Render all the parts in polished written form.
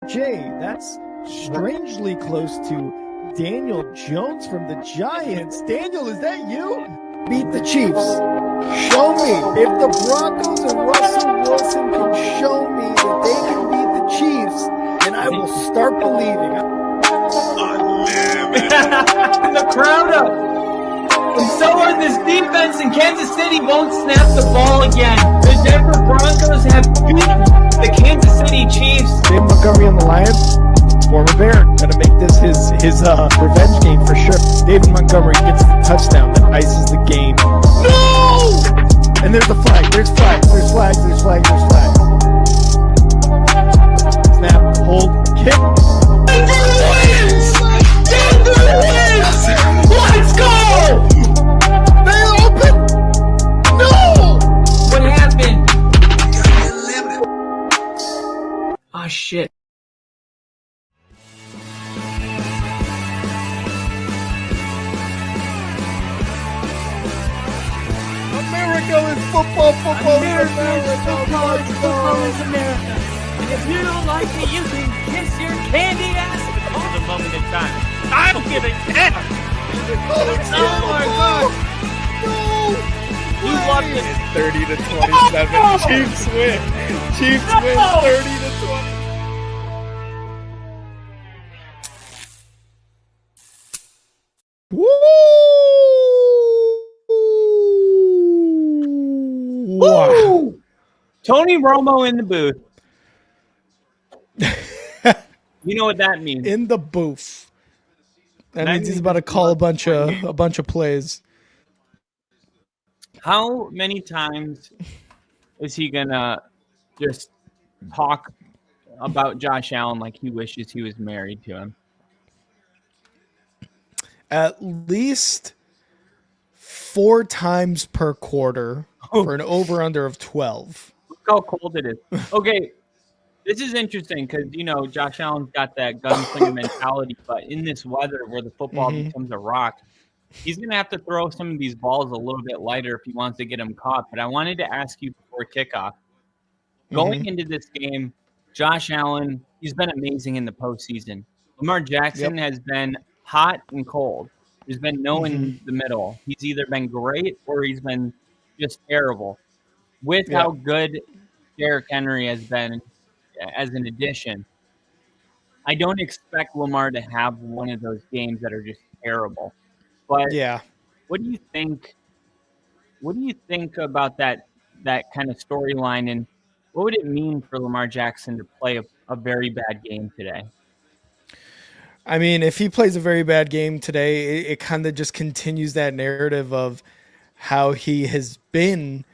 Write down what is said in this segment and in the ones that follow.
Jay, that's strangely close to Daniel Jones from the Giants. Daniel, is that you? Beat the Chiefs. Show me. If the Broncos and Russell Wilson can show me that they can beat the Chiefs, then I will start believing. And the crowd up. And so are this defense, and Kansas City won't snap the ball again. The Denver Broncos have beaten the Kansas City Chiefs. Dave Montgomery on the Lions, former Bear, gonna make this his revenge game for sure. David Montgomery gets the touchdown that ices the game. No! And there's the flag. There's flags. There's flags. There's flags. There's flags. Snap. Hold. Kick. Denver wins! Denver wins! Let's go! They're open. No! What happened? Oh shit. America is football. Football America is America. football, football is America. And if you don't like it, you can kiss your candy ass. The moment in time. I'm giving 10. Oh my God. No! You love this. 30 to 27. No! Chiefs win. Chiefs No! win 30 to 20. Woo! Wow. Woo! Tony Romo in the booth. You know what that means. In the booth. That means he's about to call a bunch of plays. How many times is he gonna just talk about Josh Allen like he wishes he was married to him? At least 4 times per quarter for an over-under of 12. Look how cold it is. Okay, this is interesting because, you know, Josh Allen's got that gunslinger mentality, but in this weather where the football becomes a rock, he's going to have to throw some of these balls a little bit lighter if he wants to get them caught. But I wanted to ask you before kickoff, going into this game, Josh Allen, he's been amazing in the postseason. Lamar Jackson has been hot and cold. There's been no in the middle. He's either been great or he's been just terrible. With how good Derrick Henry has been as an addition, I don't expect Lamar to have one of those games that are just terrible. But what do you think? What do you think about that kind of storyline, and what would it mean for Lamar Jackson to play a very bad game today? I mean, if he plays a very bad game today, it kind of just continues that narrative of how he has been,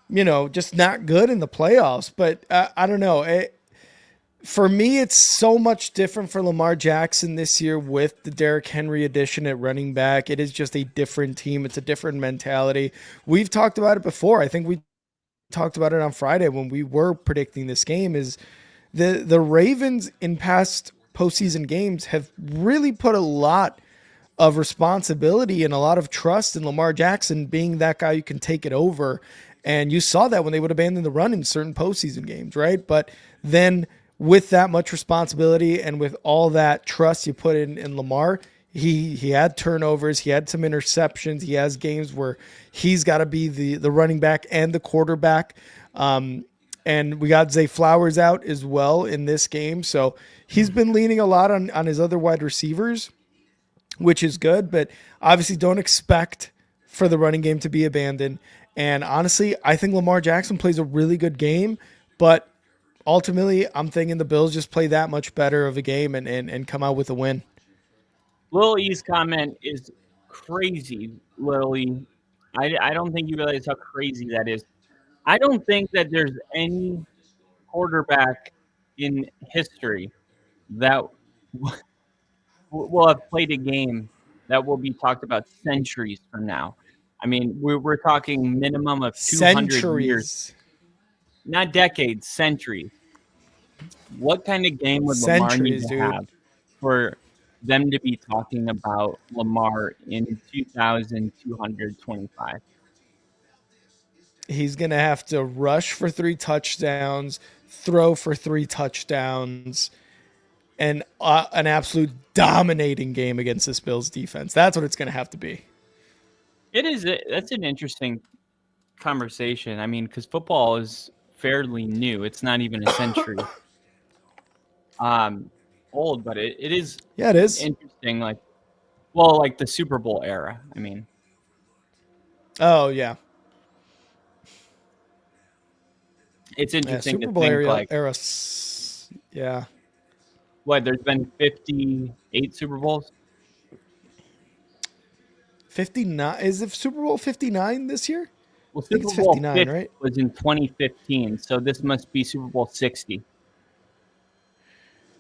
you know, just not good in the playoffs. But I don't know. For me, it's so much different for Lamar Jackson this year with the Derrick Henry addition at running back. It is just a different team. It's a different mentality. We've talked about it before. I think we talked about it on Friday when we were predicting this game. Is the Ravens in past postseason games have really put a lot of responsibility and a lot of trust in Lamar Jackson being that guy who can take it over. And you saw that when they would abandon the run in certain postseason games, right? But then with that much responsibility and with all that trust you put in Lamar, he had turnovers, he had some interceptions, he has games where he's got to be the running back and the quarterback. And we got Zay Flowers out as well in this game. So he's been leaning a lot on his other wide receivers, which is good. But obviously don't expect for the running game to be abandoned. And honestly, I think Lamar Jackson plays a really good game. But ultimately, I'm thinking the Bills just play that much better of a game and come out with a win. Lil E's comment is crazy, Lil E. I don't think you realize how crazy that is. I don't think that there's any quarterback in history that will have played a game that will be talked about centuries from now. I mean, we're talking minimum of 200 years. Not decades, centuries. What kind of game would Lamar need to have for them to be talking about Lamar in 2225? He's going to have to rush for 3 touchdowns, throw for 3 touchdowns, and an absolute dominating game against this Bills defense. That's what it's going to have to be. It is. That's an interesting conversation. I mean, because football is fairly new. It's not even a century old, but it is Yeah, it is. interesting. Like, well, like the Super Bowl era. I mean, Oh yeah, it's yeah. interesting to Super Bowl think like Yeah. what there's been 58 Super Bowls. 59 is it Super Bowl 59 this year? Well, I think Super it's Bowl 59, 50 right? was in 2015, so this must be Super Bowl 60.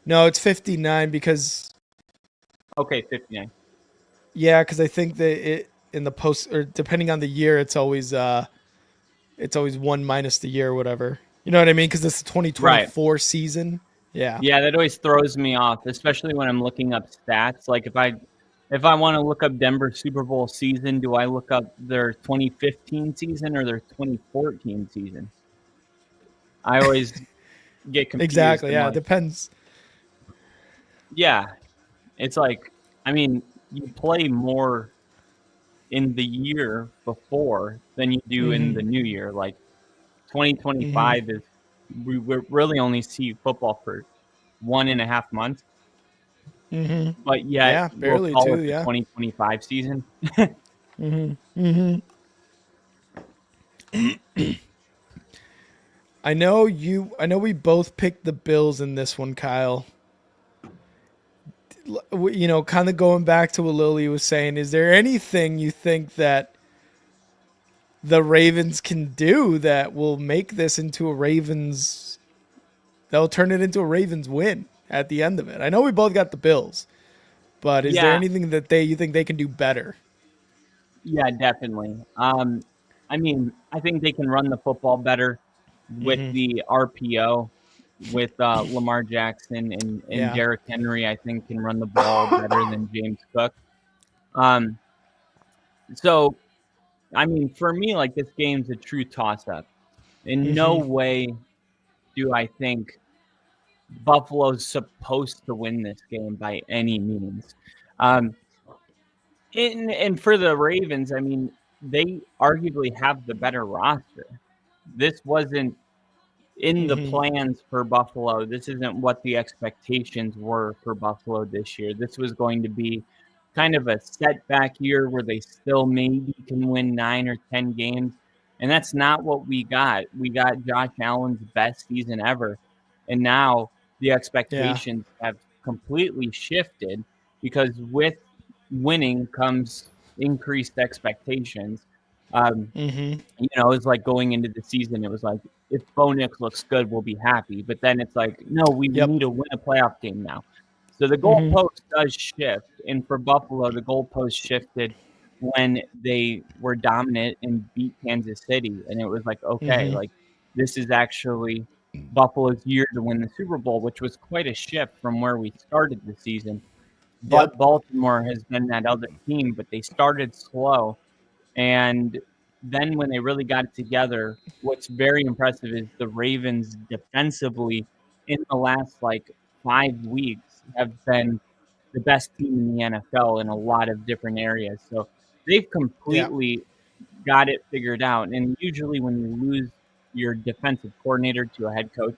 No, it's 59 because Okay, 59. yeah, because I think that it in the post or depending on the year, it's always one minus the year or whatever. You know what I mean? Because it's the Right. 2024 season. Yeah. Yeah, that always throws me off, especially when I'm looking up stats. Like if I want to look up Denver Super Bowl season, do I look up their 2015 season or their 2014 season? I always get confused. Exactly. I'm Yeah, it like, depends. yeah, it's like, I mean, you play more in the year before than you do in the new year. Like 2025 is we really only see football for 1.5 months, but yet Yeah, we'll barely call too. it the Yeah. 2025 season. I know you. I know we both picked the Bills in this one, Kyle. You know, kind of going back to what Lily was saying. Is there anything you think that the Ravens can do that will make this into a Ravens? That'll turn it into a Ravens win at the end of it. I know we both got the Bills, but is there Yeah, anything that you think they can do better? yeah, definitely. I mean, I think they can run the football better with the RPO, with Lamar Jackson and Yeah. Derrick Henry. I think can run the ball better than James Cook. Um, so I mean, for me, like this game's a true toss-up. In no way do I think Buffalo's supposed to win this game by any means. Um, and for the Ravens, I mean, they arguably have the better roster. This wasn't in the plans for Buffalo. This isn't what the expectations were for Buffalo this year. This was going to be kind of a setback year where they still maybe can win 9 or 10 games. And that's not what we got. We got Josh Allen's best season ever. And now the Yeah. expectations have completely shifted because with winning comes increased expectations. It's like going into the season, it was like, if Bo Nix looks good, we'll be happy. But then it's like, no, we Yep. need to win a playoff game now. So the goalpost does shift. And for Buffalo, the goalpost shifted when they were dominant and beat Kansas City. And it was like, okay, like this is actually Buffalo's year to win the Super Bowl, which was quite a shift from where we started the season. Yep. But Baltimore has been that other team, but they started slow. And then when they really got it together, what's very impressive is the Ravens defensively in the last like 5 weeks have been the best team in the NFL in a lot of different areas. So they've Yeah. completely got it figured out. And usually when you lose your defensive coordinator to a head coach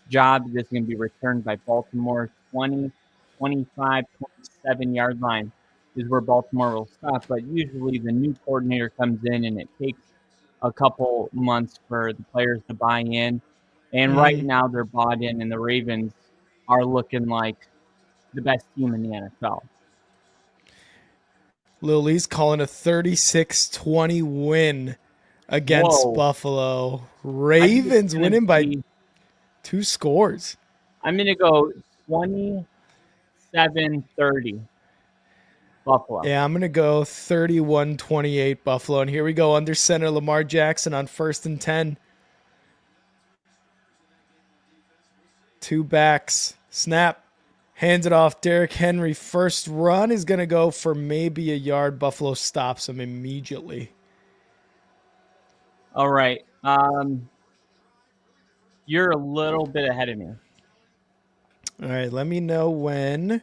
job, this is going to be returned by Baltimore 20, 25, 27 yard line is where Baltimore will stop. But usually the new coordinator comes in and it takes a couple months for the players to buy in. And right now they're bought in, and the Ravens are looking like the best team in the NFL. Lily's calling a 36-20 win against Whoa. Buffalo. I think it's Ravens going to winning by be, 2 scores. I'm going to go 27-30 Buffalo. Yeah, I'm going to go 31-28 Buffalo. And here we go under center Lamar Jackson on 1st and 10. 2 backs. Snap. Hands it off. Derrick Henry. First run is going to go for maybe a yard. Buffalo stops him immediately. All right. You're a little bit ahead of me. All right, let me know when.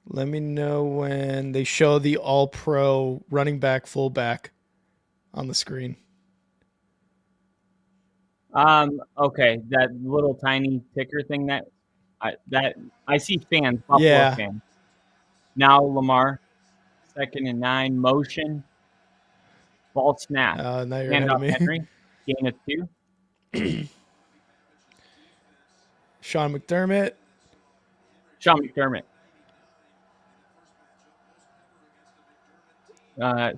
Let me know when they show the all-pro running back fullback on the screen. Okay, that little tiny ticker thing that I see fans, Buffalo Yeah. fans. Now Lamar, 2nd and 9, motion, ball snap, Now you're hand ahead of off me. Henry, gain of 2. Sean McDermott. Sean McDermott,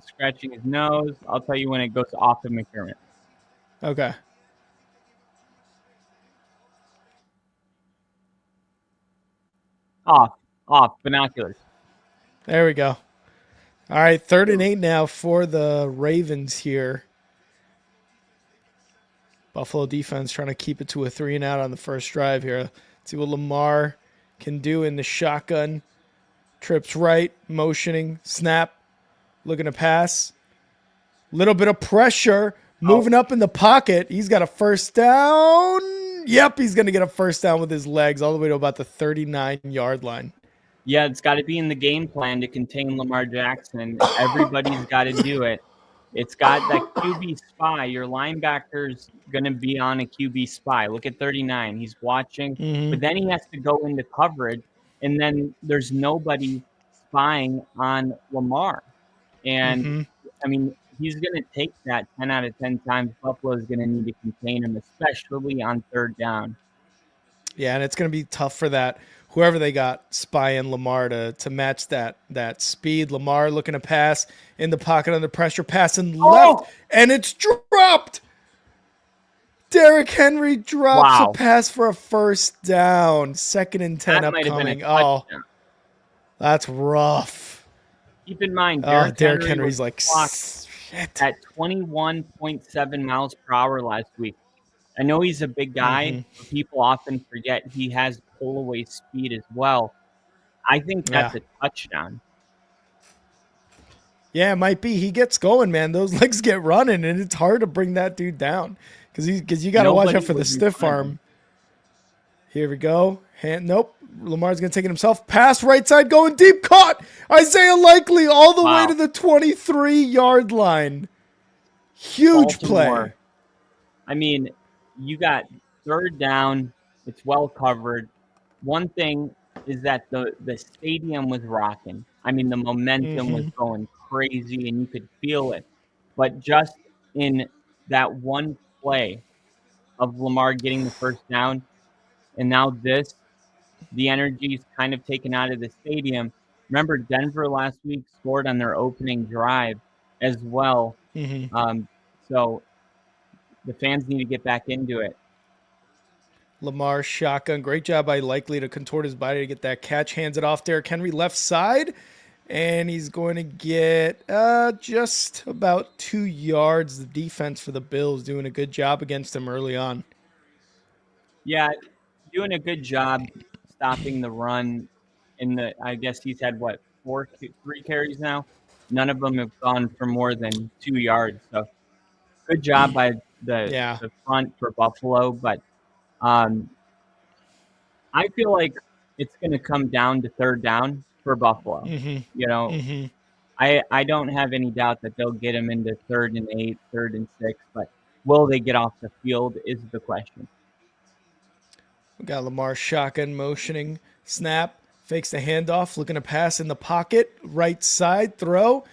scratching his nose. I'll tell you when it goes off of McDermott. Okay. Off, binoculars. There we go. All right, 3rd and 8 now for the Ravens here. Buffalo defense trying to keep it to a 3 and out on the first drive here. Let's see what Lamar can do in the shotgun. Trips right, motioning, snap, looking to pass. Little bit of pressure, moving up in the pocket. He's got a first down. Yep, he's going to get a first down with his legs all the way to about the 39-yard line. Yeah, it's got to be in the game plan to contain Lamar Jackson. Everybody's got to do it. It's got that QB spy. Your linebacker's going to be on a QB spy. Look at 39. He's watching, but then he has to go into coverage, and then there's nobody spying on Lamar. And, I mean, he's going to take that 10 out of 10 times. Buffalo is going to need to contain him, especially on 3rd down. Yeah, and it's going to be tough for that whoever they got spying Lamar to match that speed. Lamar looking to pass in the pocket under pressure, passing left, and it's dropped. Derrick Henry drops a pass for a first down. 2nd and 10 that upcoming. Oh, that's rough. Keep in mind, Derrick Henry's like shit. At 21.7 miles per hour last week. I know he's a big guy, but people often forget he has pull-away speed as well. I think that's a touchdown. Yeah, it might be. He gets going, man. Those legs get running, and it's hard to bring that dude down because you got to watch out for the stiff arm. Here we go. Nope. Lamar's going to take it himself. Pass right side going deep. Caught. Isaiah Likely all the way to the 23-yard line. Huge play. I mean, you got 3rd down. It's well covered. One thing is that the stadium was rocking. I mean, the momentum was going crazy, and you could feel it. But just in that one play of Lamar getting the first down, and now the energy is kind of taken out of the stadium. Remember, Denver last week scored on their opening drive as well. So the fans need to get back into it. Lamar shotgun. Great job by Likely to contort his body to get that catch. Hands it off. Derrick Henry left side. And he's going to get just about 2 yards. The defense for the Bills doing a good job against him early on. Yeah, doing a good job stopping the run. I guess he's had, 3 carries now? None of them have gone for more than 2 yards. So good job by the front for Buffalo. But I feel like it's going to come down to 3rd down for Buffalo. I don't have any doubt that they'll get him into 3rd and 8, 3rd and 6, but will they get off the field is the question. We got Lamar shotgun motioning, snap, fakes the handoff, looking to pass in the pocket, right side throw.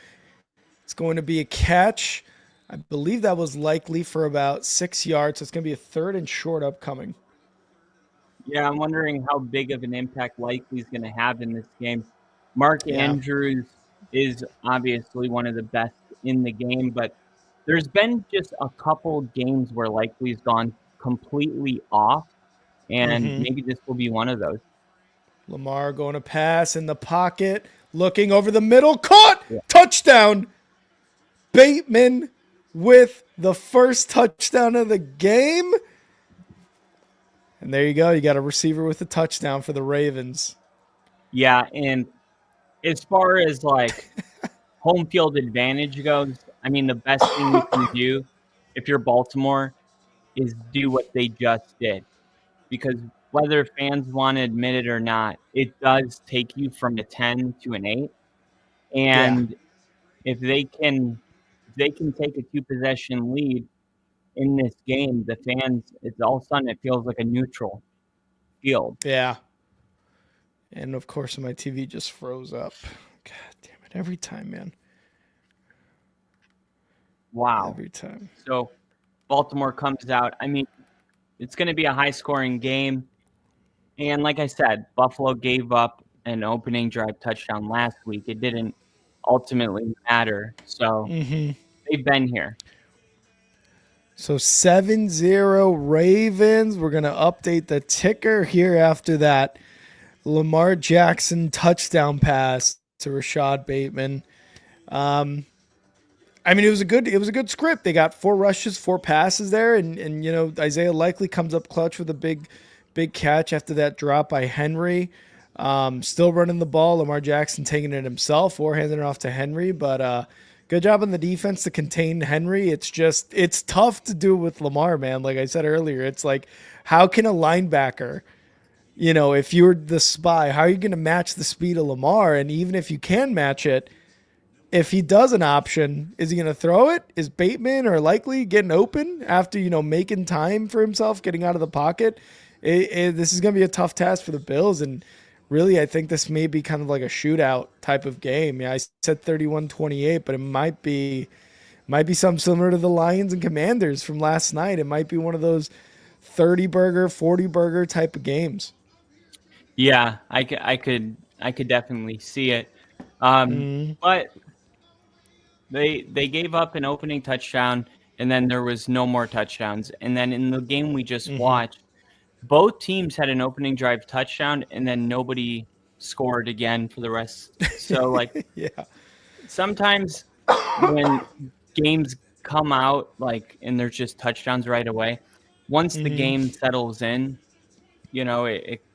It's going to be a catch. I believe that was Likely for about 6 yards. So it's going to be a 3rd and short upcoming. Yeah, I'm wondering how big of an impact Likely's going to have in this game. Mark Andrews is obviously one of the best in the game, but there's been just a couple games where Likely's gone completely off, and maybe this will be one of those. Lamar going to pass in the pocket, looking over the middle, caught, touchdown. Bateman with the first touchdown of the game. And there you go. You got a receiver with a touchdown for the Ravens. Yeah, and as far as home field advantage goes, I mean, the best thing you can do if you're Baltimore is do what they just did. because whether fans want to admit it or not, it does take you from a 10 to an 8. Yeah. And if they can take a 2 possession lead in this game, the fans, it's all of a sudden it feels like a neutral field. Yeah. And of course, my TV just froze up. God damn it. Every time, man. Wow. Every time. So Baltimore comes out. I mean, it's going to be a high-scoring game. And like I said, Buffalo gave up an opening drive touchdown last week. It didn't ultimately matter. So they've been here. So 7-0 Ravens. We're going to update the ticker here after that Lamar Jackson touchdown pass to Rashad Bateman. I mean, it was a good script. They got 4 rushes, 4 passes there, and you know, Isaiah likely comes up clutch with a big catch after that drop by Henry. Still running the ball. Lamar Jackson taking it himself or handing it off to Henry, but good job on the defense to contain Henry. It's tough to do with Lamar, man. Like I said earlier, it's like, how can a linebacker, you know, if you're the spy, how are you going to match the speed of Lamar? And even if you can match it, if he does an option, is he going to throw it? Is Bateman or likely getting open after, you know, making time for himself, getting out of the pocket? This is going to be a tough task for the Bills. And really, I think this may be kind of like a shootout type of game. Yeah, I said 31-28, but it might be something similar to the Lions and Commanders from last night. It might be one of those 30-burger, 40-burger type of games. Yeah, I could definitely see it. But they gave up an opening touchdown, and then there was no more touchdowns. And then in the game we just watched, both teams had an opening drive touchdown, and then nobody scored again for the rest. So, like, Yeah. sometimes when games come out, like, and there's just touchdowns right away, once the game settles in, you know,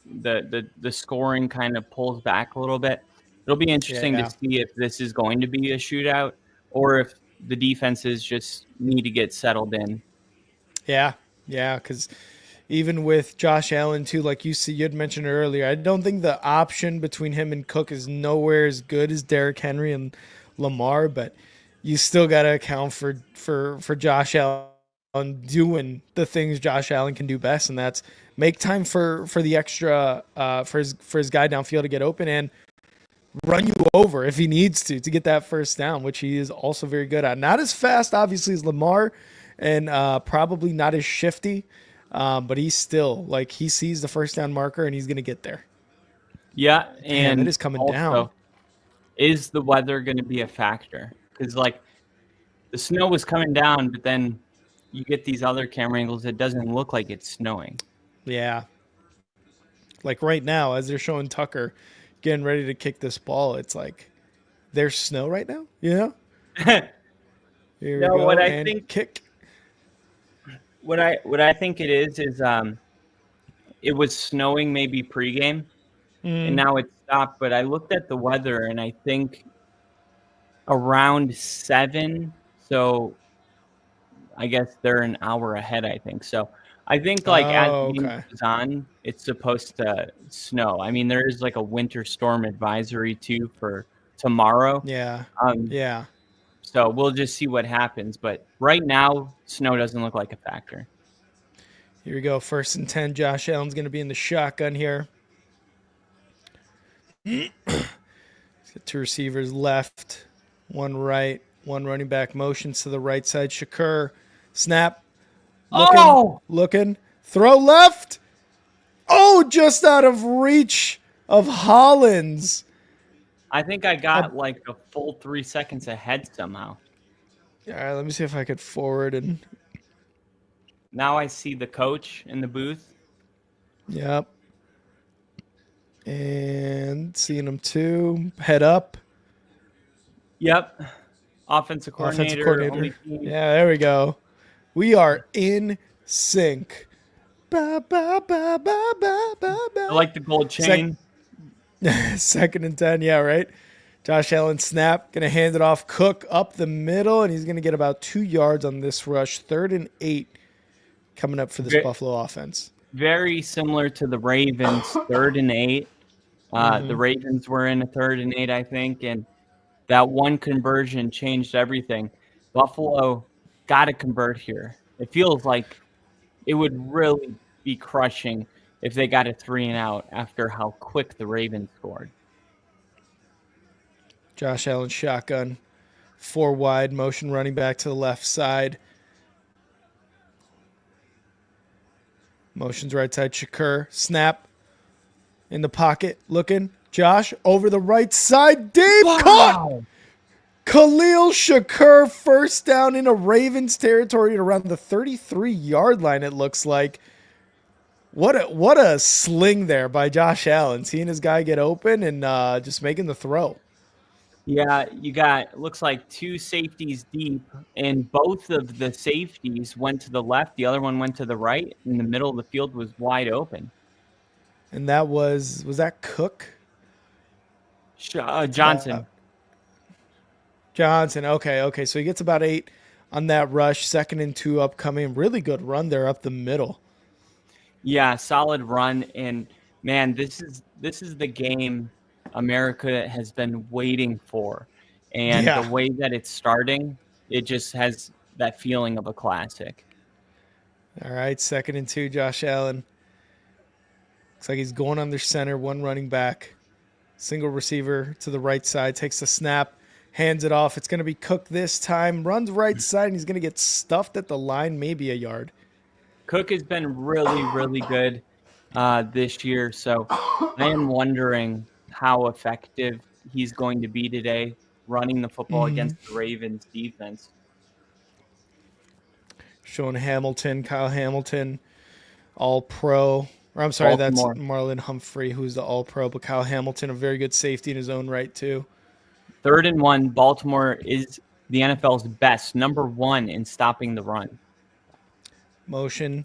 the scoring kind of pulls back a little bit. It'll be interesting to see if this is going to be a shootout or if the defenses just need to get settled in. Yeah, because even with Josh Allen too, like you had mentioned earlier, I don't think the option between him and Cook is nowhere as good as Derrick Henry and Lamar, but you still got to account for Josh Allen doing the things Josh Allen can do best, and that's make time for the extra for his guy downfield to get open and run you over if he needs to get that first down, which he is also very good at. Not as fast, obviously, as Lamar, and probably not as shifty, but he's still, like, he sees the first down marker and he's going to get there. Yeah, and it is coming also, down. Is the weather going to be a factor? Because, like, the snow was coming down, but then you get these other camera angles, it doesn't look like it's snowing. Yeah. Like right now, as they're showing Tucker getting ready to kick this ball, it's like there's snow right now, you know? Here we go, what I and think kick. What I think it is it was snowing maybe pregame, and now it's stopped. But I looked at the weather, and I think around 7. So I guess they're an hour ahead. I think so. I think like as the game goes on, it's supposed to snow. I mean, there is like a winter storm advisory too for tomorrow. Yeah. Yeah. So we'll just see what happens. But right now, snow doesn't look like a factor. Here we go. 1st and 10. Josh Allen's going to be in the shotgun here. He's got 2 receivers left, 1 right, 1 running back. Motions to the right side. Shakur, snap. Looking. Throw left. Oh, just out of reach of Hollins. I think I got like a full 3 seconds ahead somehow. All right, let me see if I could forward and. Now I see the coach in the booth. Yep. And seeing him too. Head up. Yep. Offensive coordinator. Yeah, there we go. We are in sync. Ba, ba, ba, ba, ba, ba, ba. I like the gold chain. 2nd and 10, yeah, right? Josh Allen snap, going to hand it off. Cook up the middle, and he's going to get about 2 yards on this rush. 3rd and 8 coming up for this Buffalo offense. very similar to the Ravens, 3rd and 8. The Ravens were in a 3rd and 8, I think, and that one conversion changed everything. Buffalo got to convert here. It feels like it would really be crushing if they got a 3-and-out after how quick the Ravens scored. Josh Allen shotgun. 4 wide, motion running back to the left side. Motions right side, Shakur. Snap. In the pocket, looking. Josh, over the right side, deep cut! Khalil Shakur, first down in a Ravens territory at around the 33-yard line, it looks like. What a sling there by Josh Allen, seeing his guy get open and just making the throw. Yeah, you got, looks like 2 safeties deep, and both of the safeties went to the left. The other one went to the right, and the middle of the field was wide open. And that was that Cook? Johnson. Johnson. Okay. So he gets about 8 on that rush. 2nd and 2 upcoming. Really good run there up the middle. Yeah, solid run. And man, this is the game America has been waiting for. And the way that it's starting, it just has that feeling of a classic. All right, 2nd and 2, Josh Allen. Looks like he's going under center, 1 running back. Single receiver to the right side, takes the snap, hands it off. It's going to be Cook this time. Runs right side, and he's going to get stuffed at the line, maybe a yard. Cook has been really, really good this year. So I am wondering how effective he's going to be today running the football against the Ravens defense. Showing Kyle Hamilton, all-pro. Or I'm sorry, Baltimore. That's Marlon Humphrey, who's the all-pro. But Kyle Hamilton, a very good safety in his own right, too. 3rd and 1, Baltimore is the NFL's best, number 1 in stopping the run. Motion,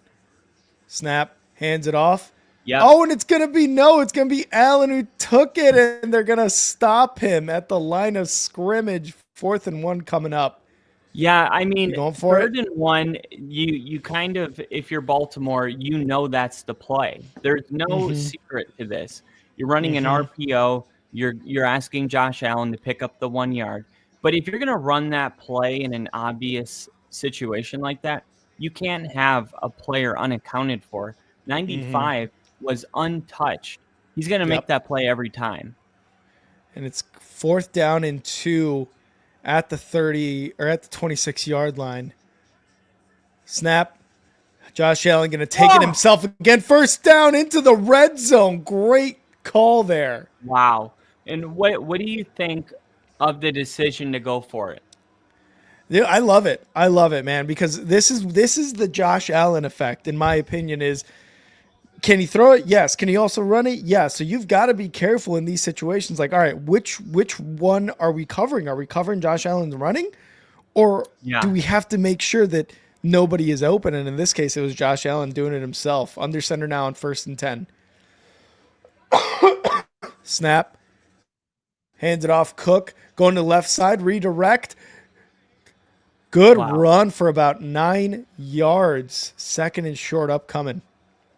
snap, hands it off. Yep. Oh, and it's going to be Allen who took it, and they're going to stop him at the line of scrimmage. 4th and 1 coming up. Yeah, I mean, going for 3rd and 1, you kind of, if you're Baltimore, you know that's the play. There's no secret to this. You're running an RPO. You're asking Josh Allen to pick up the 1 yard. But if you're going to run that play in an obvious situation like that, you can't have a player unaccounted for. 95 was untouched. He's going to make that play every time. And it's 4th down and 2 at the 30 or at the 26-yard line. Snap. Josh Allen going to take it himself again. 1st down into the red zone. Great call there. Wow. And what do you think of the decision to go for it? Yeah, I love it. I love it, man, because this is the Josh Allen effect, in my opinion, is can he throw it? Yes. Can he also run it? Yes. So you've got to be careful in these situations. Like, all right, which one are we covering? Are we covering Josh Allen's running? Or do we have to make sure that nobody is open? And in this case, it was Josh Allen doing it himself. Under center now on 1st and 10. Snap. Hands it off. Cook going to the left side. Redirect. Good run for about 9 yards. 2nd and short upcoming.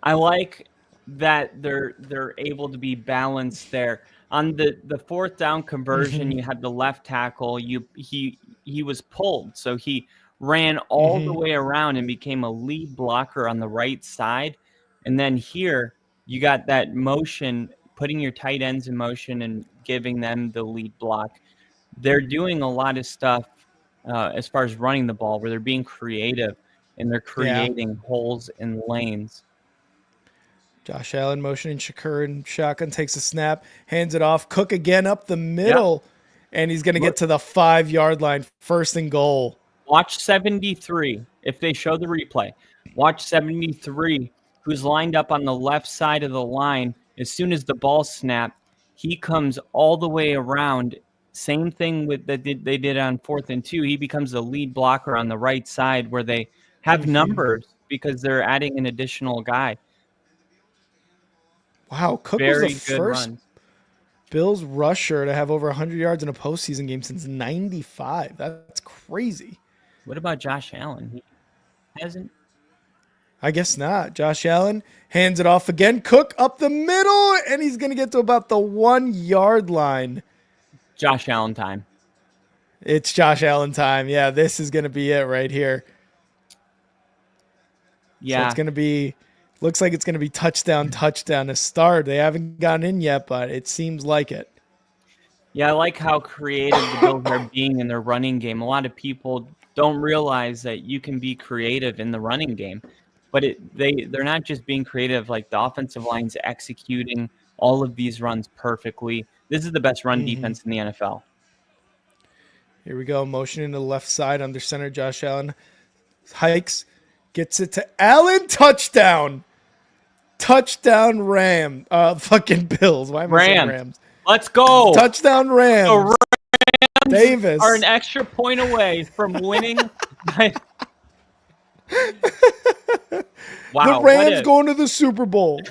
I like that they're able to be balanced there. On the 4th down conversion, you had the left tackle. He was pulled, so he ran all the way around and became a lead blocker on the right side. And then here you got that motion, putting your tight ends in motion and giving them the lead block. They're doing a lot of stuff as far as running the ball, where they're being creative and they're creating holes and lanes. Josh Allen motioning Shakur and shotgun, takes a snap, hands it off. Cook again up the middle, and he's going to get to the 5-yard line. 1st and goal. Watch 73. If they show the replay, watch 73, who's lined up on the left side of the line. As soon as the ball snapped, he comes all the way around. Same thing with that they did on 4th and 2. He becomes the lead blocker on the right side, where they have numbers because they're adding an additional guy. Wow, Cook Very was the good first runs. Bills rusher to have over 100 yards in a postseason game since 95. That's crazy. What about Josh Allen? He hasn't. I guess not. Josh Allen hands it off again. Cook up the middle, and he's going to get to about the 1 yard line. Josh Allen time. It's Josh Allen time. Yeah, this is going to be it right here. Yeah. So it's going to be, looks like it's going to be touchdown to start. They haven't gotten in yet, but it seems like it. Yeah, I like how creative the Bills are being in their running game. A lot of people don't realize that you can be creative in the running game, but they're not just being creative. Like the offensive line's executing all of these runs perfectly. This is the best run defense in the NFL. Here we go. Motion in the left side under center. Josh Allen hikes, gets it to Allen. Touchdown. Touchdown fucking Bills. Why am I saying Rams? Let's go. Touchdown Rams. The Rams Davis are an extra point away from winning. Wow. The Rams going to the Super Bowl.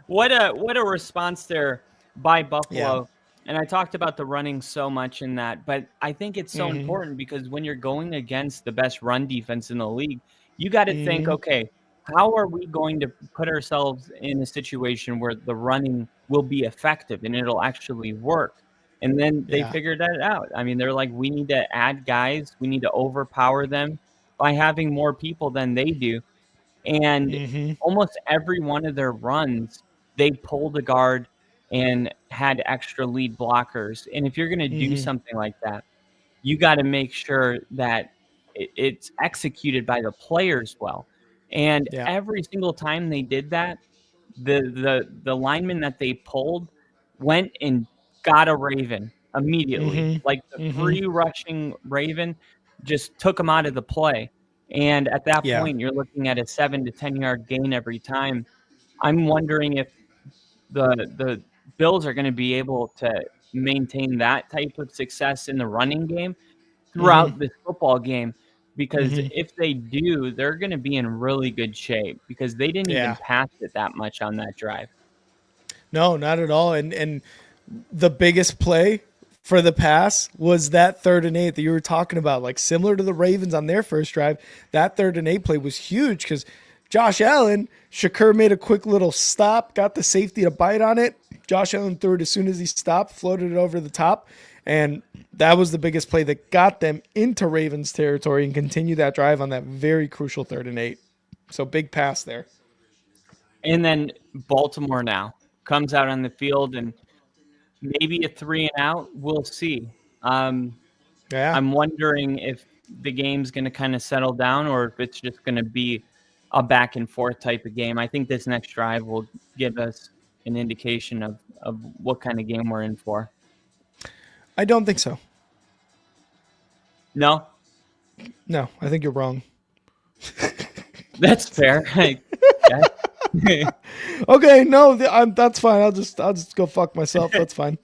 What a response there by Buffalo. Yeah. And I talked about the running so much in that, but I think it's so important because when you're going against the best run defense in the league, you got to think, okay, how are we going to put ourselves in a situation where the running will be effective and it'll actually work? And then they figured that out. I mean, they're like, we need to add guys. We need to overpower them by having more people than they do. And almost every one of their runs, they pulled a guard and had extra lead blockers. And if you're going to do something like that, you got to make sure that it's executed by the players well. And every single time they did that, the lineman that they pulled went and got a Raven immediately. Like the free rushing Raven just took him out of the play. And at that point, you're looking at a 7 to 10 yard gain every time. I'm wondering if the Bills are going to be able to maintain that type of success in the running game throughout this football game. Because if they do, they're going to be in really good shape because they didn't even pass it that much on that drive. No, not at all. And the biggest play for the pass was that 3rd and 8 that you were talking about, like similar to the Ravens on their first drive. That 3rd and 8 play was huge because Josh Allen, Shakur made a quick little stop, got the safety to bite on it. Josh Allen threw it as soon as he stopped, floated it over the top. And that was the biggest play that got them into Ravens territory and continued that drive on that very crucial 3rd and 8. So big pass there. And then Baltimore now comes out on the field and maybe a 3 and out. We'll see. I'm wondering if the game's going to kind of settle down or if it's just going to be a back and forth type of game. I think this next drive will give us an indication of what kind of game we're in for. I don't think so. No, I think you're wrong. That's fair. Okay, no, that's fine. I'll just go fuck myself. That's fine.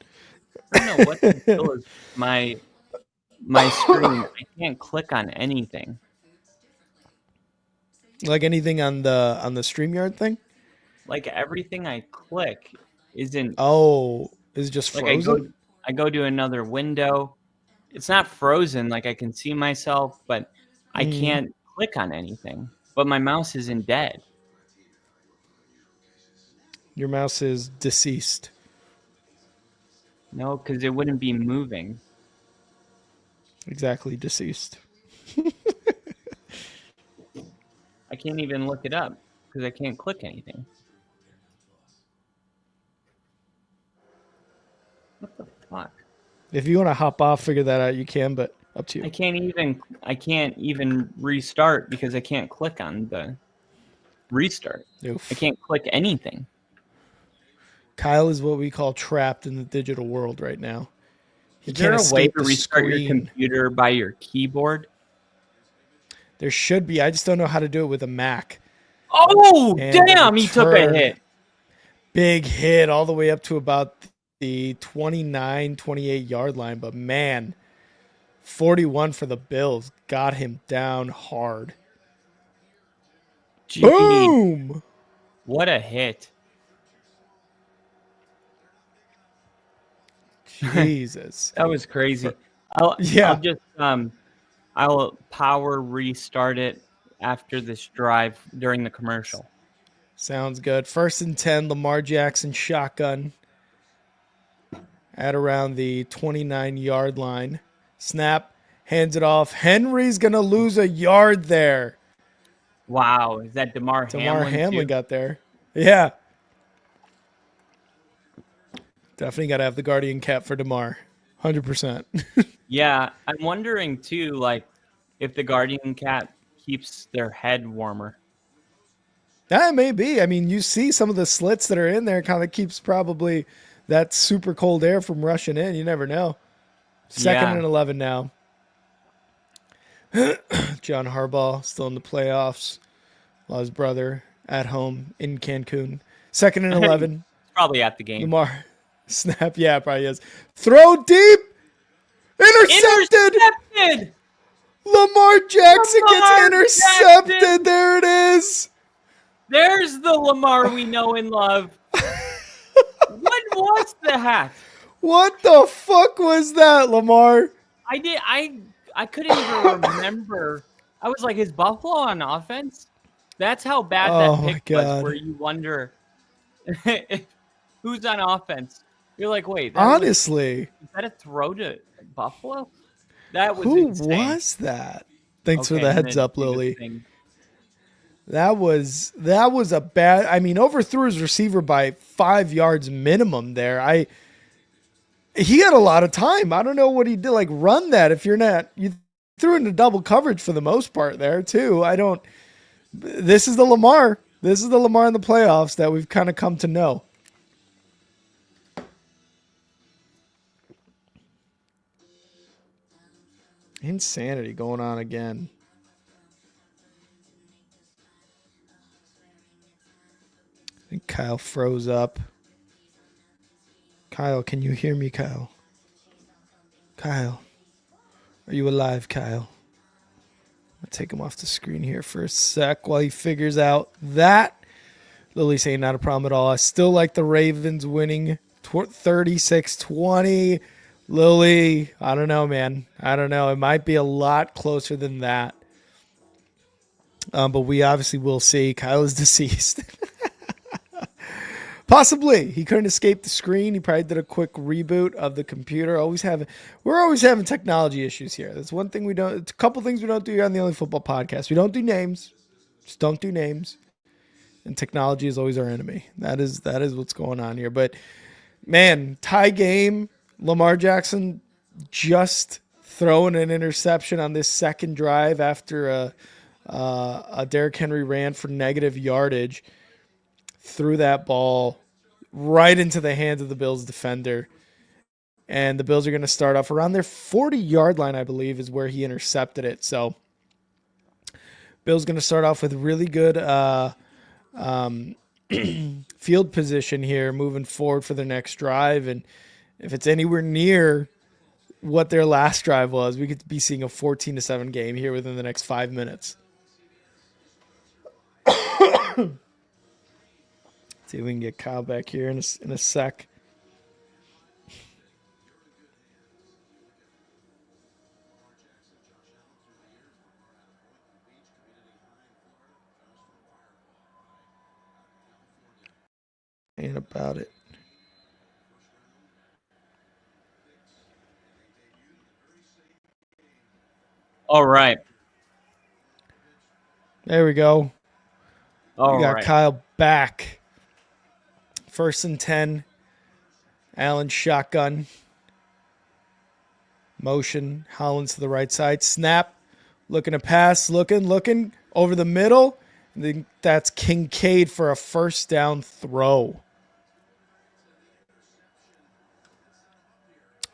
I don't know what the deal is. My screen. I can't click on anything. Like anything on the StreamYard thing? Like everything I click isn't. Oh, is it just frozen? Like I go to another window. It's not frozen. Like I can see myself, but I can't click on anything. But my mouse isn't dead. Your mouse is deceased. No, because it wouldn't be moving. Exactly, deceased. I can't even look it up because I can't click anything. What the fuck? If you want to hop off, figure that out, you can, but up to you. I can't even restart because I can't click on the restart. Oof. I can't click anything. Kyle is what we call trapped in the digital world right now. Is there a way to restart your computer by your keyboard? There should be. I just don't know how to do it with a Mac. Oh, damn, he took a hit. Big hit all the way up to about the 29, 28 yard line. But man, 41 for the Bills got him down hard. Gee, boom! What a hit. Jesus. That was crazy. I'll just I'll power restart it after this drive during the commercial. Sounds good. 1st and 10, Lamar Jackson shotgun at around the 29-yard line. Snap, hands it off. Henry's going to lose a yard there. Wow, is that DeMar Hamlin too? got there. Yeah. Definitely got to have the Guardian cap for DeMar. 100%. Yeah, I'm wondering too, like, if the Guardian cat keeps their head warmer. That may be. I mean, you see some of the slits that are in there, kind of keeps probably that super cold air from rushing in. You never know. 2nd and 11 now. John Harbaugh still in the playoffs. While his brother at home in Cancun. 2nd and 11. Probably at the game. Lamar snap. Yeah, probably is. Throw deep. Intercepted. Lamar Jackson gets intercepted. Jackson. There it is. There's the Lamar we know and love. What was that? What the fuck was that, Lamar? I couldn't even remember. I was like, is Buffalo on offense? That's how bad that pick was, where you wonder who's on offense. You're like, wait. Honestly. Is that a throw to Buffalo? That was Who insane. was that? Thanks for the heads up, Lily. That was a bad. I mean, overthrew his receiver by 5 yards minimum there. He had a lot of time. I don't know what he did. Like, run that if you're not. You threw into double coverage for the most part there too. This is the Lamar. This is the Lamar in the playoffs that we've kind of come to know. Insanity going on again. I think Kyle froze up. Kyle, can you hear me, Kyle? Kyle, are you alive, Kyle? I'll take him off the screen here for a sec while he figures out that. Lily's saying not a problem at all. I still like the Ravens winning 36-20. Lily, I don't know, man. I don't know. It might be a lot closer than that. But we obviously will see. Kyle is deceased. Possibly. He couldn't escape the screen. He probably did a quick reboot of the computer. We're always having technology issues here. That's one thing we don't. It's a couple things we don't do here on the Only Football Podcast. We don't do names. Just don't do names. And technology is always our enemy. That is what's going on here. But man, tie game. Lamar Jackson just throwing an interception on this second drive after a Derrick Henry ran for negative yardage. Threw that ball right into the hands of the Bills defender. And the Bills are going to start off around their 40-yard line, I believe, is where he intercepted it. So Bills going to start off with really good field position here moving forward for their next drive. And if it's anywhere near what their last drive was, we could be seeing a 14-7 game here within the next 5 minutes. See if we can get Kyle back here in a sec. Ain't about it. All right. There we go. We got right. Kyle back. 1st and 10. Allen shotgun. Motion. Hollins to the right side. Snap. Looking to pass. Looking. Over the middle. I think that's Kincaid for a first down throw.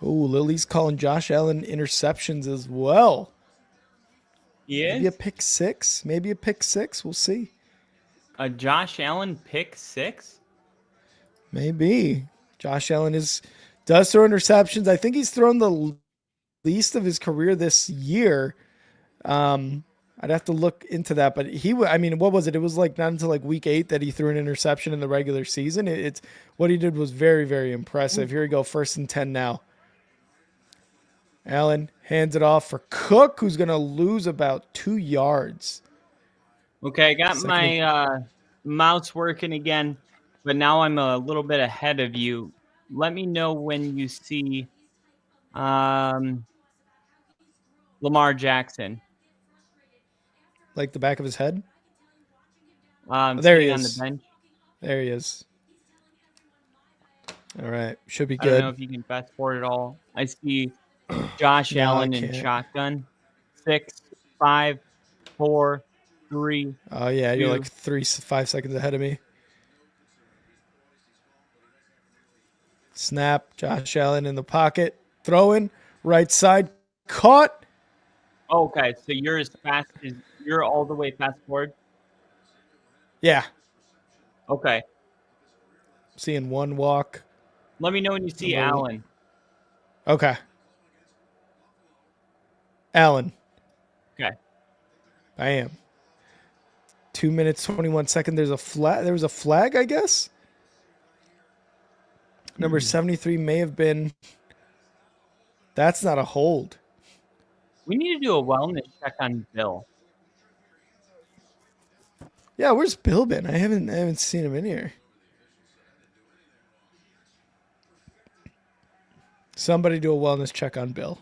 Oh, Lily's calling Josh Allen interceptions as well. Yes. Maybe a pick six. We'll see. A Josh Allen pick six? Maybe. Josh Allen does throw interceptions. I think he's thrown the least of his career this year. I'd have to look into that, but what was it? It was like not until like week 8 that he threw an interception in the regular season. It's what he did was very, very impressive. Here we go. 1st and 10 now. Allen hands it off for Cook, who's going to lose about 2 yards. Okay, I got Second and- my mouse working again, but now I'm a little bit ahead of you. Let me know when you see um, Lamar Jackson like the back of his head. Oh, there he sitting on the is. bench. There he is. All right, should be I don't know good. if you can fast forward at all. I see Josh No, I Allen in can't. shotgun. 6, 5, 4, 3, Oh yeah, you're like 2. 5 seconds ahead of me. Snap. Josh Allen in the pocket. Throwing. Right side. Caught. Okay, so you're as fast as you're all the way fast forward. Yeah. Okay, Seeing one walk. let me know when you see Number one. Allen. Okay. Allen. Okay. I am. 2 minutes 21 seconds. There's a flag. There was a flag, I guess. Number 73 may have been. That's not a hold. We need to do a wellness check on Bill. Yeah, where's Bill been? I haven't seen him in here. Somebody do a wellness check on Bill.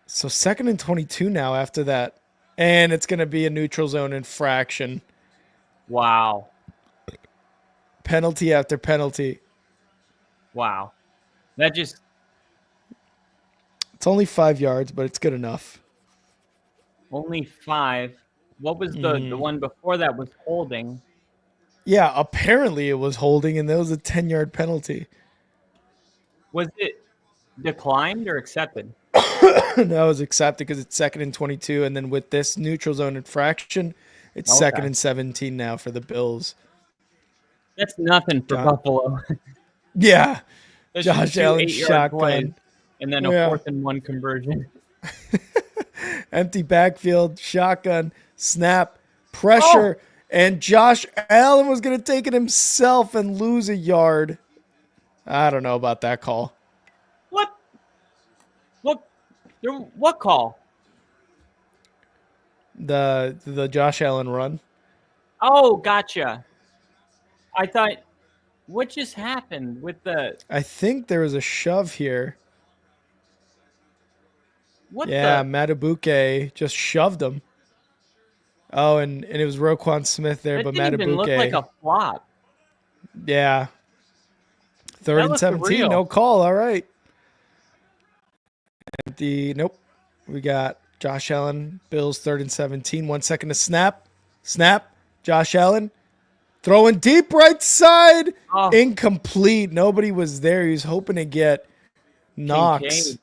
So 2nd and 22 now after that. And it's going to be a neutral zone infraction. Wow. Penalty after penalty. Wow. That just It's only 5 yards, but it's good enough. only 5. What was the one before that was holding? Yeah, apparently it was holding, and that was a 10-yard penalty. Was it declined or accepted? That was accepted because it's 2nd and 22, and then with this neutral zone infraction, it's Okay. 2nd and 17 now for the Bills. That's nothing for John- Buffalo. Yeah, That's Josh just two Allen 8-yard plays shotgun. and then a Yeah. 4th and 1 conversion. Empty backfield, shotgun, snap, pressure, and Josh Allen was going to take it himself and lose a yard. I don't know about that call. What? What call? The Josh Allen run. Oh, gotcha. I thought, what just happened with the I think there was a shove here. what? Yeah, The Matabuke just shoved him. Oh, and it was Roquan Smith there, that but didn't even look Matabuke. like a flop. Yeah. 3rd and looked 17, real. no call. All right. Nope. We got Josh Allen, Bills 3rd and 17. 1 second to snap. Snap. Josh Allen throwing deep right side. Oh. Incomplete. Nobody was there. He was hoping to get Knox. Kincaid.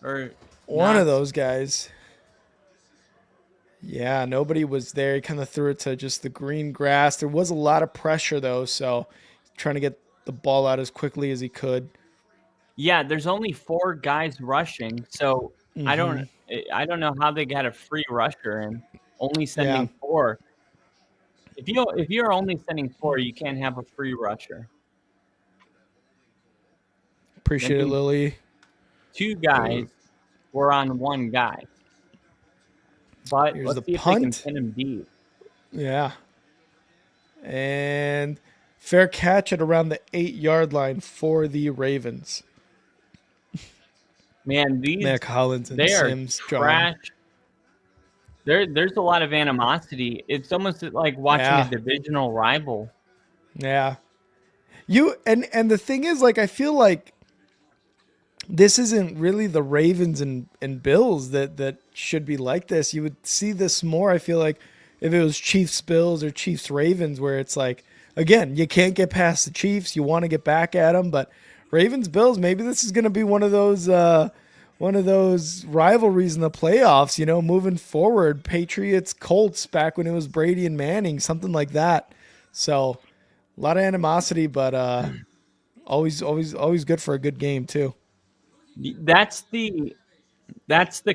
Or One of Knox. those guys. Yeah, nobody was there. He kind of threw it to just the green grass. There was a lot of pressure, though, so trying to get the ball out as quickly as he could. Yeah, there's only 4 guys rushing, so I don't know how they got a free rusher and only sending 4. If you're only sending 4, you can't have a free rusher. Appreciate it, means- Lily. 2 guys were on 1 guy. But Here's let's the see if they can punt. pin him deep. Yeah. And fair catch at around the 8-yard line for the Ravens. Man, these Mac Hollins and they are Sims. trash. There's a lot of animosity. It's almost like watching Yeah. a divisional rival. Yeah. And the thing is, like, I feel like this isn't really the Ravens and Bills that should be like this. You would see this more, I feel like, if it was Chiefs Bills or Chiefs Ravens, where it's like, again, you can't get past the Chiefs. You want to get back at them, but Ravens Bills, maybe this is going to be one of those rivalries in the playoffs, you know, moving forward. Patriots Colts back when it was Brady and Manning, something like that. So a lot of animosity, but always good for a good game too. That's the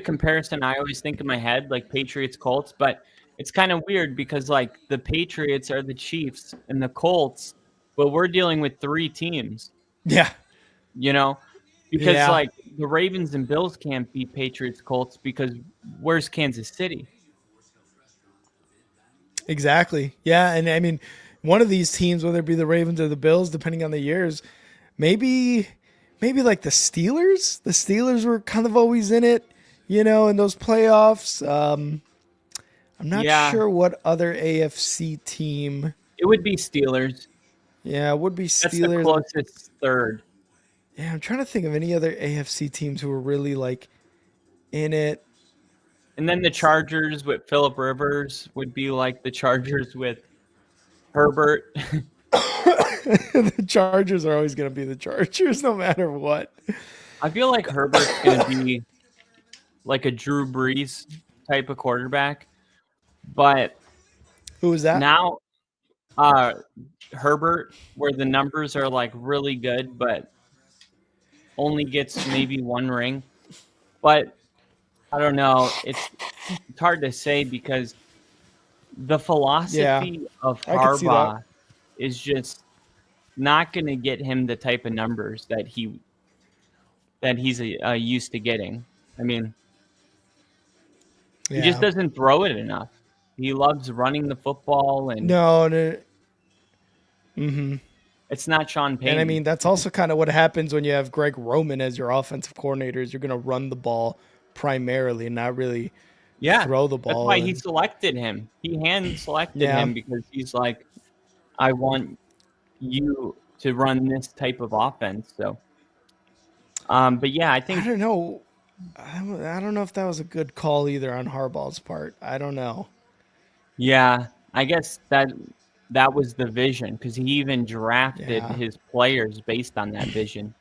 comparison I always think in my head, like Patriots Colts, but it's kind of weird because like the Patriots are the Chiefs and the Colts, but we're dealing with 3 teams, Yeah. you know, because Yeah. like the Ravens and Bills can't beat Patriots Colts because where's Kansas City? Exactly. Yeah, and I mean, one of these teams, whether it be the Ravens or the Bills, depending on the years, maybe like the Steelers. The Steelers were kind of always in it, in those playoffs. I'm not Yeah, sure what other AFC team. it would be Steelers. Yeah, it would be That's the Steelers. closest third. Yeah, I'm trying to think of any other AFC teams who were really like in it. And then the Chargers with Phillip Rivers would be like the Chargers with Herbert. The Chargers are always going to be the Chargers no matter what. I feel like Herbert's going to be like a Drew Brees type of quarterback. But Who was that? now Herbert, where the numbers are like really good, but only gets maybe one ring. But I don't know. It's hard to say because the philosophy of I could see that. Harbaugh is just not going to get him the type of numbers that he's used to getting. I mean, he just doesn't throw it enough. He loves running the football, and No. it's not Sean Payton. And I mean, that's also kind of what happens when you have Greg Roman as your offensive coordinator. Is you're going to run the ball primarily and not really throw the ball. That's why he selected him. He hand selected him because he's like, I want you to run this type of offense. So, but yeah, I think I don't know. I don't know if that was a good call either on Harbaugh's part. I don't know. Yeah, I guess that was the vision because he even drafted his players based on that vision.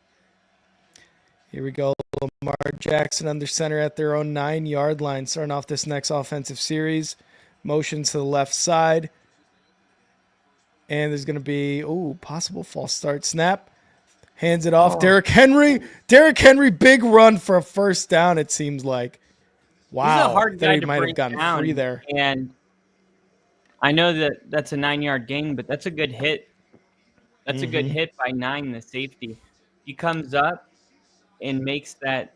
Here we go. Lamar Jackson under center at their own 9-yard line, starting off this next offensive series. Motions to the left side. And there's going to be, possible false start. Snap. Hands it off. Derrick Henry. Derrick Henry, big run for a first down, it seems like. Wow. He's a hard guy he to might bring have gotten down, free there. And I know that's a 9-yard gain, but that's a good hit. That's a good hit by 9, the safety. He comes up and makes that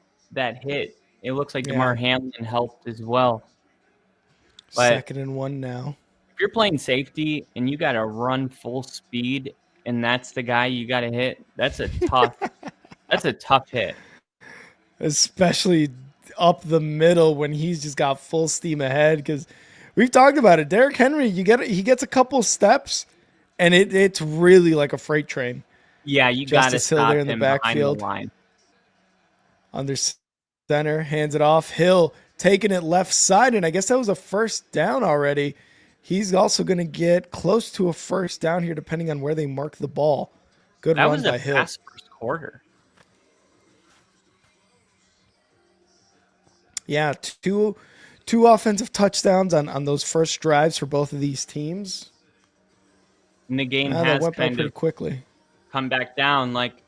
hit. It looks like DeMar Hamlin helped as well. But 2nd and 1 now. if you're playing safety and you got to run full speed and that's the guy you got to hit, that's a tough hit. Especially up the middle when he's just got full steam ahead, because we've talked about it. Derrick Henry, he gets a couple steps and it's really like a freight train. Yeah, you got to stop there in the him backfield. behind the line. Under center, hands it off. Hill taking it left side, and I guess that was a first down already. He's also going to get close to a first down here, depending on where they mark the ball. Good run by Hill. That was a fast first quarter. Yeah, two offensive touchdowns on those first drives for both of these teams. And the game that has went by kind pretty of quickly. Come back down like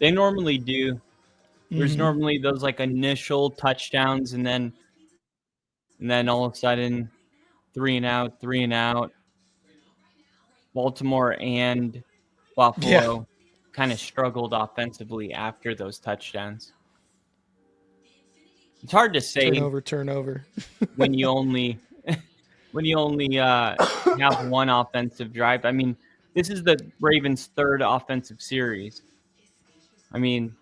they normally do. There's normally those like initial touchdowns, and then all of a sudden 3 and out. Baltimore and Buffalo kind of struggled offensively after those touchdowns. It's hard to say turnover when you only have one offensive drive. I mean, this is the Ravens' third offensive series. I mean,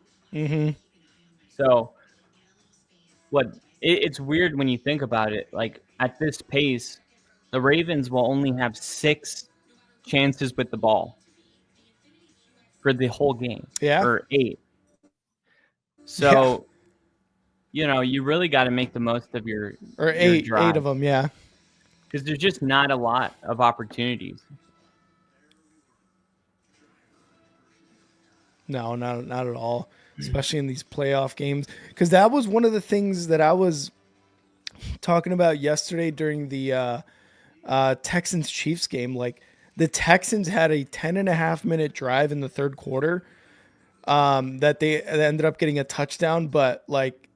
so it's weird when you think about it. Like at this pace, the Ravens will only have 6 chances with the ball for the whole game. Or 8. So, you really got to make the most of your eight drive. 8 of them, yeah. Because there's just not a lot of opportunities. No, not at all, especially in these playoff games. Because that was one of the things that I was talking about yesterday during the Texans-Chiefs game. Like, the Texans had a 10.5-minute drive in the third quarter that they ended up getting a touchdown. But, like,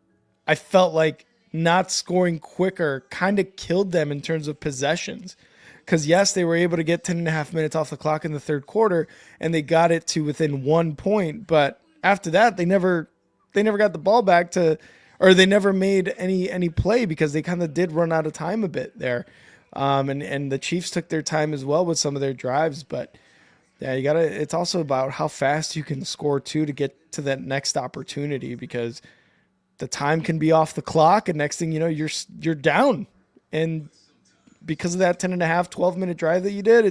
I felt like not scoring quicker kind of killed them in terms of possessions. Because, yes, they were able to get 10.5 minutes off the clock in the third quarter, and they got it to within 1 point. But after that, they never they never got the ball back or they never made any play because they kind of did run out of time a bit there. And the Chiefs took their time as well with some of their drives, but yeah, it's also about how fast you can score too to get to that next opportunity, because the time can be off the clock and next thing you know, you're down. And because of that 10 and a half, 12-minute drive that you did,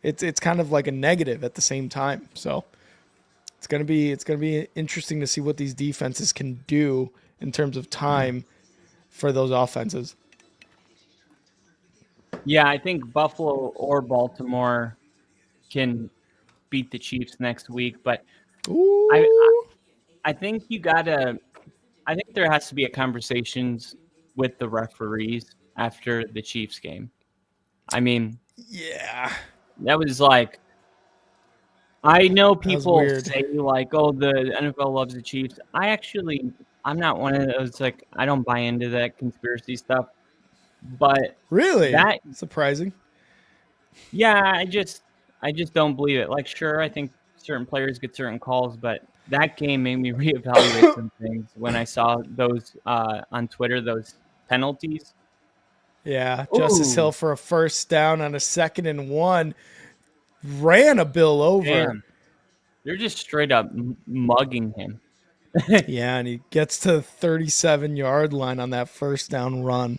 it's kind of like a negative at the same time. So it's going to be interesting to see what these defenses can do in terms of time for those offenses. Yeah, I think Buffalo or Baltimore can beat the Chiefs next week, but I Ooh. I think you gotta. I think there has to be a conversations with the referees after the Chiefs game. I mean, Yeah. that was like, I know That was people weird. say like, "Oh, the NFL loves the Chiefs." I'm not one of those, like, I don't buy into that conspiracy stuff. But Really? that, Surprising. yeah, I just don't believe it. Like, sure, I think certain players get certain calls, but that game made me reevaluate some things when I saw those on Twitter, those penalties. Yeah. Justice Hill Ooh, for a first down on a 2nd and 1. Ran a Bill over. damn. They're just straight up mugging him. Yeah, and he gets to the 37-yard line on that first down run.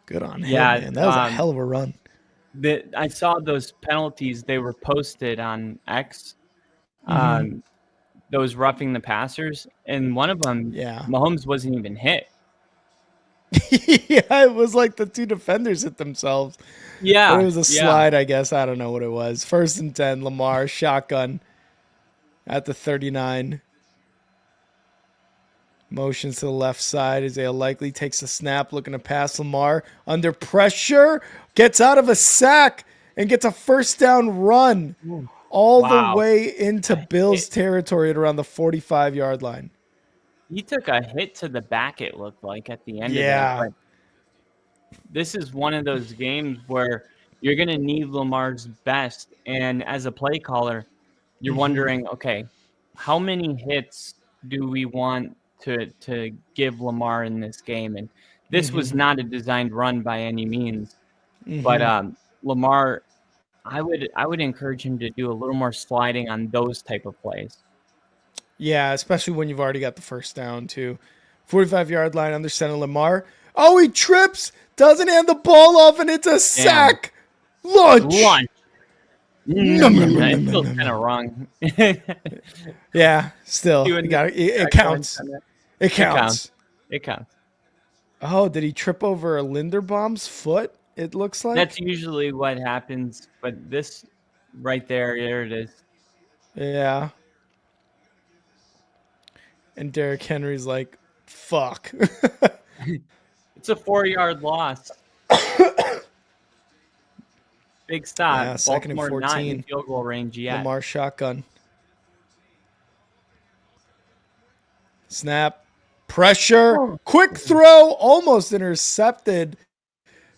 Good on him, Yeah, man. That was a hell of a run. I saw those penalties. They were posted on X. Mm-hmm. Those roughing the passers, and one of them, Yeah. Mahomes wasn't even hit. Yeah, it was like the two defenders hit themselves. But it Yeah, was a yeah. slide, I guess. I don't know what it was. 1st and 10, Lamar, shotgun at the 39. Motions to the left side. Isaiah Likely takes a snap, looking to pass Lamar. Under pressure, gets out of a sack, and gets a first down run all the Wow. way into Bills territory at around the 45-yard line. He took a hit to the back, it looked like, at the end of that. Yeah. But this is one of those games where you're going to need Lamar's best. And as a play caller, you're wondering, okay, how many hits do we want to give Lamar in this game? And this was not a designed run by any means. But Lamar, I would encourage him to do a little more sliding on those type of plays. Yeah, especially when you've already got the first down, too. 45-yard line under center, Lamar. Oh, he trips, doesn't hand the ball off, and it's a sack. Lunch. It feels kind of wrong. Yeah, still. It counts. It counts. It counts. Oh, did he trip over Linderbaum's foot? It looks like. That's usually what happens, but this right there it is. Yeah. And Derrick Henry's like, fuck. It's a 4-yard loss. Big stop. Yeah, 2nd and Baltimore not in 14. field goal range yet. Lamar shotgun. Snap. Pressure. Quick throw. Almost intercepted.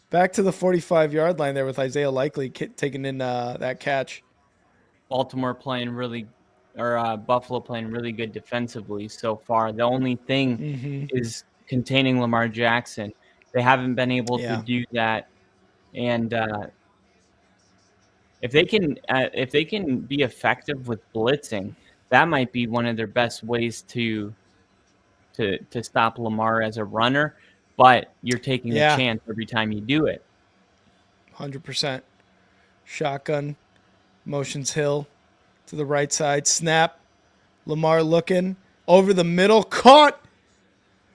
Back to the 45-yard line there with Isaiah Likely taking in that catch. Buffalo playing really good defensively so far. The only thing is containing Lamar Jackson. They haven't been able to do that, and if they can be effective with blitzing, that might be one of their best ways to stop Lamar as a runner. But you're taking a chance every time you do it. 100%. Shotgun. Motions Hill to the right side. Snap. Lamar looking. Over the middle. Caught.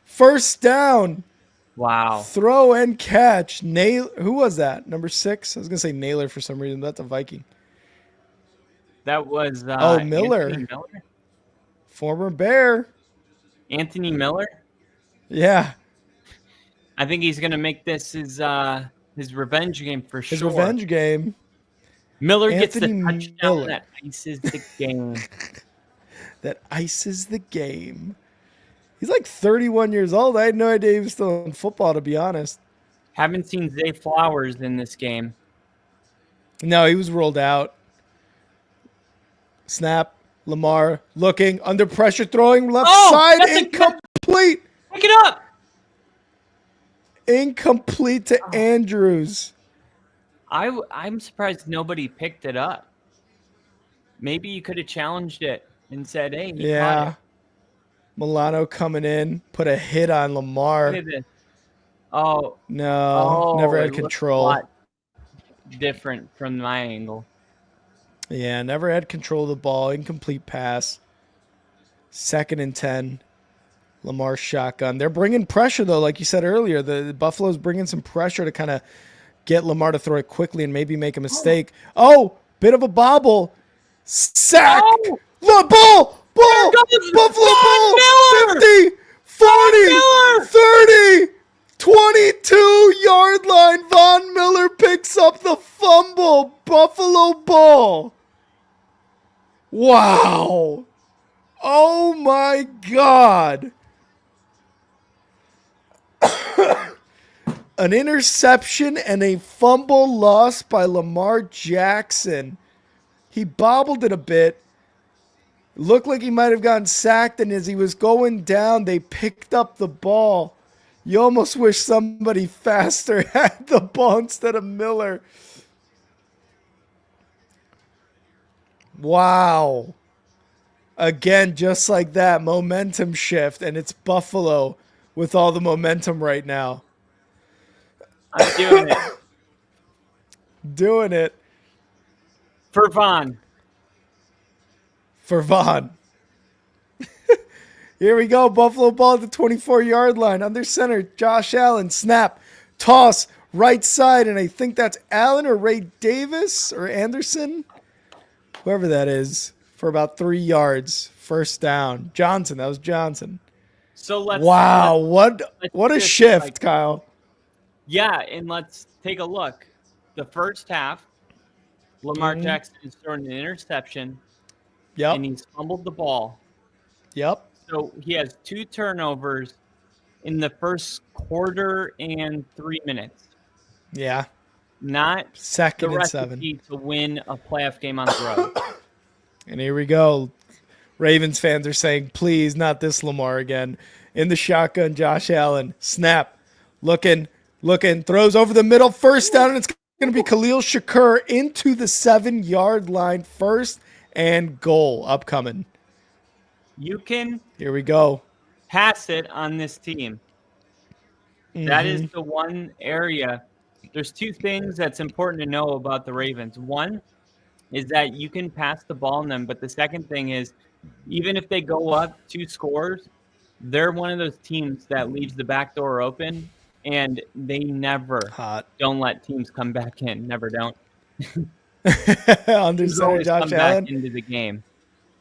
First down. Wow. Throw and catch. Who was that? Number 6? I was going to say Naylor for some reason. That's a Viking. That was Miller. Anthony Miller. Former Bear. Anthony Miller? Yeah. I think he's going to make this his revenge game for sure. His revenge game. Miller gets the Anthony touchdown Miller. that ices the game. That ices the game. He's like 31 years old. I had no idea he was still in football, to be honest. Haven't seen Zay Flowers in this game. No, he was rolled out. Snap. Lamar looking under pressure, throwing left Oh, side, that's a incomplete. Pick it up. Incomplete to Andrews. I'm surprised nobody picked it up. Maybe you could have challenged it and said, "Hey, he caught Yeah. it." Milano coming in, put a hit on Look Lamar. at this. Oh, No, never it had looks a control. lot different from my angle. Yeah, never had control of the ball. Incomplete pass. 2nd and 10. Lamar shotgun. They're bringing pressure, though, like you said earlier. The Buffalo's bringing some pressure to kind of get Lamar to throw it quickly and maybe make a mistake. Oh, bit of a bobble. Sack. Oh! The ball. Ball. goes Buffalo Von ball. Miller! 50, 40, Miller! 30, 22-yard line. Von Miller picks up the fumble. Buffalo ball. Wow. Oh, my God. An interception and a fumble lost by Lamar Jackson. He bobbled it a bit. Looked like he might have gotten sacked, and as he was going down, they picked up the ball. You almost wish somebody faster had the ball instead of Miller. Wow. Again, just like that, momentum shift, and it's Buffalo with all the momentum right now. I'm doing it Doing it for Von. for Vaughn. Here we go. Buffalo ball at the 24-yard line. Under center, Josh Allen. Snap. Toss. Right side. And I think that's Allen or Ray Davis or Anderson. Whoever that is. For about 3 yards. First down. Johnson. That was Johnson. So let's. Wow. let's What a just, shift, like, Kyle. Yeah, and let's take a look. The first half, Lamar Jackson is throwing an interception, Yep. and he's fumbled the ball. Yep. So he has 2 turnovers in the first quarter and 3 minutes. Yeah. Not the 2nd and recipe 7. to win a playoff game on the road. And here we go. Ravens fans are saying, please, not this Lamar again. In the shotgun, Josh Allen. Snap. Looking. Throws over the middle. First down, and it's going to be Khalil Shakur into the 7-yard line. First and goal upcoming. You can Here we go. pass it on this team. That is the one area. There's 2 things that's important to know about the Ravens. One is that you can pass the ball on them, but the second thing is, even if they go up 2 scores, they're one of those teams that leaves the back door open, and they never Hot. don't let teams come back in. Never don't. Under Teams center, always come Josh back Allen. into the game.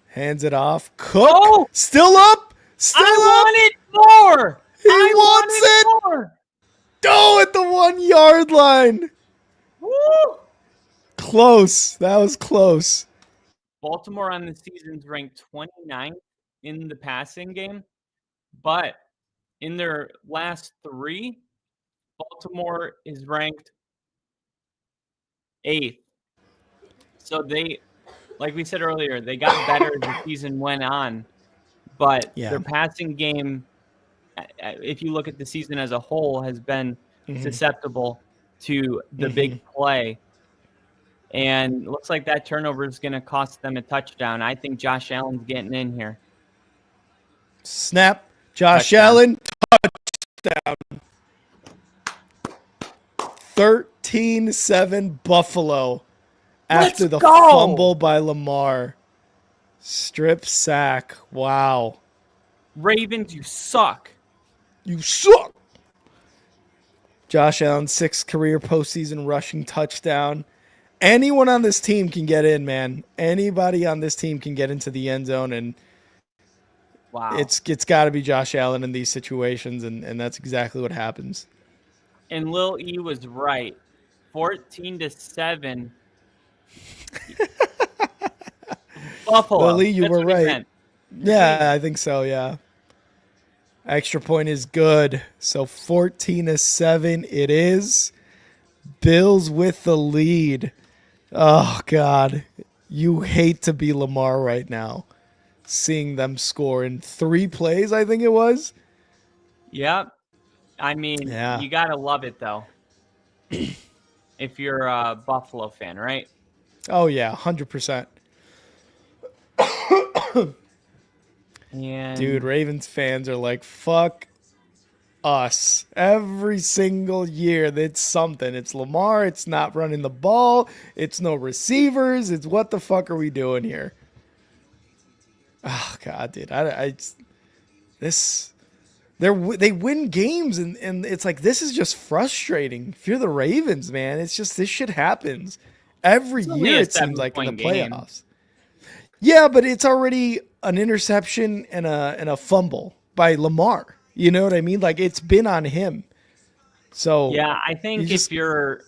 Hands it off. Cook. Oh! Still up. Still I up. wanted more. He I wants it. wanted more. Go at the 1-yard line. Woo! Close. That was close. Baltimore on the season's ranked 29th in the passing game, but in their last 3, Baltimore is ranked 8th. So they, like we said earlier, they got better as the season went on, but Yeah. their passing game, if you look at the season as a whole, has been susceptible to the big play. And it looks like that turnover is going to cost them a touchdown. I think Josh Allen's getting in here. Snap. Josh Touchdown. Allen. Touchdown. 13-7 Buffalo after Let's the go. fumble by Lamar. Strip sack. Wow. Ravens, you suck. You suck. Josh Allen, 6th career postseason rushing touchdown. Anyone on this team can get in, man. Anybody on this team can get into the end zone, and Wow. it's got to be Josh Allen in these situations, and that's exactly what happens. And Lil E was right. 14-7. Buffalo. Lil E, you That's were what he right. meant. Yeah, I think so, yeah. Extra point is good. So 14-7 it is. Bills with the lead. Oh, God. You hate to be Lamar right now. seeing them score in 3 plays, I think it was. Yep. I mean, Yeah. you gotta love it though. If you're a Buffalo fan, right? Oh yeah, 100%. Dude, And Ravens fans are like, fuck us. Every single year, it's something. It's Lamar. It's not running the ball. It's no receivers. It's what the fuck are we doing here? Oh god, dude. This they win games and it's like this is just frustrating. If you're the Ravens, man, it's just this shit happens every it's only year. a It seems like in the 7-point game. playoffs. Yeah, but it's already an interception and a fumble by Lamar. You know what I mean? Like it's been on him. So Yeah, I you think if just you're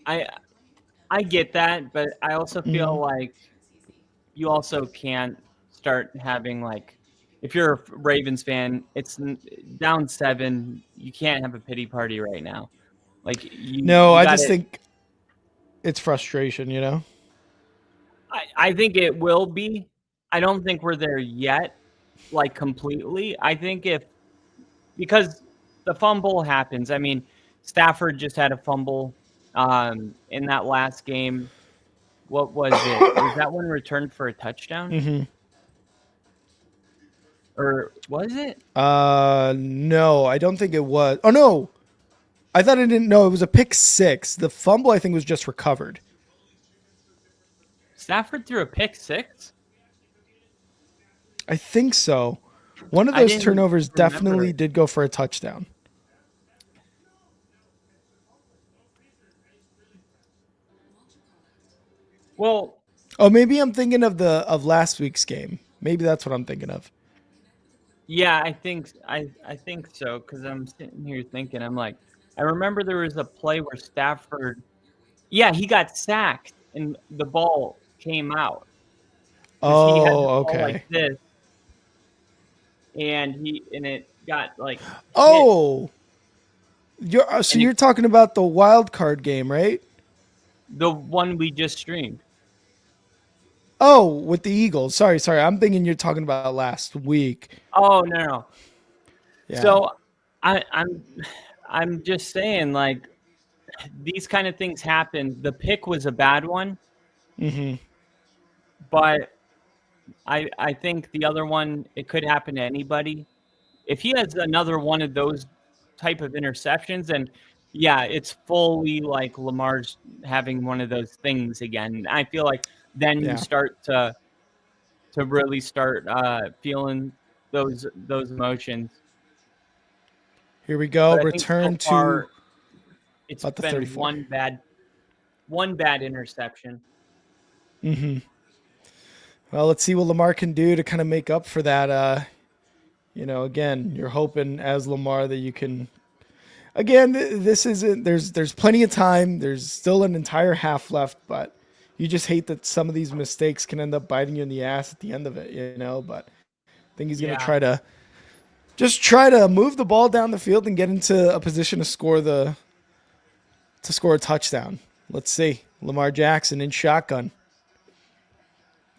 I I get that, but I also feel like you also can't start having like if you're a Ravens fan, it's down 7, you can't have a pity party right now. Like no, you I got just it. think it's frustration. You know? I think it will be. I don't think we're there yet, like completely. I think if because the fumble happens. I mean, Stafford just had a fumble in that last game. What was it? Was that one returned for a touchdown? Or was it? No, I don't think it was. Oh no, I thought I didn't know it was a pick six. The fumble I think was just recovered. Stafford threw a pick 6? I think so. One of I those didn't turnovers remember. definitely did go for a touchdown. Well, Oh, maybe I'm thinking of last week's game. Maybe that's what I'm thinking of. yeah, I think so because I'm sitting here thinking I'm like I remember there was a play where Stafford yeah, he got sacked and the ball came out because he had the Oh, ball like okay. this and it got like hit Oh, you're so and it you're talking about the wild card game, right? the one we just streamed. Oh, with the Eagles. Sorry. I'm thinking you're talking about last week. Oh no. Yeah. So I'm just saying like these kind of things happen. The pick was a bad one, but I think the other one it could happen to anybody. If he has another one of those type of interceptions, and yeah, it's fully like Lamar's having one of those things again. I feel like then you Yeah. start to really start feeling those emotions. Here we go. But I think so Return to far it's about the been 34. one bad interception. Well, let's see what Lamar can do to kind of make up for that. Again, you're hoping as Lamar that you can. Again, this isn't. There's plenty of time. There's still an entire half left, but you just hate that some of these mistakes can end up biting you in the ass at the end of it. But I think he's going to Yeah. try to move the ball down the field and get into a position to score a touchdown. Let's see. Lamar Jackson in shotgun.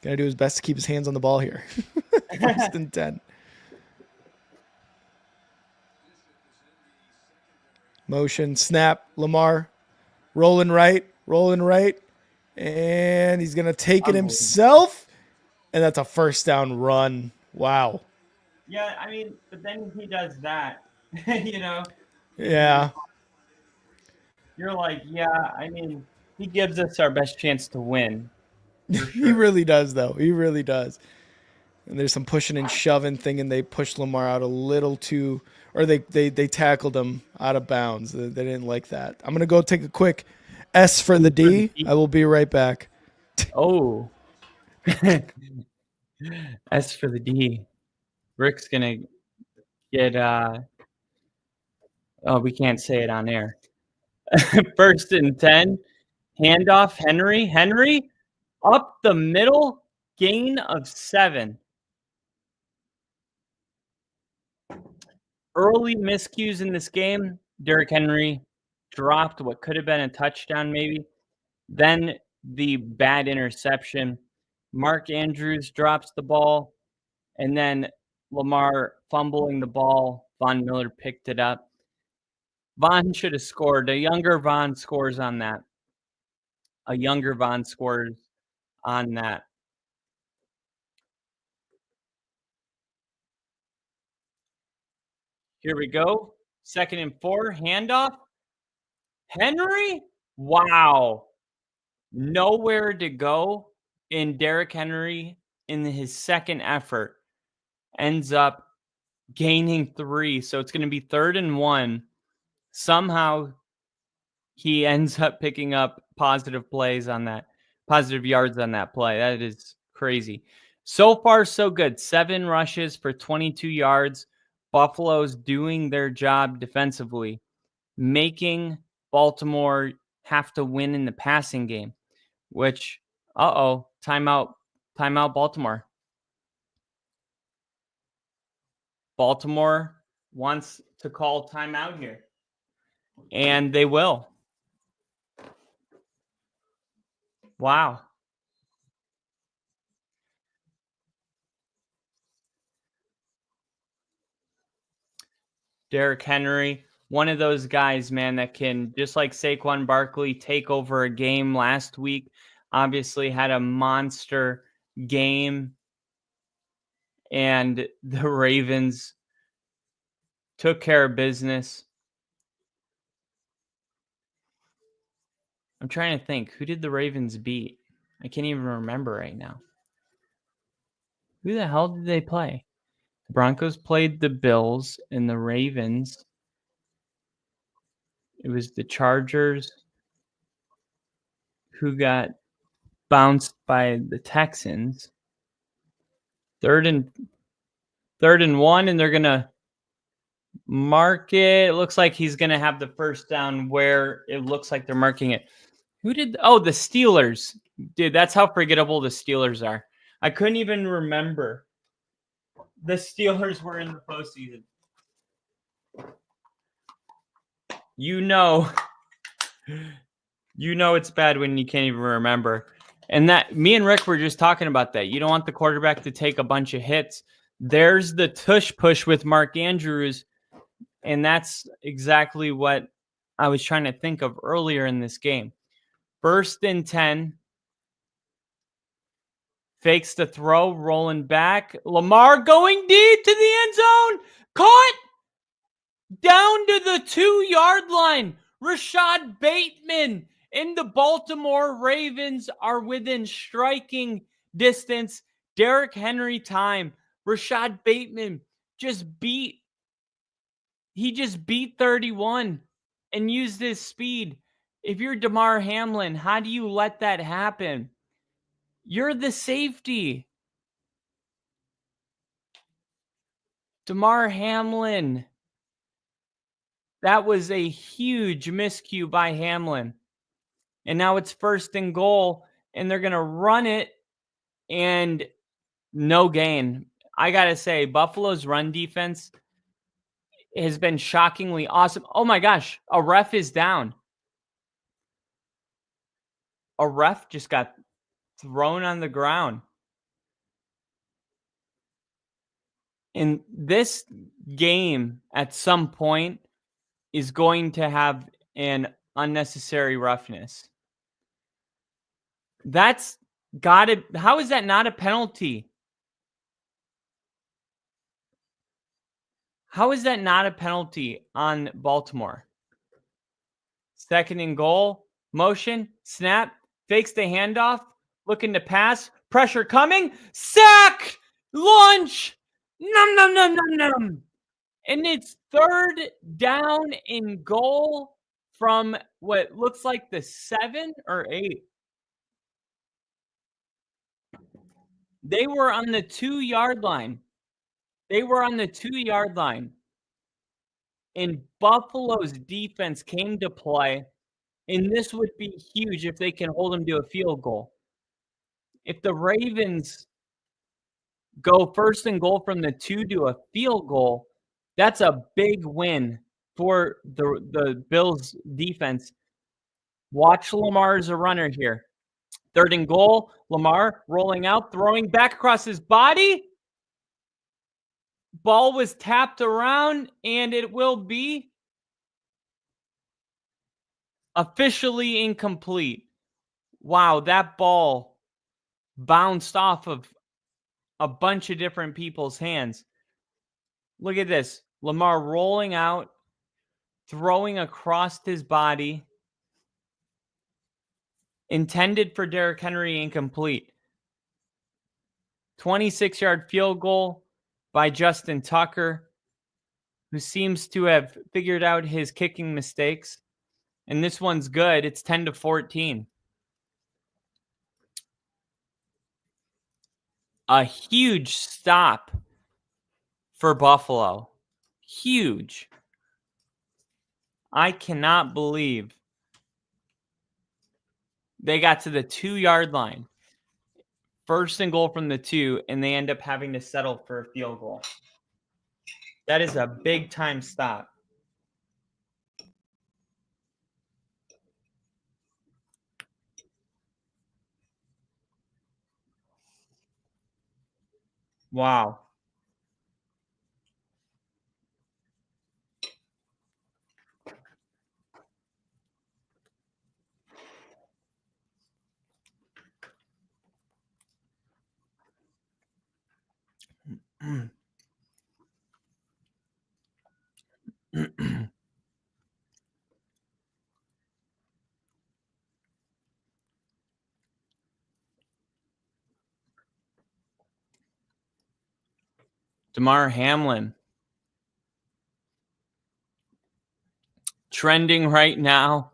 Gonna do his best to keep his hands on the ball here. First and 10. Motion, snap, Lamar, rolling right, and he's gonna take it Unbelievable. himself, and that's a first down run. Wow. Yeah, I mean, but then he does that, you know. Yeah, You're like, yeah, I mean, he gives us our best chance to win. For he sure. really does though. He really does. And there's some pushing and shoving thing, and they pushed Lamar out a little too, or they tackled him out of bounds. They didn't like that. I'm gonna go take a quick S for the D. I will be right back. Oh. S for the D. Rick's gonna get oh, we can't say it on air. First and 10. Handoff, Henry. Henry up the middle, gain of 7. Early miscues in this game. Derrick Henry dropped what could have been a touchdown, maybe. Then the bad interception. Mark Andrews drops the ball. And then Lamar fumbling the ball. Von Miller picked it up. Von should have scored. A younger Von scores on that. A younger Von scores on that. Here we go. 2nd and 4. Handoff. Henry? Wow. Nowhere to go. And Derrick Henry, in his second effort, ends up gaining 3. So it's going to be 3rd and 1. Somehow he ends up picking up positive yards on that play. That is crazy. So far, so good. 7 rushes for 22 yards. Buffalo's doing their job defensively, making Baltimore have to win in the passing game, which, timeout, Baltimore. Baltimore wants to call timeout here, and they will. Wow. Derrick Henry, one of those guys, man, that can, just like Saquon Barkley, take over a game last week. Obviously had a monster game, and the Ravens took care of business. I'm trying to think. Who did the Ravens beat? I can't even remember right now. Who the hell did they play? The Broncos played the Bills, and the Ravens, it was the Chargers who got bounced by the Texans. 3rd and 1, and they're going to mark it. It looks like he's going to have the first down where it looks like they're marking it. The Steelers. Dude, that's how forgettable the Steelers are. I couldn't even remember the Steelers were in the postseason. You know it's bad when you can't even remember. And that, me and Rick were just talking about that. You don't want the quarterback to take a bunch of hits. There's the tush push with Mark Andrews, and that's exactly what I was trying to think of earlier in this game. 1st and 10. Fakes the throw, rolling back. Lamar going deep to the end zone. Caught down to the 2-yard line. Rashad Bateman and the Baltimore Ravens are within striking distance. Derrick Henry time. Rashad Bateman just beat 31 and used his speed. If you're Damar Hamlin, how do you let that happen? You're the safety. Damar Hamlin. That was a huge miscue by Hamlin. And now it's 1st and goal, and they're going to run it, and no gain. I got to say, Buffalo's run defense has been shockingly awesome. Oh my gosh, a ref is down. A ref just got thrown on the ground. And this game at some point is going to have an unnecessary roughness. That's got to, how is that not a penalty? How is that not a penalty on Baltimore? 2nd and goal, motion, snap, fakes the handoff, looking to pass, pressure coming, sack, launch, num. And it's 3rd down and goal from what looks like the 7 or 8. They were on the 2-yard line. And Buffalo's defense came to play. And this would be huge if they can hold them to a field goal. If the Ravens go 1st and goal from the 2 to a field goal, that's a big win for the Bills defense. Watch Lamar as a runner here. 3rd and goal, Lamar rolling out, throwing back across his body. Ball was tapped around, and it will be officially incomplete. Wow, that ball bounced off of a bunch of different people's hands. Look at this. Lamar rolling out, throwing across his body. Intended for Derrick Henry, incomplete. 26-yard field goal by Justin Tucker, who seems to have figured out his kicking mistakes. And this one's good. It's 10-14. A huge stop for Buffalo. Huge. I cannot believe they got to the 2-yard line. First and goal from the 2, and they end up having to settle for a field goal. That is a big time stop. Wow. Damar Hamlin trending right now.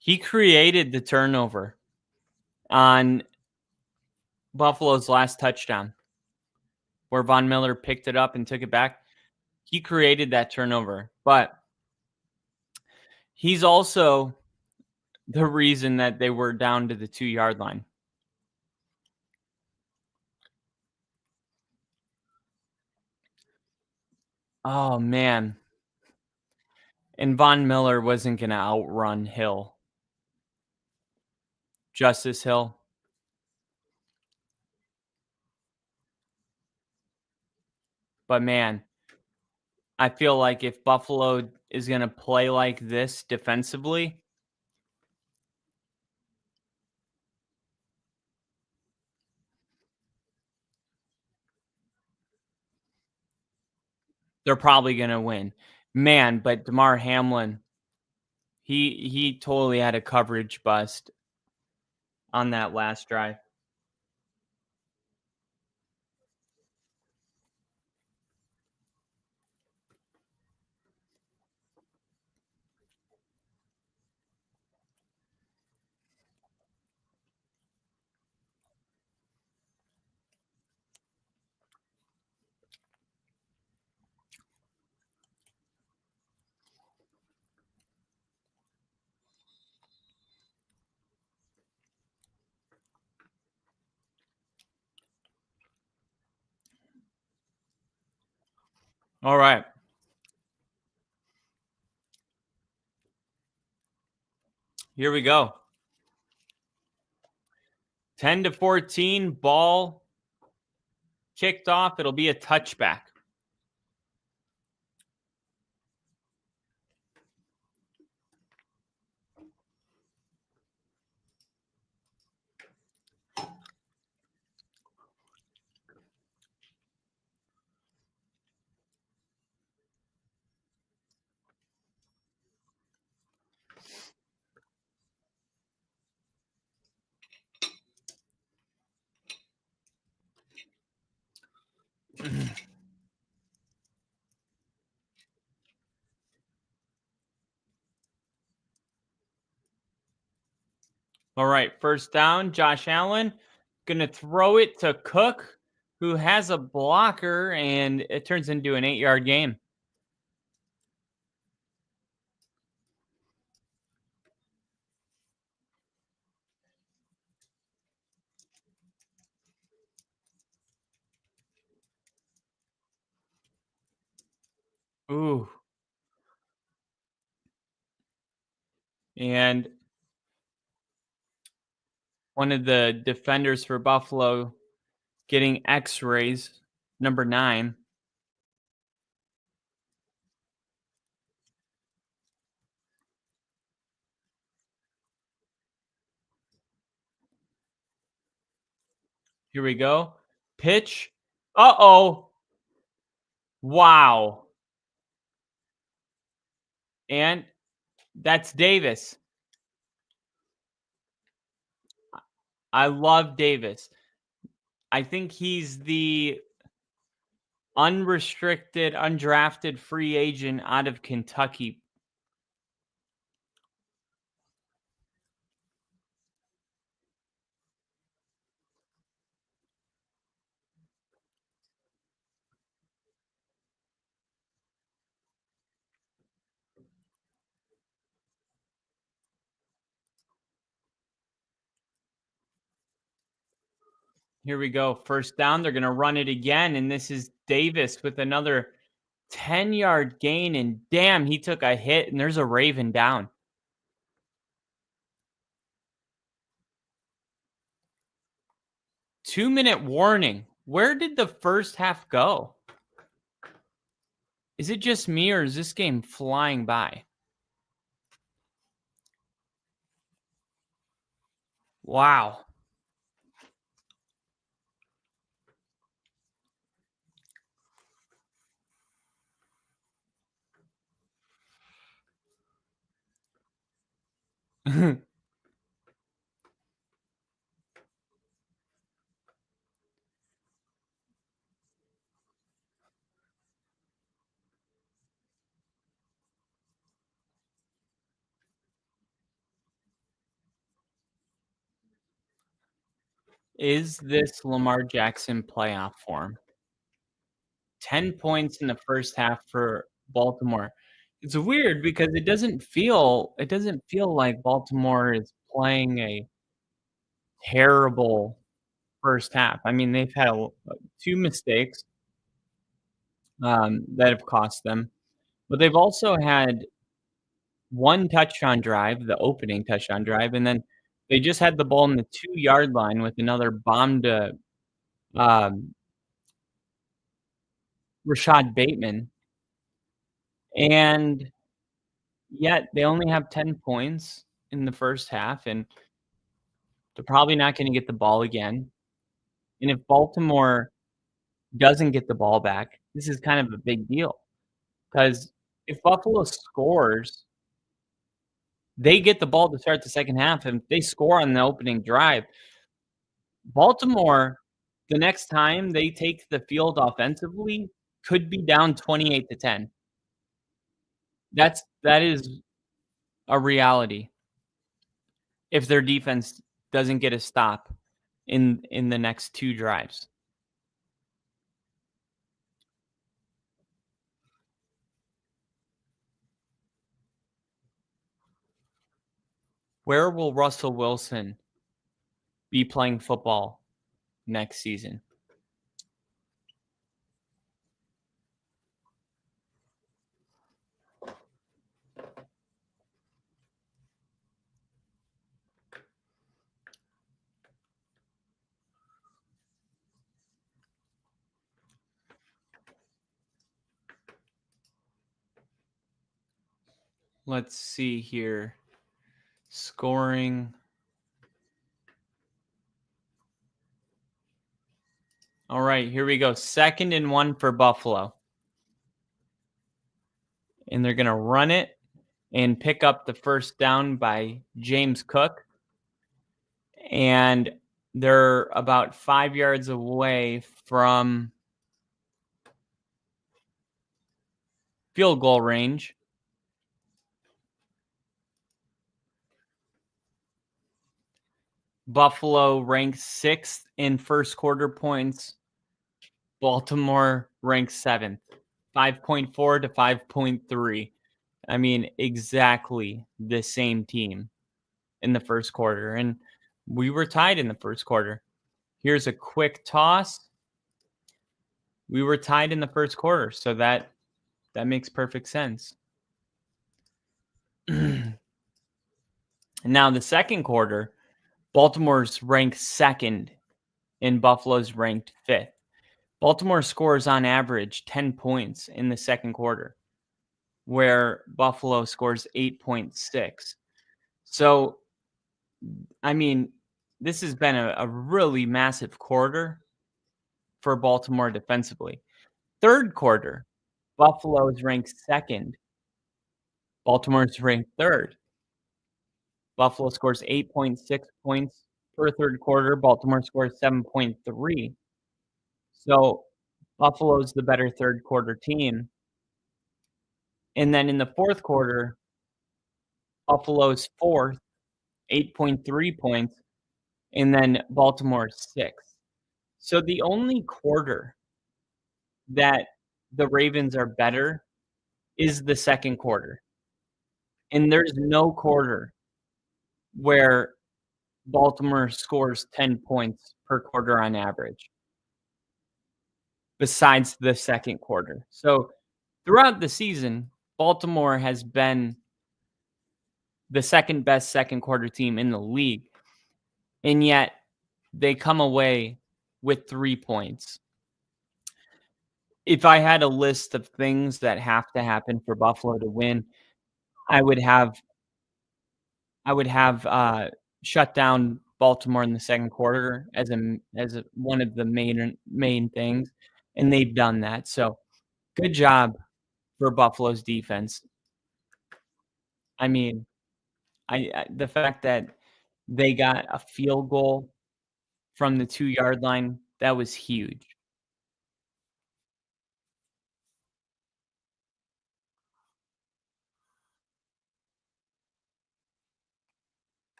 He created the turnover on Buffalo's last touchdown, where Von Miller picked it up and took it back. He created that turnover, but he's also the reason that they were down to the 2-yard line. Oh, man. And Von Miller wasn't going to outrun Hill. Justice Hill. But, man, I feel like if Buffalo is going to play like this defensively, they're probably going to win. Man, but Damar Hamlin, he totally had a coverage bust on that last drive. All right. Here we go. 10-14, ball kicked off. It'll be a touchback. All right, first down, Josh Allen going to throw it to Cook, who has a blocker, and it turns into an 8-yard gain. Ooh. And one of the defenders for Buffalo getting x-rays, number 9. Here we go. Pitch. Uh-oh. Wow. And that's Davis. I love Davis. I think he's the unrestricted, undrafted free agent out of Kentucky. Here we go. First down. They're going to run it again. And this is Davis with another 10-yard gain. And damn, he took a hit. And there's a Raven down. Two-minute warning. Where did the first half go? Is it just me or is this game flying by? Wow. Is this Lamar Jackson playoff form? 10 points in the first half for Baltimore. It's weird because it doesn't feel like Baltimore is playing a terrible first half. I mean, they've had 2 mistakes that have cost them, but they've also had 1 touchdown drive, the opening touchdown drive, and then they just had the ball in the 2-yard line with another bomb to um, Rashad Bateman, and yet they only have 10 points in the first half, and they're probably not gonna get the ball again. And if Baltimore doesn't get the ball back, this is kind of a big deal because if Buffalo scores, they get the ball to start the second half, and if they score on the opening drive, Baltimore, the next time they take the field offensively, could be down 28-10. That is a reality if their defense doesn't get a stop in the next 2 drives. Where will Russell Wilson be playing football next season? Let's see here. Scoring. All right, here we go. 2nd and 1 for Buffalo. And they're going to run it and pick up the first down by James Cook. And they're about 5 yards away from field goal range. Buffalo ranks 6th in first quarter points. Baltimore ranks 7th, 5.4 to 5.3. I mean, exactly the same team in the first quarter. And we were tied in the first quarter. Here's a quick toss. We were tied in the first quarter, so that makes perfect sense. Now, the second quarter, Baltimore's ranked second and Buffalo's ranked fifth. Baltimore scores on average 10 points in the second quarter, where Buffalo scores 8.6. So, I mean, this has been a really massive quarter for Baltimore defensively. Third quarter, Buffalo is ranked second. Baltimore is ranked third. Buffalo scores 8.6 points per third quarter. Baltimore scores 7.3. So Buffalo's the better third quarter team. And then in the fourth quarter, Buffalo's fourth, 8.3 points, and then Baltimore's sixth. So the only quarter that the Ravens are better is the second quarter. And there's no quarter where Baltimore scores 10 points per quarter on average besides the second quarter. So throughout the season, Baltimore has been the second best second quarter team in the league. And yet they come away with 3 points. If I had a list of things that have to happen for Buffalo to win, I would have shut down Baltimore in the second quarter as one of the main things, and they've done that. So, good job for Buffalo's defense. I mean, I the fact that they got a field goal from the 2-yard line, that was huge.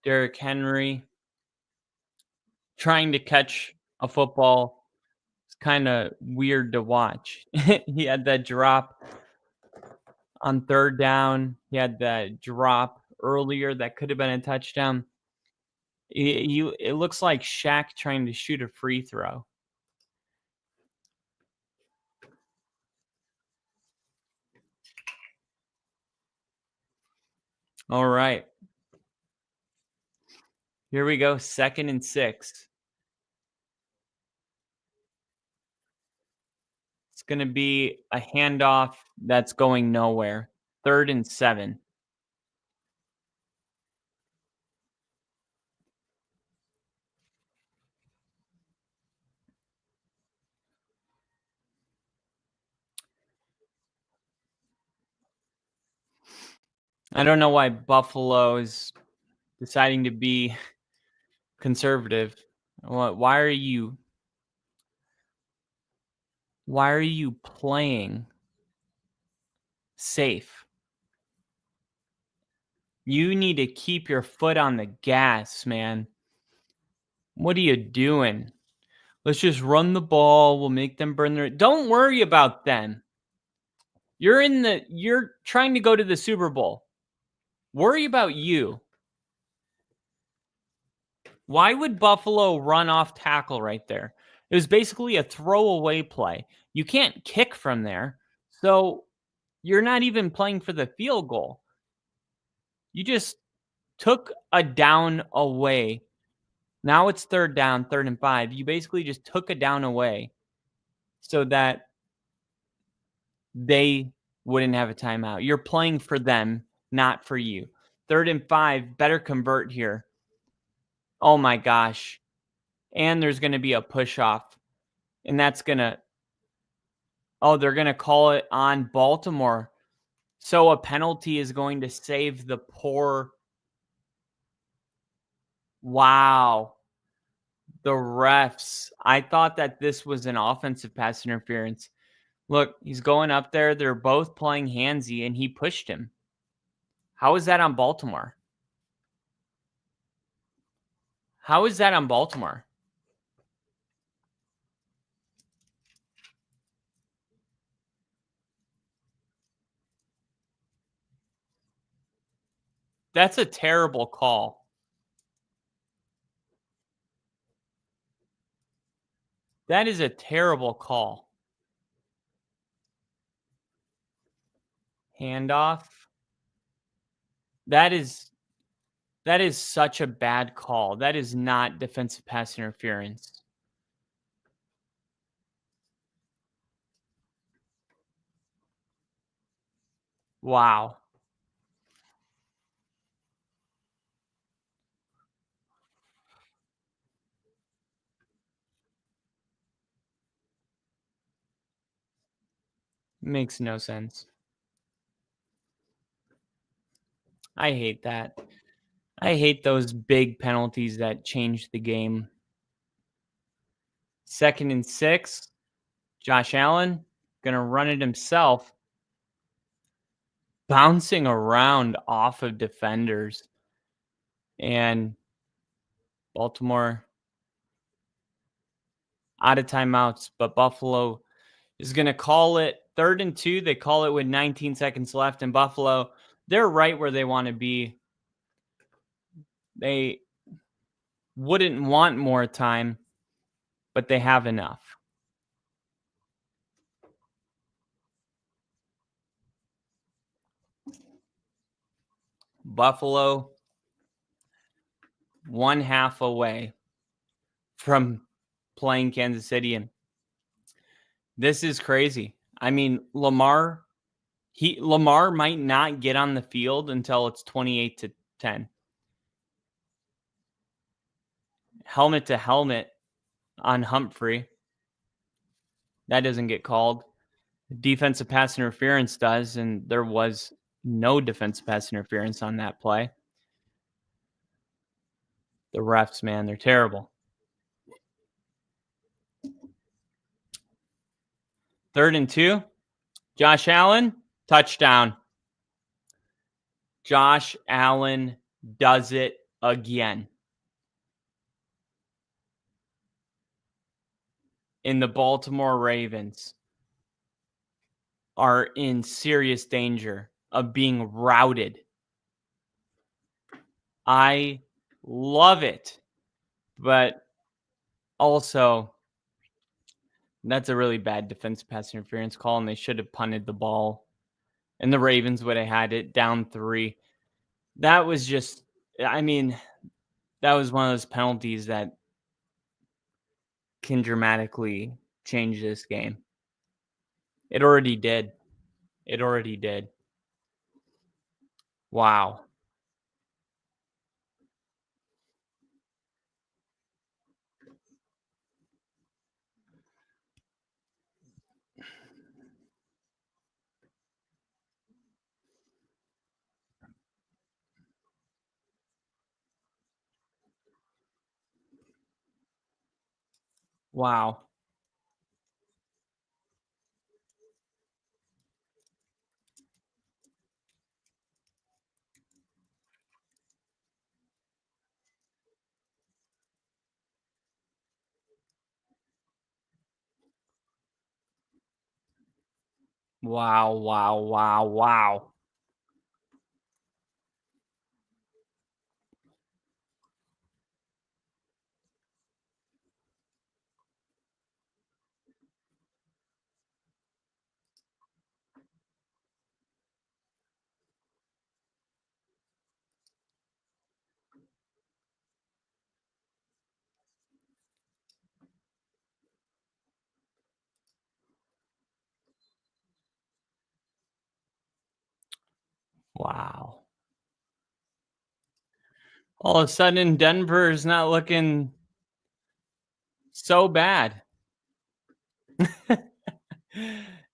Derrick Henry trying to catch a football is kinda weird to watch. He had that drop on third down. He had that drop earlier that could have been a touchdown. It looks like Shaq trying to shoot a free throw. All right. Here we go, 2nd and 6. It's gonna be a handoff that's going nowhere. 3rd and 7. I don't know why Buffalo is deciding to be conservative. Why are you playing safe? You need to keep your foot on the gas, man. What are you doing? Let's just run the ball. We'll make them burn their. Don't worry about them. You're trying to go to the Super Bowl. Worry about you. Why would Buffalo run off tackle right there? It was basically a throwaway play. You can't kick from there. So you're not even playing for the field goal. You just took a down away. Now it's 3rd down, 3rd and 5. You basically just took a down away so that they wouldn't have a timeout. You're playing for them, not for you. 3rd and 5, better convert here. Oh my gosh. And there's going to be a push off. And that's going to, they're going to call it on Baltimore. So a penalty is going to save the poor. Wow. The refs. I thought that this was an offensive pass interference. Look, he's going up there. They're both playing handsy, and he pushed him. How is that on Baltimore? How is that on Baltimore? That's a terrible call. That is a terrible call. Handoff. That is such a bad call. That is not defensive pass interference. Wow. Makes no sense. I hate that. I hate those big penalties that change the game. 2nd and 6. Josh Allen gonna run it himself. Bouncing around off of defenders. And Baltimore out of timeouts, but Buffalo is going to call it 3rd and 2. They call it with 19 seconds left. And Buffalo, they're right where they want to be. They wouldn't want more time, but they have enough. Buffalo, 1/2 away from playing Kansas City. And this is crazy. I mean, Lamar might not get on the field until it's 28-10. Helmet to helmet on Humphrey. That doesn't get called. Defensive pass interference does, and there was no defensive pass interference on that play. The refs, man, they're terrible. 3rd and 2. Josh Allen, touchdown. Josh Allen does it again. And the Baltimore Ravens are in serious danger of being routed. I love it. But also, that's a really bad defensive pass interference call, and they should have punted the ball. And the Ravens would have had it down 3. That was just, I mean, that was one of those penalties that can dramatically change this game. It already did. It already did. Wow. Wow. Wow, wow, wow, wow. Wow. All of a sudden, Denver is not looking so bad.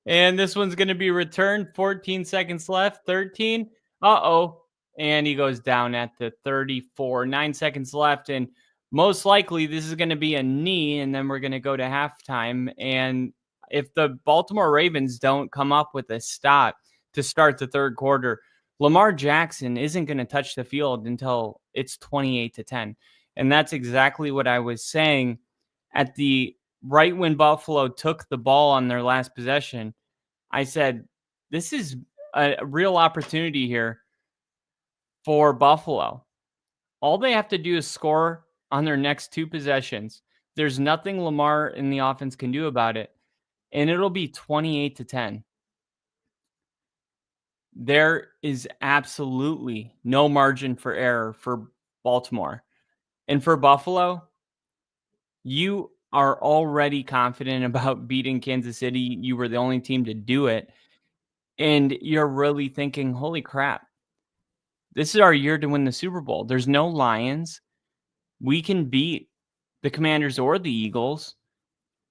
And this one's going to be returned. 14 seconds left. 13. Uh-oh. And he goes down at the 34. 9 seconds left. And most likely this is going to be a knee. And then we're going to go to halftime. And if the Baltimore Ravens don't come up with a stop to start the third quarter, Lamar Jackson isn't going to touch the field until it's 28-10. And that's exactly what I was saying at the right when Buffalo took the ball on their last possession. I said, this is a real opportunity here for Buffalo. All they have to do is score on their next 2 possessions. there's nothing Lamar in the offense can do about it, and it'll be 28-10. There is absolutely no margin for error for Baltimore. And for Buffalo, you are already confident about beating Kansas City. You were the only team to do it. And you're really thinking, holy crap, this is our year to win the Super Bowl. There's no Lions. We can beat the Commanders or the Eagles.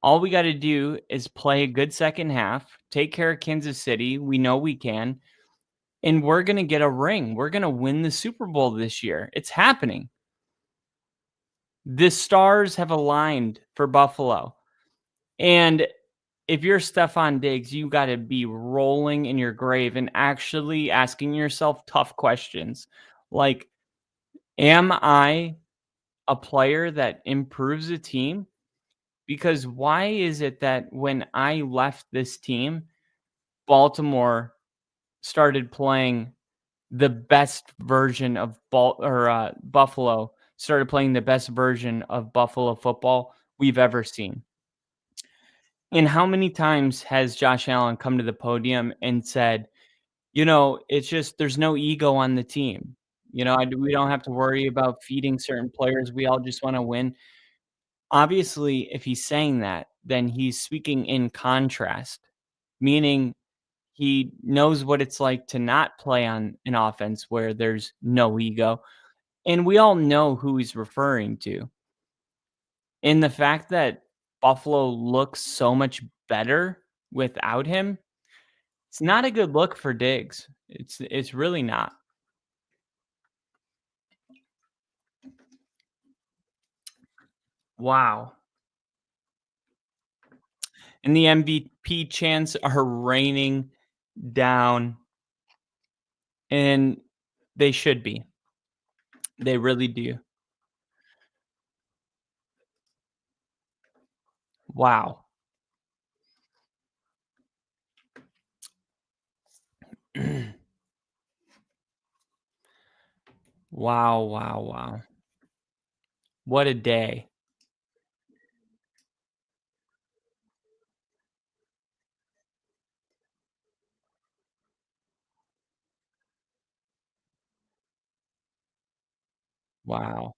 All we got to do is play a good second half, take care of Kansas City. We know we can. And we're going to get a ring. We're going to win the Super Bowl this year. It's happening. The stars have aligned for Buffalo. And if you're Stephon Diggs, you got to be rolling in your grave and actually asking yourself tough questions. Like, am I a player that improves a team? Because why is it that when I left this team, Baltimore started playing the best version of Buffalo started playing the best version of Buffalo football we've ever seen? And how many times has Josh Allen come to the podium and said, it's just there's no ego on the team. We don't have to worry about feeding certain players. We all just want to win. Obviously, if he's saying that, then he's speaking in contrast, meaning he knows what it's like to not play on an offense where there's no ego. And we all know who he's referring to. And the fact that Buffalo looks so much better without him, it's not a good look for Diggs. It's really not. Wow. And the MVP chants are raining down. And they should be. They really do. Wow. Wow, wow, wow. What a day. Wow.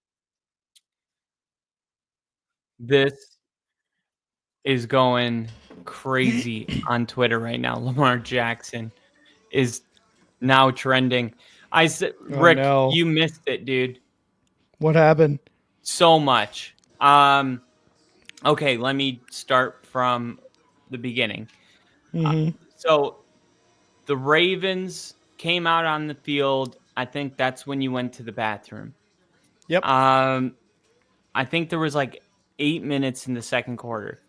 This is going crazy on Twitter right now. Lamar Jackson is now trending. I said, Rick, no. you missed it, dude. What happened? So much. Okay, let me start from the beginning. So the Ravens came out on the field. I think that's when you went to the bathroom. Yep. I think there was like 8 minutes in the second quarter.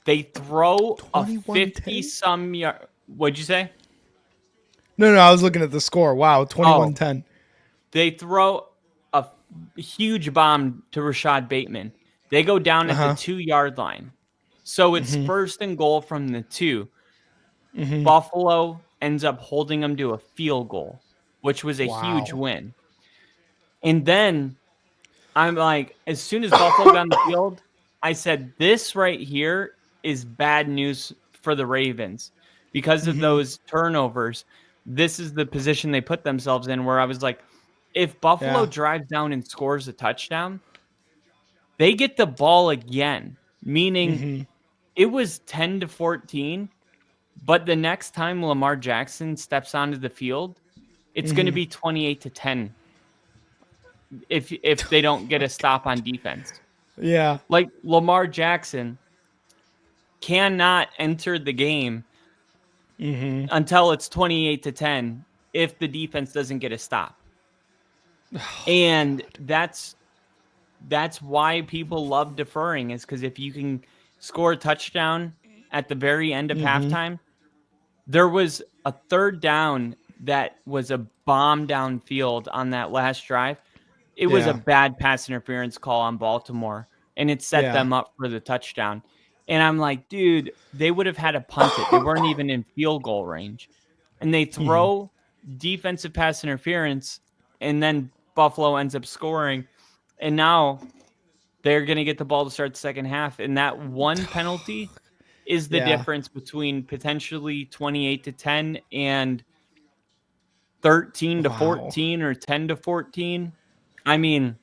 They throw a 50-some yard. What'd you say? No, I was looking at the score. Wow, 21-10. They throw a huge bomb to Rashad Bateman. They go down at the 2-yard line. So it's first and goal from the 2. Buffalo ends up holding them to a field goal, which was a huge win. And then I'm like, as soon as Buffalo got on the field, I said, this right here is bad news for the Ravens because of those turnovers. This is the position they put themselves in where I was like, if Buffalo drives down and scores a touchdown, they get the ball again, meaning it was 10-14. But the next time Lamar Jackson steps onto the field, it's going to be 28-10 if they don't get a stop on defense. Yeah. Like Lamar Jackson cannot enter the game until it's 28-10 if the defense doesn't get a stop. And that's why people love deferring, is because if you can score a touchdown at the very end of halftime, there was a third down that was a bomb downfield on that last drive. It was a bad pass interference call on Baltimore, and it set them up for the touchdown. And I'm like, dude, they would have had to punt it. They weren't even in field goal range. And they throw defensive pass interference, and then Buffalo ends up scoring. And now they're going to get the ball to start the second half. And that one penalty is the Yeah. difference between potentially 28-10 and 13 to Wow. 14 or 10 to 14. I mean,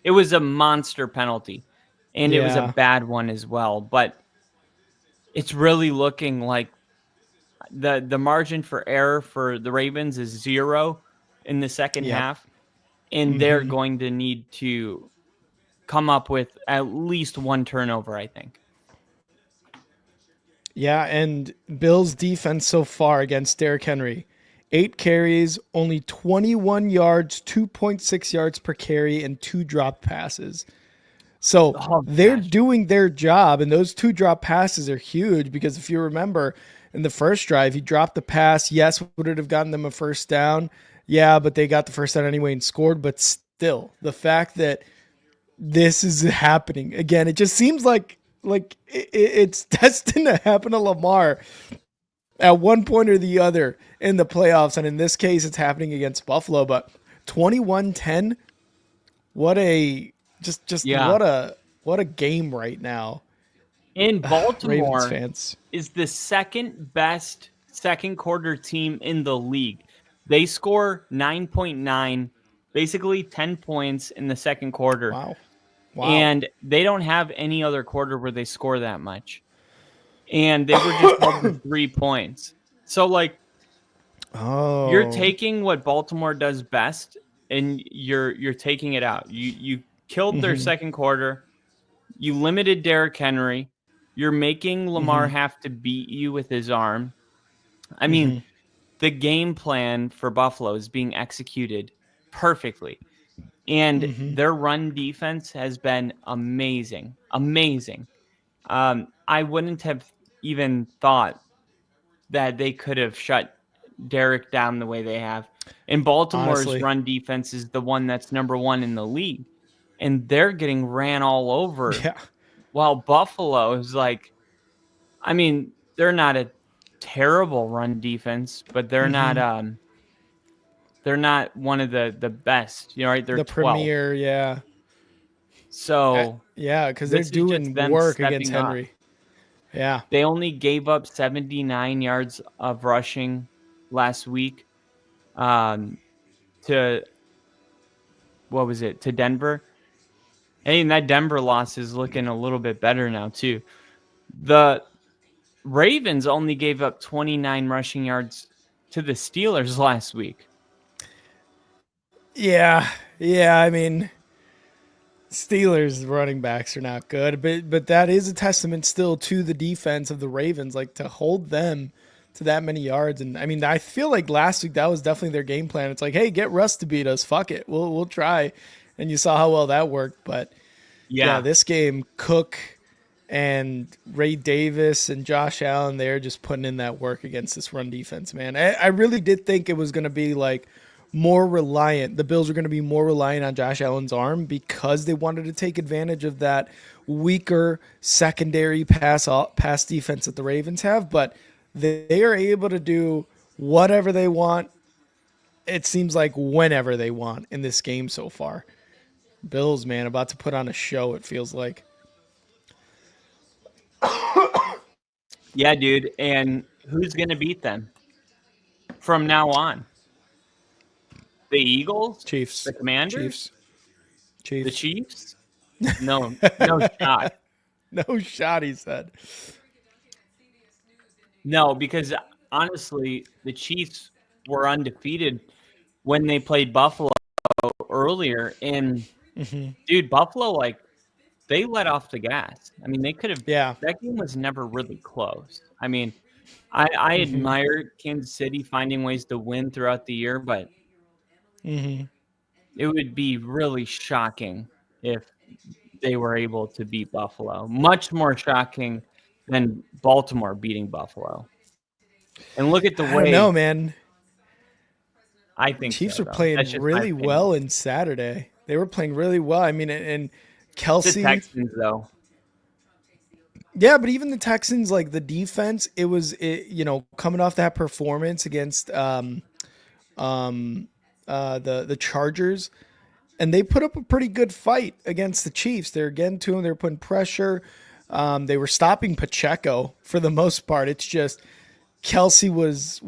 it was a monster penalty, and it was a Yeah. bad one as well. But it's really looking like the margin for error for the Ravens is 0 in the second Yep. half, and they're going to need to come up with at least one turnover, I think. Yeah, and Bills defense so far against Derrick Henry. 8 carries, only 21 yards, 2.6 yards per carry, and 2 drop passes. So Oh, they're gosh. doing their job, and those 2 drop passes are huge because if you remember in the first drive, he dropped the pass. Yes, would it have gotten them a first down? Yeah, but they got the first down anyway and scored. But still, the fact that this is happening again, it just seems like it's destined to happen to Lamar at one point or the other in the playoffs. And in this case, it's happening against Buffalo. But 21-10, what a just Yeah. what a game right now. In Ravens Baltimore fans. is the second best second quarter team in the league. They score 9.9, basically 10 points in the second quarter. Wow. And they don't have any other quarter where they score that much. And they were just held to 3 points. So, like, you're Oh. taking what Baltimore does best, and you're taking it out. You killed their second quarter. You limited Derrick Henry. You're making Lamar have to beat you with his arm. I mean, the game plan for Buffalo is being executed perfectly. And their run defense has been amazing. Amazing. I wouldn't have even thought that they could have shut Derek down the way they have. And Baltimore's Honestly. run defense is the one that's number 1 in the league. And they're getting ran all over. Yeah. While Buffalo is like, I mean, they're not a terrible run defense, but they're not one of the best. You know, right? They're The 12. premier, yeah. So Yeah, because they're this is just doing them work against stepping up. Henry. Yeah. They only gave up 79 yards of rushing last week to what was it? To Denver. And that Denver loss is looking a little bit better now too. The Ravens only gave up 29 rushing yards to the Steelers last week. Yeah. Yeah, I mean, Steelers running backs are not good, but that is a testament still to the defense of the Ravens, like to hold them to that many yards. And I mean, I feel like last week that was definitely their game plan. It's like, hey, get Russ to beat us. Fuck it, we'll try. And you saw how well that worked. But yeah, this game, Cook and Ray Davis and Josh Allen, they're just putting in that work against this run defense, man. I really did think it was going to be like more reliant. The Bills are going to be more reliant on Josh Allen's arm because they wanted to take advantage of that weaker secondary pass defense that the Ravens have. But they are able to do whatever they want. It seems like whenever they want in this game so far. Bills, man, about to put on a show, it feels like. Yeah, dude. And who's going to beat them from now on? The Eagles? Chiefs. The Commanders? Chiefs. The Chiefs? No shot. No shot, he said. No, because honestly, the Chiefs were undefeated when they played Buffalo earlier. And, dude, Buffalo, like, they let off the gas. I mean, they could have. Yeah. That game was never really close. I mean, I admire Kansas City finding ways to win throughout the year, but it would be really shocking if they were able to beat Buffalo. Much more shocking than Baltimore beating Buffalo. And look at the way. I don't know, man. I think Chiefs so, were playing That's just my really opinion. well in Saturday. They were playing really well. I mean, and It's Kelsey. the Texans, though. Yeah, but even the Texans, like the defense, it was coming off that performance against the Chargers. and they put up a pretty good fight against the Chiefs. They're getting to them. They're putting pressure. They were stopping Pacheco for the most part. It's just Kelsey was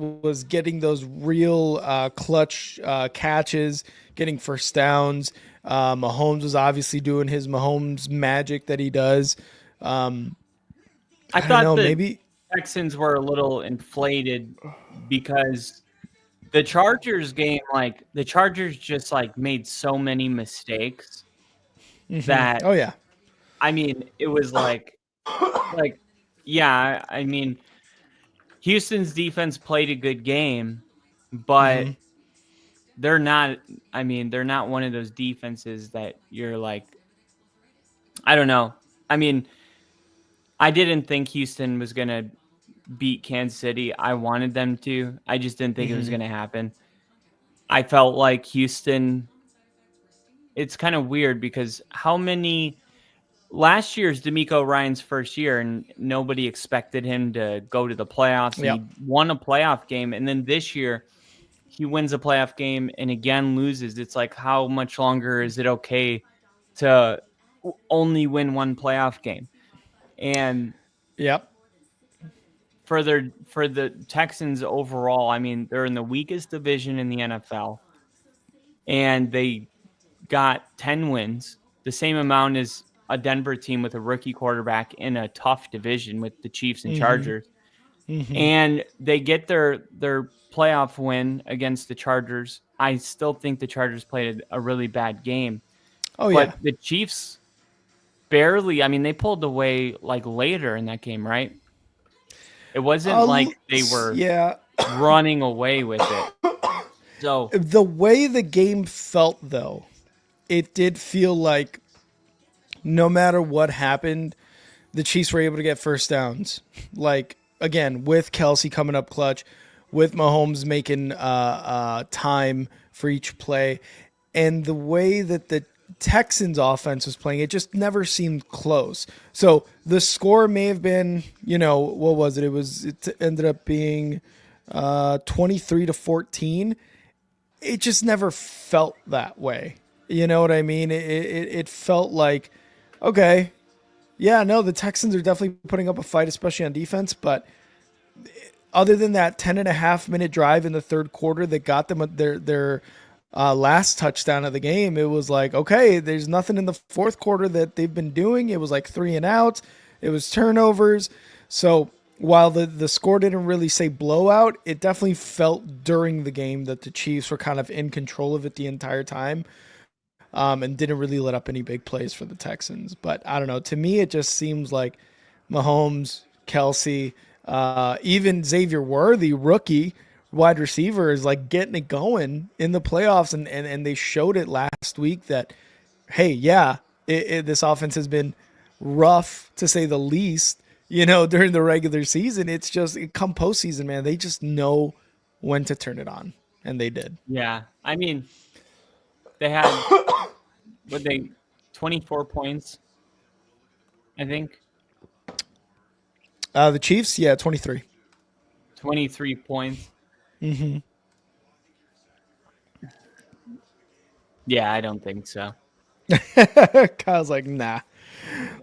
getting those real clutch catches, getting first downs. Mahomes was obviously doing his Mahomes magic that he does. I I don't thought know, the maybe. Texans were a little inflated because the Chargers game, like the Chargers just like made so many mistakes that Oh yeah. I mean, it was like yeah, I mean, Houston's defense played a good game, but they're not I mean, they're not one of those defenses that you're like I don't know. I mean, I didn't think Houston was going to beat Kansas City. I wanted them to. I just didn't think it was going to happen. I felt like Houston, it's kind of weird because how many last year's D'Amico Ryan's first year and nobody expected him to go to the playoffs and Yep. he won a playoff game. And then this year he wins a playoff game and again loses. It's like, how much longer is it okay to only win one playoff game? And Yep. for the Texans overall, I mean, they're in the weakest division in the NFL, and they got 10 wins, the same amount as a Denver team with a rookie quarterback in a tough division with the Chiefs and Chargers. And they get their playoff win against the Chargers. I still think the Chargers played a really bad game, Oh but yeah. the Chiefs barely, I mean, they pulled away like later in that game, right? It wasn't like they were Yeah. running away with it. So The way the game felt, though, it did feel like no matter what happened, the Chiefs were able to get first downs. Like, again, with Kelsey coming up clutch, with Mahomes making time for each play, and the way that the Texans offense was playing, it just never seemed close. So the score may have been, what was it? It ended up being 23-14. It just never felt that way. You know what I mean? It felt like, okay, yeah, no, the Texans are definitely putting up a fight, especially on defense. But other than that 10.5 minute drive in the third quarter that got them their last touchdown of the game, it was like, okay, there's nothing in the fourth quarter that they've been doing. It was like 3-and-out. It was turnovers. So while the score didn't really say blowout, it definitely felt during the game that the Chiefs were kind of in control of it the entire time, and didn't really let up any big plays for the Texans. But I don't know. To me, it just seems like Mahomes, Kelsey, even Xavier Worthy, rookie wide receiver, is like getting it going in the playoffs, and they showed it last week that, hey, yeah, this offense has been rough to say the least. During the regular season, it's just come postseason, man, they just know when to turn it on, and they did. yeah, I mean, they had 24 points, I think. The Chiefs, yeah, 23. 23 points. Yeah, I don't think so. Kyle's like, nah.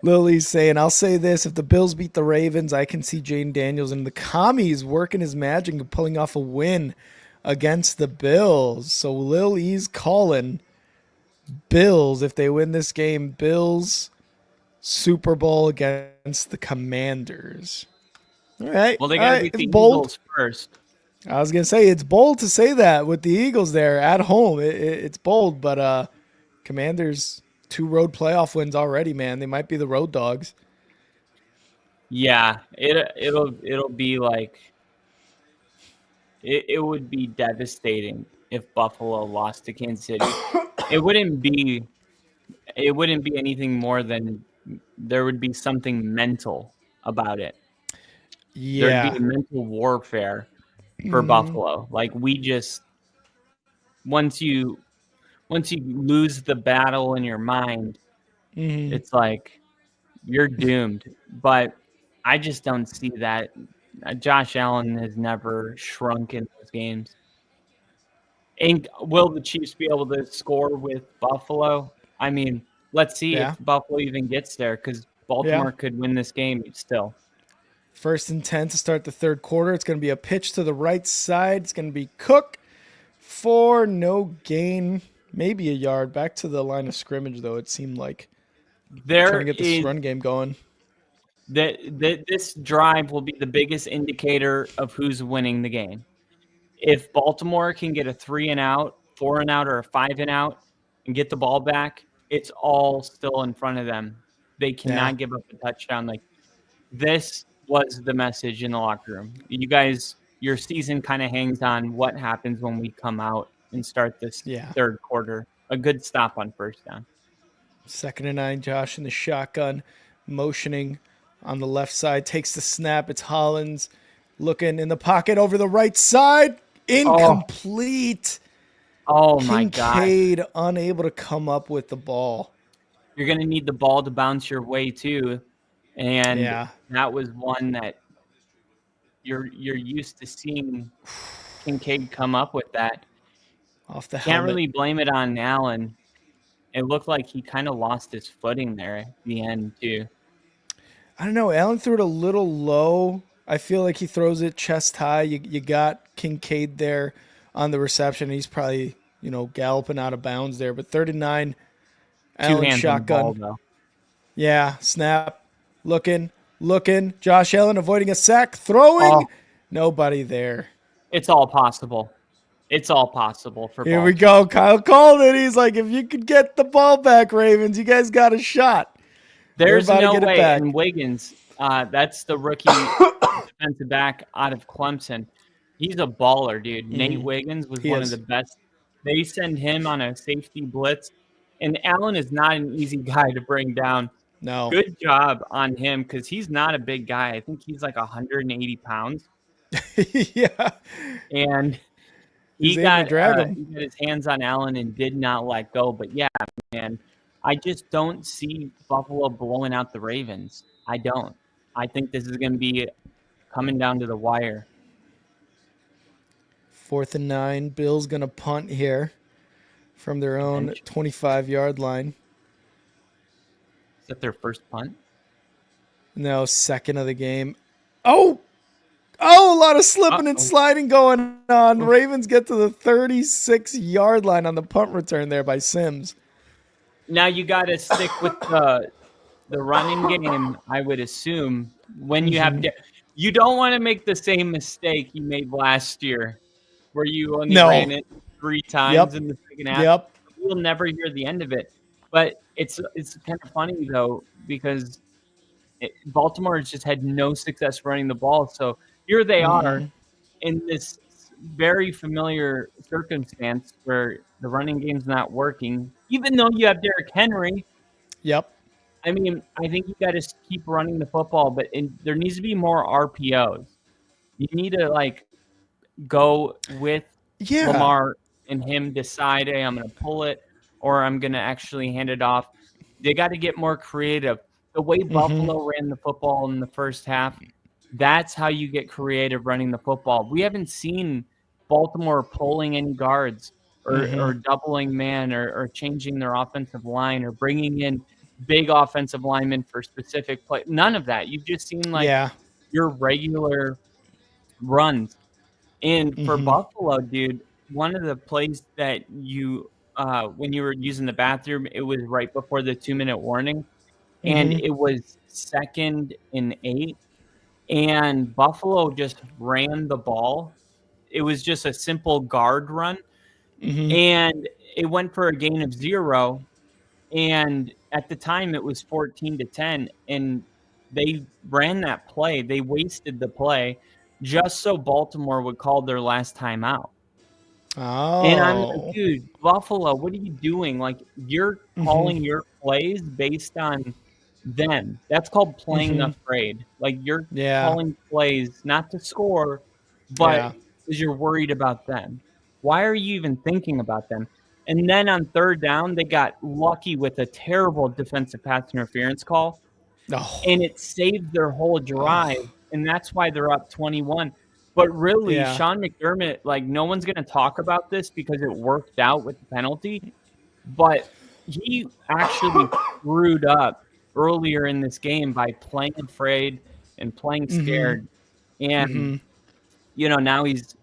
Lily's saying, I'll say this. If the Bills beat the Ravens, I can see Jaden Daniels and the commies working his magic and pulling off a win against the Bills. So Lily's calling Bills. If they win this game, Bills Super Bowl against the Commanders. All right. Well, they All got to right. beat It's the bold. Eagles first. I was going to say, it's bold to say that with the Eagles there at home. It's bold, but Commanders, 2 road playoff wins already, man. They might be the road dogs. Yeah, it'll be like it would be devastating if Buffalo lost to Kansas City. It wouldn't be anything more than there would be something mental about it. There'd be Yeah. a mental warfare for Buffalo. Like we just once you lose the battle in your mind, it's like you're doomed. But I just don't see that. Josh Allen has never shrunk in those games. And will the Chiefs be able to score with Buffalo? I mean, let's see if Yeah. Buffalo even gets there because Yeah. Baltimore could win this game still. 1st and 10 to start the third quarter. It's going to be a pitch to the right side. It's going to be Cook for no gain, maybe a yard. Back to the line of scrimmage, though, it seemed like. Trying There to get this is run game going. this drive will be the biggest indicator of who's winning the game. If Baltimore can get a 3-and-out, 4-and-out, or a 5-and-out and get the ball back, it's all still in front of them. They Yeah. cannot give up a touchdown. Like this was the message in the locker room. You guys, your season kind of hangs on what happens when we come out and start this Yeah. third quarter. A good stop on first down. 2nd and 9, Josh in the shotgun, motioning on the left side, takes the snap. It's Hollins looking in the pocket over the right side. Incomplete. Oh my God. Kincaid unable to come up with the ball. You're going to need the ball to bounce your way too. And Yeah. that was one that you're used to seeing Kincaid come up with that. Off the Can't helmet. really blame it on Allen. It looked like he kind of lost his footing there at the end too. I don't know. Allen threw it a little low. I feel like he throws it chest high. You got Kincaid there on the reception. He's probably, galloping out of bounds there. But 3rd and 9, Two Allen hands shotgun. on the ball, though. Yeah, snap. Looking. Josh Allen avoiding a sack. Throwing. Oh. Nobody there. It's all possible. It's all possible for Here Baltimore. we go. Kyle called it. He's like, if you could get the ball back, Ravens, you guys got a shot. There's They're about to no get it way. back. And Wiggins, that's the rookie defensive back out of Clemson. He's a baller, dude. Nate Wiggins was He one is. of the best. They send him on a safety blitz. And Allen is not an easy guy to bring down. No. Good job on him because he's not a big guy. I think he's like 180 pounds. Yeah. And He's he able to got drag him. he got his hands on Allen and did not let go. But yeah, man, I just don't see Buffalo blowing out the Ravens. I don't. I think this is going to be coming down to the wire. 4th and 9. Bills going to punt here from their own 25-yard line. Is that their first punt? No, second of the game. Oh, a lot of slipping and sliding going on. Ravens get to the 36-yard line on the punt return there by Sims. Now you got to stick with the running game, I would assume, when you have you don't want to make the same mistake you made last year where you only ran it 3 times in the second half. Yep. We'll never hear the end of it. But it's kind of funny, though, because Baltimore has just had no success running the ball. So here they are in this very familiar circumstance where the running game's not working, even though you have Derrick Henry. Yep. I mean, I think you got to keep running the football, but there needs to be more RPOs. You need to, go with Lamar and him decide, hey, I'm going to pull it or I'm going to actually hand it off. They got to get more creative. The way Buffalo ran the football in the first half, that's how you get creative running the football. We haven't seen Baltimore pulling any guards or doubling man or changing their offensive line or bringing in big offensive linemen for specific play. None of that. You've just seen your regular runs. And for Buffalo, dude, one of the plays that you when you were using the bathroom, it was right before the 2-minute warning. And it was 2nd and 8. And Buffalo just ran the ball. It was just a simple guard run. And it went for a gain of 0. And at the time, it was 14-10. And they ran that play. They wasted the play just so Baltimore would call their last timeout. Oh. And I'm like, dude, Buffalo, what are you doing? You're calling your plays based on them. That's called playing afraid. You're calling plays not to score, but because you're worried about them. Why are you even thinking about them? And then on 3rd down, they got lucky with a terrible defensive pass interference call, and it saved their whole drive. And that's why they're up 21. But really, Yeah. Sean McDermott, like, no one's going to talk about this because it worked out with the penalty, but he actually screwed up earlier in this game by playing afraid and playing scared. And, now he's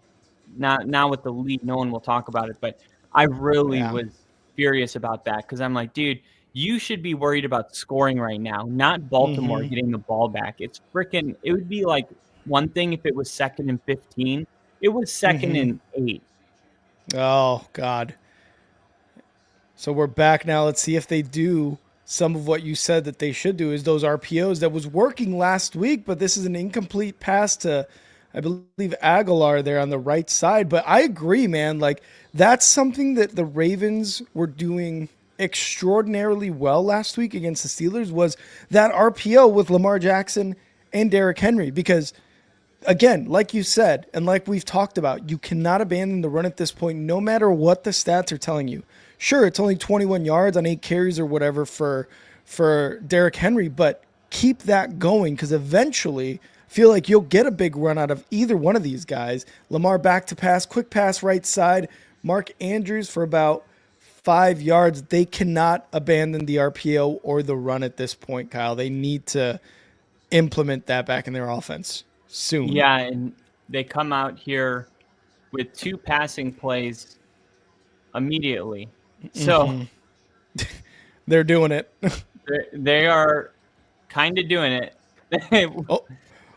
not now with the lead. No one will talk about it, but I really Yeah. was furious about that because I'm like, dude, you should be worried about scoring right now, not Baltimore getting the ball back. It would be like one thing if it was 2nd and 15. It was 2nd and 8. Oh, God. So we're back now. Let's see if they do some of what you said that they should do, is those RPOs that was working last week, but this is an incomplete pass to, I believe, Aguilar there on the right side. But I agree, man. Like, that's something that the Ravens were doing extraordinarily well last week against the Steelers, was that RPO with Lamar Jackson and Derrick Henry. Because, again, like you said, and like we've talked about, you cannot abandon the run at this point, no matter what the stats are telling you. Sure, it's only 21 yards on 8 carries or whatever for Derrick Henry, but keep that going, because eventually I feel like you'll get a big run out of either one of these guys. Lamar back to pass, quick pass right side, Mark Andrews for about 5 yards. They cannot abandon the RPO or the run at this point, Kyle. They need to implement that back in their offense soon. Yeah, and they come out here with 2 passing plays immediately. So They're doing it. they are kind of doing it. Oh,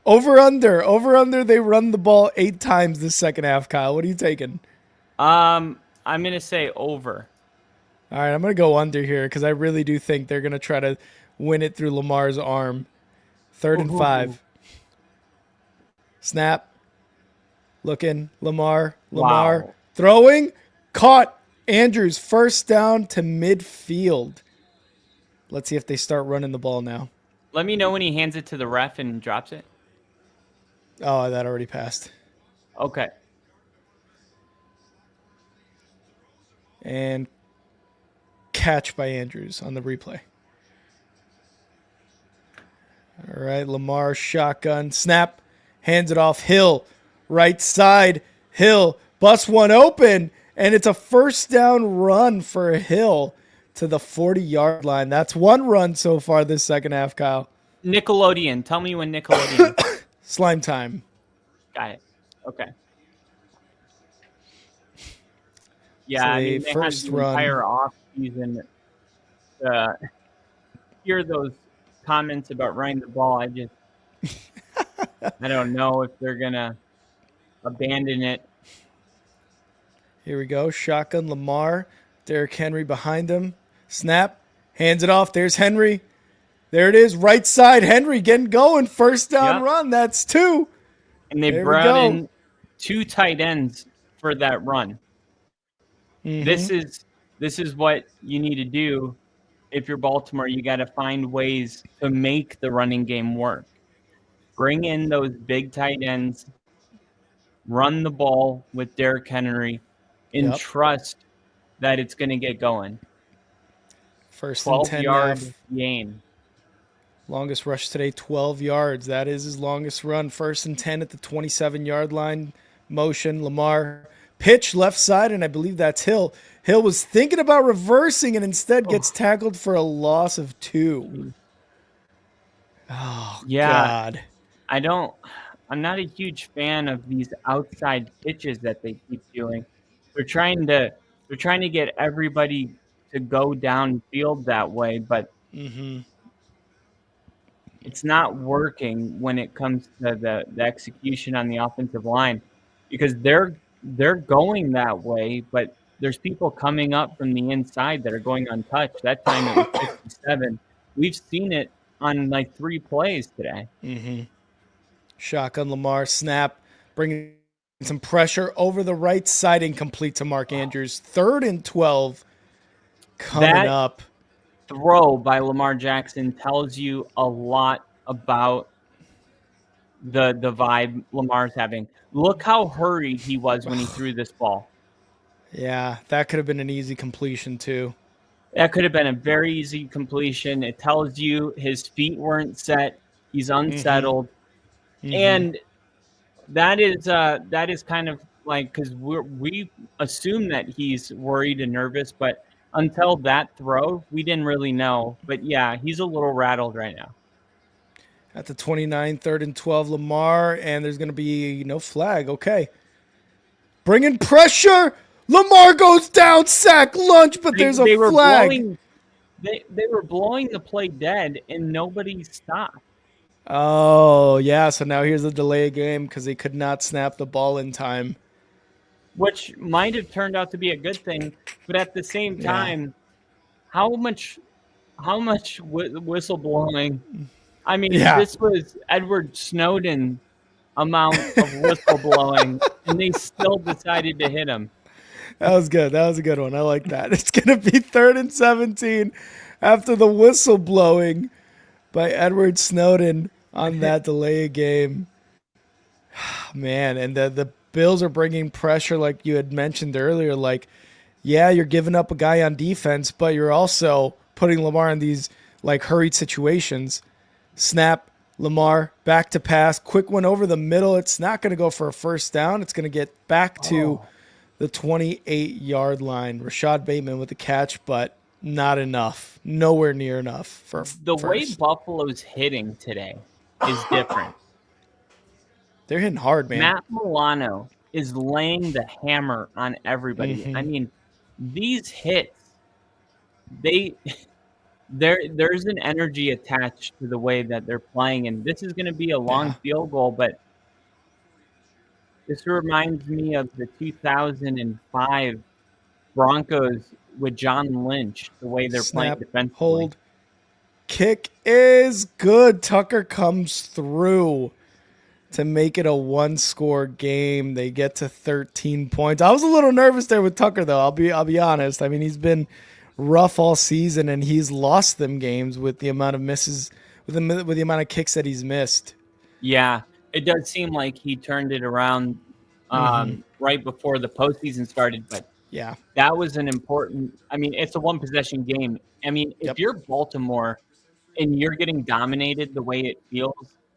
over under. They run the ball 8 times this second half. Kyle, what are you taking? I'm gonna say over. All right, I'm gonna go under here because I really do think they're gonna try to win it through Lamar's arm. 3rd and 5. Snap. Looking. Lamar. Wow. Throwing. Caught. Andrews, first down to midfield. Let's see if they start running the ball now. Let me know when he hands it to the ref and drops it. Oh, that already passed. Okay. And catch by Andrews on the replay. All right, Lamar shotgun. Snap. Hands it off. Hill. Right side. Hill. Busts one open. And it's a first down run for Hill to the 40-yard line. That's one run so far this second half, Kyle. Nickelodeon. Tell me when Nickelodeon. Slime time. Got it. Okay. Yeah, So they first had the run. entire offseason to hear those comments about running the ball. I don't know if they're going to abandon it. Here we go. Shotgun Lamar. Derrick Henry behind him. Snap. Hands it off. There's Henry. There it is. Right side. Henry getting going. First down run. That's 2. And they brought in 2 tight ends for that run. This is what you need to do if you're Baltimore. You got to find ways to make the running game work. Bring in those big tight ends. Run the ball with Derrick Henry. And trust that it's going to get going. First and 10 12-yard gain. Longest rush today, 12 yards. That is his longest run. First and 10 at the 27-yard line. Motion, Lamar. Pitch left side, and I believe that's Hill. Hill was thinking about reversing and instead gets tackled for a loss of 2. Oh, God. I'm not a huge fan of these outside pitches that they keep doing. They're trying to get everybody to go downfield that way, but it's not working when it comes to the execution on the offensive line, because they're going that way, but there's people coming up from the inside that are going untouched. That time it was 57. We've seen it on like 3 plays today. Shotgun Lamar, snap, bringing some pressure over the right side, incomplete to Mark Andrews. 3rd and 12 coming up. Throw by Lamar Jackson tells you a lot about the vibe Lamar's having. Look how hurried he was when he threw this ball. Yeah, that could have been an easy completion too. That could have been a very easy completion. It tells you his feet weren't set. He's unsettled. And That is kind of like because we assume that he's worried and nervous, but until that throw, we didn't really know. But yeah, he's a little rattled right now. At the 29, 3rd and 12, Lamar, and there's going to be no flag. Okay. Bringing pressure. Lamar goes down, sack, lunch, but there's a They were flag. blowing they were blowing the play dead, and nobody stopped. Oh, yeah. So now here's a delay game because they could not snap the ball in time. Which might have turned out to be a good thing, but at the same Yeah. time, how much whistleblowing? I mean, Yeah. this was Edward Snowden amount of whistleblowing, and they still decided to hit him. That was good. That was a good one. I like that. It's going to be 3rd and 17 after the whistle blowing by Edward Snowden on that delay game. Man, and the Bills are bringing pressure like you had mentioned earlier. Like, yeah, you're giving up a guy on defense, but you're also putting Lamar in these like hurried situations. Snap, Lamar, back to pass, quick one over the middle. It's not going to go for a first down. It's going to get back to the 28-yard line. Rashad Bateman with the catch, but not enough. Nowhere near enough for The first. way Buffalo's hitting today is different. They're hitting hard, man. Matt Milano is laying the hammer on everybody. Mhm. I mean, these hits, there's an energy attached to the way that they're playing, and this is going to be a long field goal, but this reminds me of the 2005 Broncos with John Lynch, the way they're playing Snap, defensively. hold, kick is good. Tucker comes through to make it a one-score game. They get to 13 points. I was a little nervous there with Tucker, though. I'll be honest. I mean, he's been rough all season, and he's lost them games with the amount of misses, with the amount of kicks that he's missed. Yeah, it does seem like he turned it around right before the postseason started, but Yeah, that was an important. I mean, it's a one-possession game. I mean, if you're Baltimore and you're getting dominated the way it feels,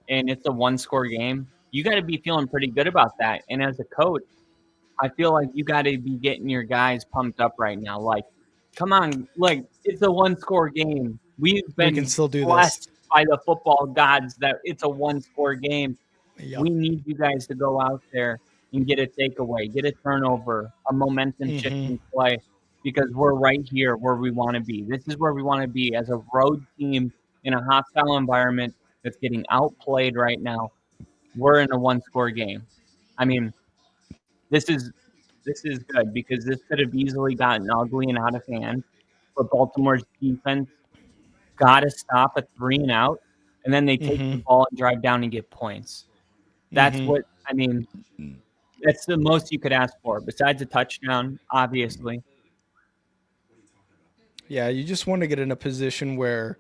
and it's a one-score game, you got to be feeling pretty good about that. And as a coach, I feel like you got to be getting your guys pumped up right now. Like, come on, like it's a one-score game. We've been can still do blessed by the football gods that it's a one-score game. Yep. We need you guys to go out there and get a takeaway, get a turnover, a momentum shifting play, because we're right here where we want to be. This is where we want to be as a road team in a hostile environment that's getting outplayed right now. We're in a one-score game. I mean, this is good because this could have easily gotten ugly and out of hand. But Baltimore's defense got to stop a 3-and-out, and then they take the ball and drive down and get points. That's what I mean. That's the most you could ask for, besides a touchdown, obviously. Yeah, you just want to get in a position where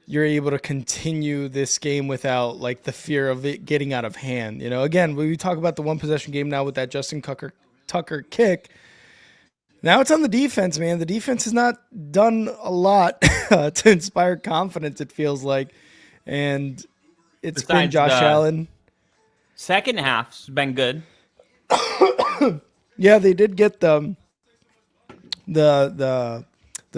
you're able to continue this game without like the fear of it getting out of hand. You know, again, we talk about the one possession game now with that Justin Tucker kick. Now it's on the defense, man. The defense has not done a lot to inspire confidence, it feels like. And it's been Besides Josh Allen. Second half's been good. Yeah, they did get the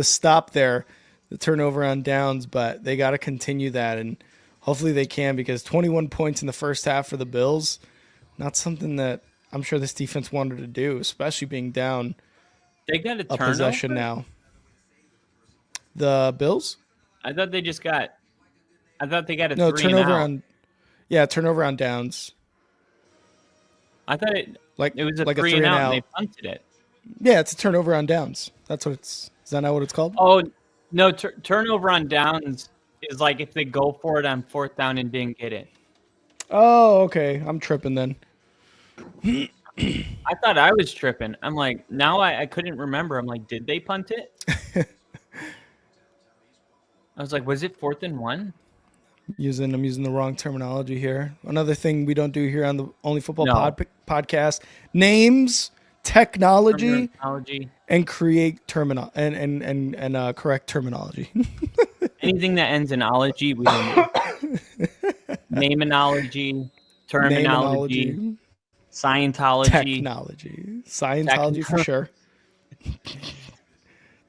stop there, the turnover on downs, but they got to continue that, and hopefully they can, because 21 points in the first half for the Bills, not something that I'm sure this defense wanted to do, especially being down They got a turnover? possession now. The Bills? I thought they got a No, 3-and-out. turnover on downs. I thought it Like was a like 3-and-out and they punted it. Yeah, it's a turnover on downs. That's what it's. Is that not what it's called? Oh, no, turnover on downs is like if they go for it on fourth down and didn't get it. Oh, okay. I'm tripping then. I thought I was tripping. I'm like, now I couldn't remember. I'm like, did they punt it? I was like, was it 4th and 1? I'm using the wrong terminology here. Another thing we don't do here on the Only Football No. podcast: names, technology, Terminology. and create terminal and correct terminology. Anything that ends in ology, we don't do. Namenology. terminology, Nameology, Scientology, Scientology for sure.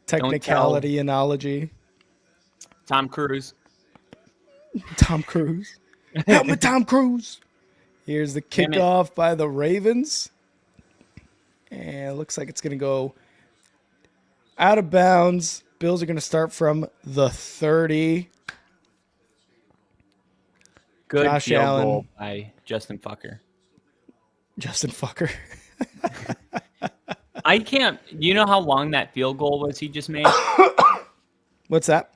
don't tell Technicality-anology. Tom Cruise. Tom Cruise. Help me, Tom Cruise. Here's the Damn it. kickoff by the Ravens. And it looks like it's going to go out of bounds. Bills are going to start from the 30. Good Josh field Allen. goal by Justin Fucker. Justin Fucker. I can't. You know how long that field goal was he just made? What's that?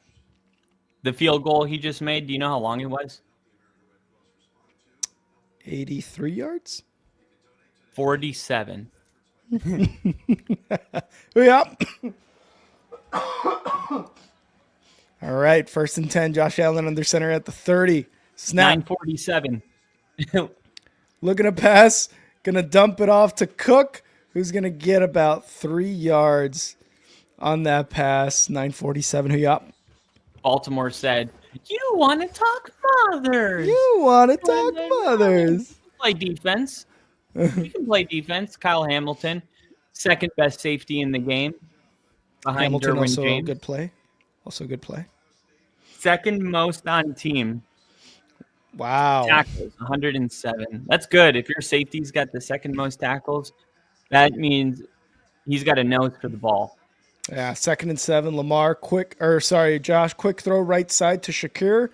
The field goal he just made. Do you know how long it was? 83 yards? 47. Yep. All right. 1st and 10. Josh Allen under center at the 30. Snap. 9:47. Looking to pass. Going to dump it off to Cook, who's going to get about 3 yards on that pass. 9:47. Who you up? Baltimore said, "You want to talk mothers? You want to talk mothers. Play defense. You can play defense." Kyle Hamilton, second best safety in the game, behind Hamilton Derwin also James. good play. Also good play. Second most on team. Wow. Tackles, 107. That's good. If your safety's got the second most tackles, that means he's got a nose for the ball. Yeah, 2nd and 7. Josh, quick throw right side to Shakir.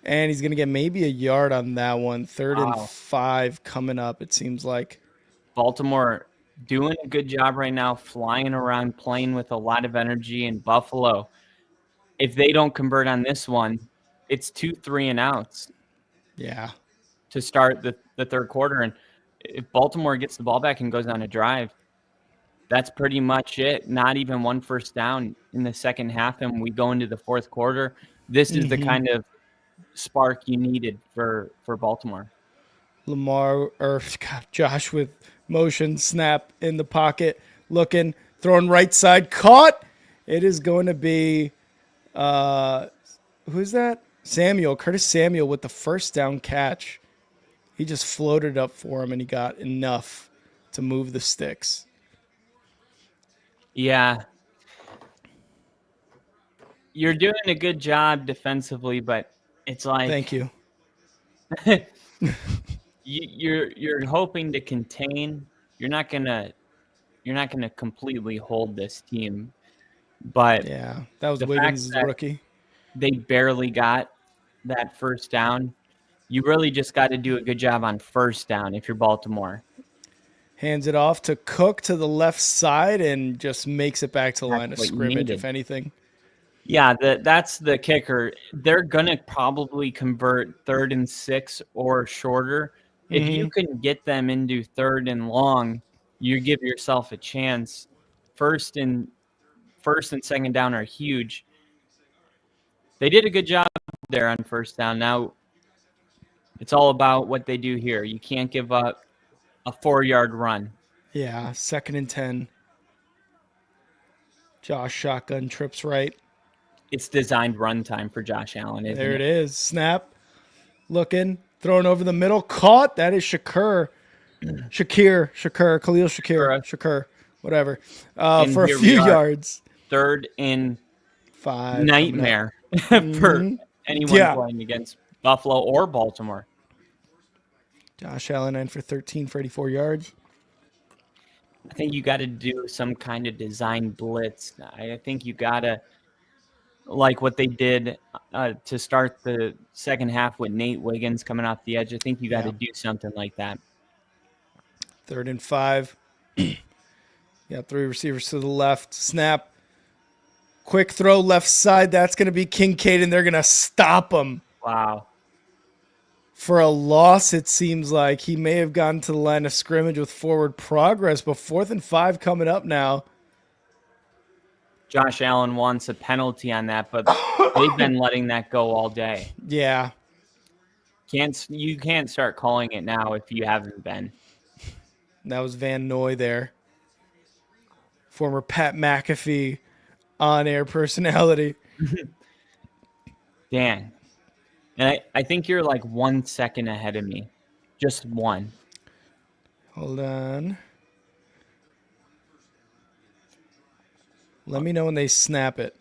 And he's going to get maybe a yard on that one. 3rd and 5 coming up, it seems like. Baltimore doing a good job right now, flying around, playing with a lot of energy. In Buffalo, if they don't convert on this one, it's 2 3-and-outs. Yeah. To start the third quarter. And if Baltimore gets the ball back and goes on a drive, that's pretty much it. Not even one first down in the second half, and we go into the fourth quarter. This is the kind of spark you needed for Baltimore. Josh with motion, snap in the pocket, looking, throwing right side, caught. It is going to be, who's that? Curtis Samuel with the first down catch. He just floated up for him, and he got enough to move the sticks. Yeah. You're doing a good job defensively, but it's like Thank you. you're hoping to contain. You're not gonna completely hold this team. But yeah, that was Wiggins' rookie. They barely got that first down. You really just got to do a good job on first down if you're Baltimore. Hands it off to Cook to the left side and just makes it back to the line of scrimmage, if anything. Yeah, that's the kicker. They're going to probably convert 3rd and 6 or shorter. If you can get them into 3rd and long, you give yourself a chance. First and 2nd down are huge. They did a good job there on first down. Now, it's all about what they do here. You can't give up a 4-yard run. Yeah, 2nd and 10. Josh shotgun trips right. It's designed run time for Josh Allen, isn't it is. Snap. Looking. Throwing over the middle. Caught. That is Shakir. Khalil Shakir. Whatever. For a few yards. 3rd and 5. Nightmare for anyone playing against Buffalo or Baltimore. Josh Allen in for 13 for 84 yards. I think you got to do some kind of design blitz. I think you got to, like what they did to start the second half with Nate Wiggins coming off the edge. I think you got to do something like that. 3rd and 5. Yeah, 3 receivers to the left. Snap. Quick throw left side. That's going to be Kincaid, and they're going to stop him. Wow. For a loss, it seems like he may have gotten to the line of scrimmage with forward progress, but 4th and 5 coming up now. Josh Allen wants a penalty on that, but they've been letting that go all day. Yeah. You can't start calling it now if you haven't been. That was Van Noy there. Former Pat McAfee on-air personality. Dan. And I think you're like 1 second ahead of me. Just one. Hold on. Let me know when they snap it.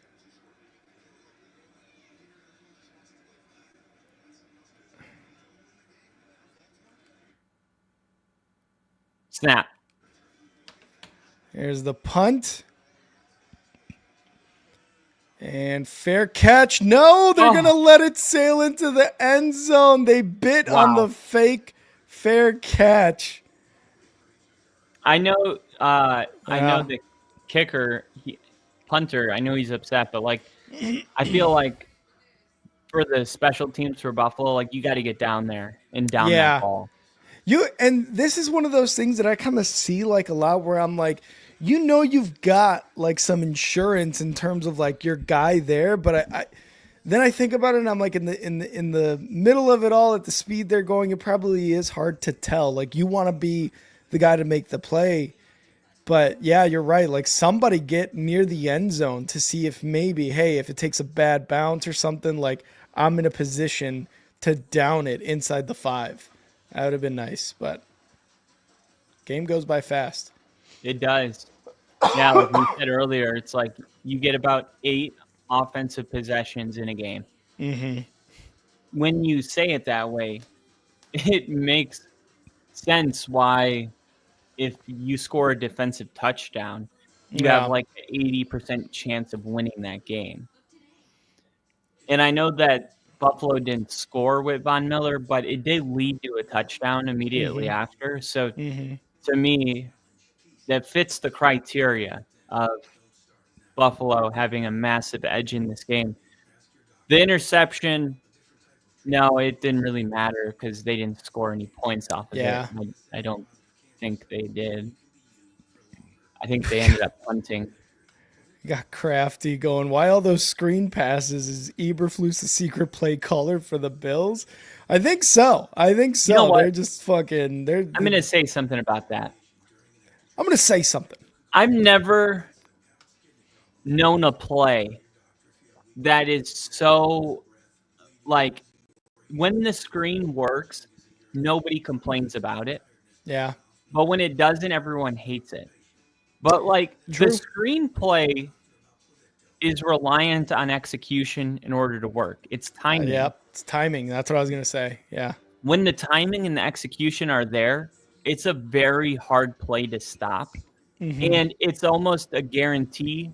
Snap. Here's the punt. And fair catch. No, they're going to let it sail into the end zone. They bit on the fake fair catch. I know the kicker, punter, I know he's upset, but like I feel like for the special teams for Buffalo, like you got to get down there and down that ball. And this is one of those things that I kind of see like a lot where I'm like, you've got like some insurance in terms of like your guy there, but then I think about it and I'm like in the middle of it all at the speed they're going, it probably is hard to tell. Like you want to be the guy to make the play. But yeah, you're right. Like somebody get near the end zone to see if maybe, hey, if it takes a bad bounce or something, like I'm in a position to down it inside the 5. That would have been nice, but game goes by fast. It does. Yeah, like we said earlier, it's like you get about 8 offensive possessions in a game. Mm-hmm. When you say it that way, it makes sense why if you score a defensive touchdown, you have like an 80% chance of winning that game. And I know that Buffalo didn't score with Von Miller, but it did lead to a touchdown immediately after. So to me, that fits the criteria of Buffalo having a massive edge in this game. The interception, no, it didn't really matter because they didn't score any points off of it. I don't think they did. I think they ended up punting. Got Crafty going. Why all those screen passes? Is Eberflus the secret play caller for the Bills? I think so. You know they're just fucking. I'm going to say something about that. I'm going to say something. I've never known a play that is so, like, when the screen works, nobody complains about it. Yeah. But when it doesn't, everyone hates it. But, like, True. the screenplay is reliant on execution in order to work. It's timing. Yep, it's timing. That's what I was going to say. Yeah. When the timing and the execution are there, it's a very hard play to stop. And it's almost a guarantee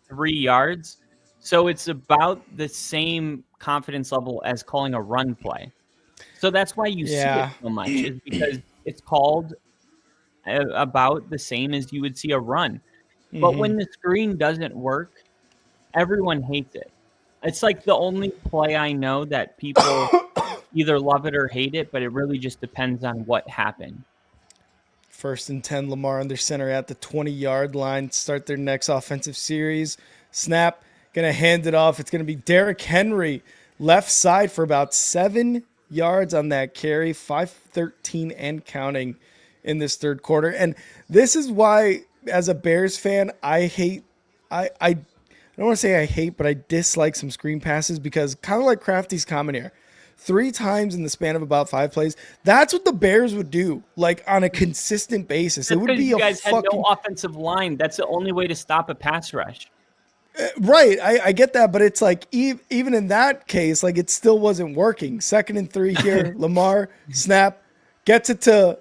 3 yards. So it's about the same confidence level as calling a run play. So that's why you see it so much, is because it's called about the same as you would see a run. But when the screen doesn't work, everyone hates it. It's like the only play I know that people either love it or hate it, but it really just depends on what happened. 1st and 10, Lamar under center at the 20-yard line. Start their next offensive series. Snap, going to hand it off. It's going to be Derrick Henry, left side for about 7 yards on that carry, 5:13 and counting in this third quarter. And this is why, as a Bears fan, I don't want to say I hate, but I dislike some screen passes because kind of like Crafty's comment here, 3 times in the span of about 5 plays, that's what the Bears would do, like on a consistent basis. It would be you guys had no offensive line. That's the only way to stop a pass rush. Right, I get that, but it's like even in that case, like it still wasn't working. 2nd and 3 here, Lamar, snap, gets it to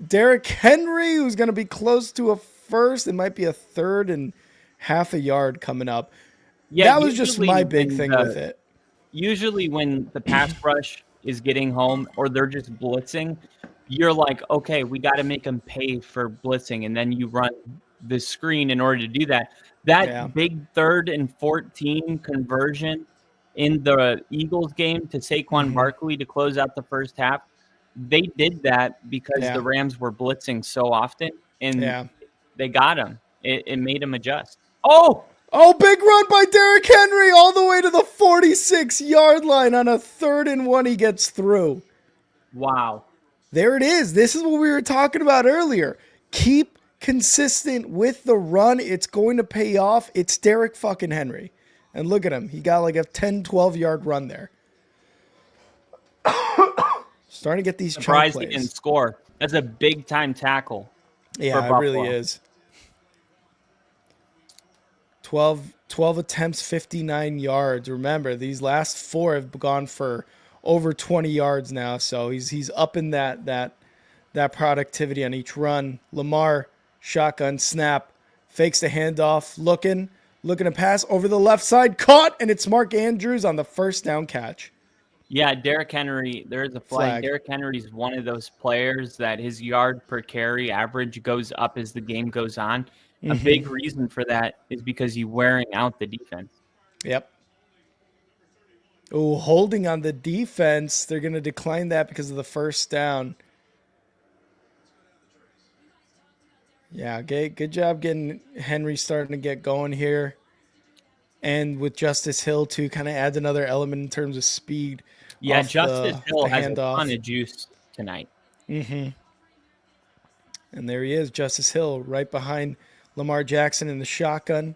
Derrick Henry, who's going to be close to a first. It might be a 3rd and half a yard coming up. Yeah, that was just my big thing with it. Usually when the pass rush is getting home or they're just blitzing, you're like, okay, we got to make them pay for blitzing. And then you run the screen in order to do that. That big 3rd and 14 conversion in the Eagles game to Saquon Barkley to close out the first half, they did that because the Rams were blitzing so often, and they got him. It made him adjust. Oh, big run by Derrick Henry all the way to the 46-yard line on a 3rd and 1. He gets through. Wow. There it is. This is what we were talking about earlier. Keep consistent with the run. It's going to pay off. It's Derrick fucking Henry. And look at him. He got like a 10, 12-yard run there. Starting to get these chunk Surprised he didn't plays. score. That's a big time tackle for Yeah, it Buffalo. really is. 12 attempts, 59 yards. Remember, these last 4 have gone for over 20 yards now, so he's up in that productivity on each run. Lamar, shotgun snap, fakes the handoff, looking to pass over the left side, caught, and it's Mark Andrews on the first down catch. Yeah, Derrick Henry, there's a flag. Derrick Henry's one of those players that his yard per carry average goes up as the game goes on. A big reason for that is because he's wearing out the defense. Yep. Oh, holding on the defense. They're going to decline that because of the first down. Yeah, good job getting Henry starting to get going here. And with Justice Hill, too, kind of adds another element in terms of speed. Yeah, Justice Hill has a handoff. ton of juice tonight. And there he is, Justice Hill, right behind Lamar Jackson in the shotgun.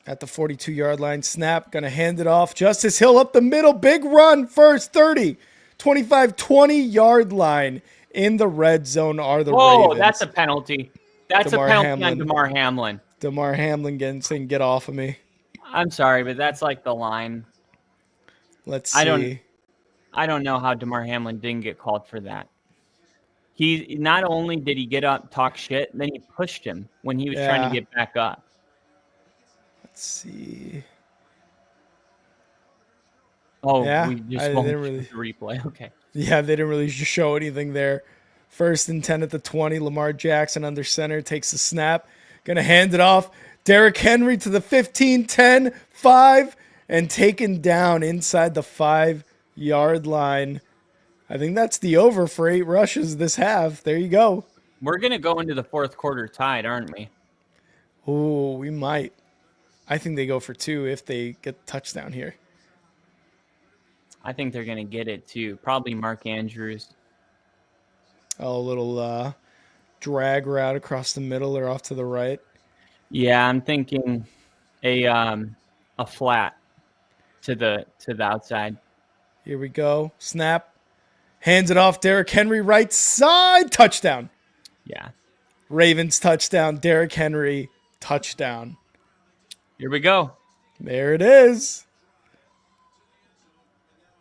At the 42-yard line, snap, going to hand it off. Justice Hill up the middle, big run, first 30, 25, 20-yard line in the red zone are the Ravens. Oh, that's a penalty. That's a penalty on Damar Hamlin. Damar Hamlin saying, get off of me. I'm sorry, but that's like the line. Let's see. I don't know how Damar Hamlin didn't get called for that. He not only did he get up, talk shit, then he pushed him when he was trying to get back up. Let's see. Oh, we just won't really replay. Okay. Yeah, they didn't really show anything there. First and 10 at the 20. Lamar Jackson under center takes the snap. Going to hand it off. Derrick Henry to the 15, 10, 5, and taken down inside the 5-yard line. I think that's the over for 8 rushes this half. There you go. We're going to go into the fourth quarter tied, aren't we? Oh, we might. I think they go for 2 if they get the touchdown here. I think they're going to get it too. Probably Mark Andrews. Oh, a little drag route across the middle or off to the right. Yeah, I'm thinking a flat to the outside. Here we go. Snap. Hands it off. Derrick Henry right side. Touchdown. Yeah. Ravens touchdown. Derrick Henry touchdown. Here we go. There it is.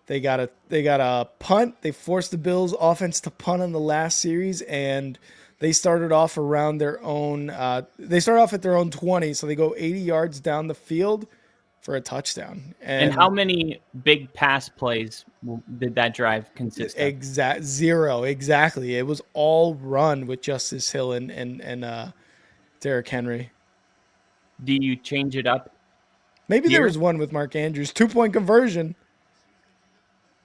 They got a punt. They forced the Bills offense to punt on the last series, and they started off around their own. They start off at their own 20, so they go 80 yards down the field for a touchdown. And how many big pass plays did that drive consist of? Zero. Exactly. It was all run with Justice Hill and Derrick Henry. Do you change it up? Maybe there was one with Mark Andrews. 2-point conversion.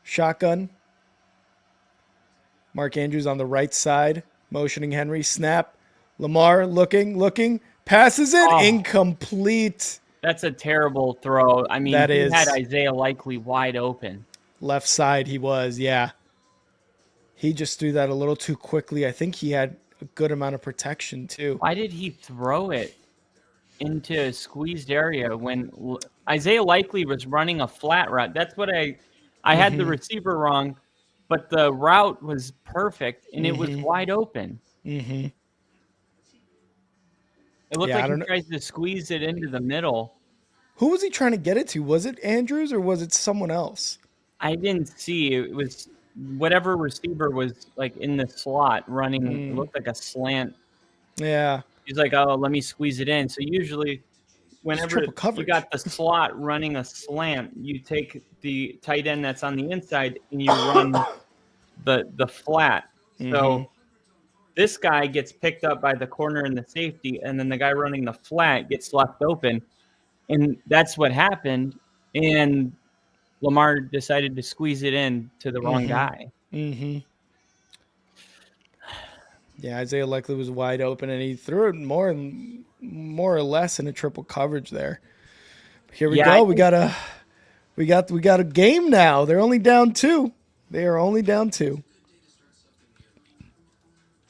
Shotgun. Mark Andrews on the right side, motioning Henry. Snap. Lamar looking. Passes it. Incomplete. That's a terrible throw. I mean, he had Isaiah Likely wide open. Left side he was, yeah. He just threw that a little too quickly. I think he had a good amount of protection, too. Why did he throw it into a squeezed area when Isaiah Likely was running a flat route? That's what I had the receiver wrong, but the route was perfect, and it was wide open. Mm-hmm. It looked like he tries to squeeze it into the middle. Who was he trying to get it to? Was it Andrews or was it someone else? I didn't see. It was whatever receiver was like in the slot running. It looked like a slant. Yeah. He's like, oh, let me squeeze it in. So usually whenever you got the slot running a slant, you take the tight end that's on the inside and you run the flat. So this guy gets picked up by the corner and the safety, and then the guy running the flat gets left open. And that's what happened. And Lamar decided to squeeze it in to the wrong guy. Mm-hmm. Yeah, Isaiah Likely was wide open, and he threw it more or less in a triple coverage there. Here we go. We got a game now. They're only down 2. They are only down 2.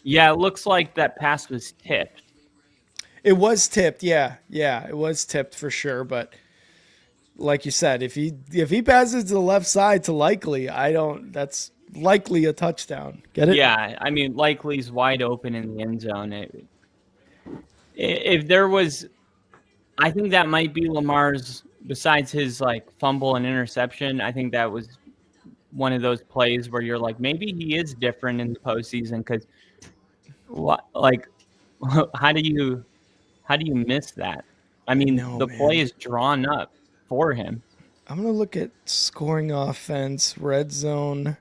Yeah, it looks like that pass was tipped. It was tipped, yeah, it was tipped for sure. But like you said, if he passes to the left side to Likely, that's likely a touchdown. Get it? Yeah, I mean, Likely's wide open in the end zone. If there was, I think that might be Lamar's. Besides his like fumble and interception, I think that was one of those plays where you're like, maybe he is different in the postseason because, like, how do you miss that? I mean, No, the play man. is drawn up for him. I'm going to look at scoring offense, red zone,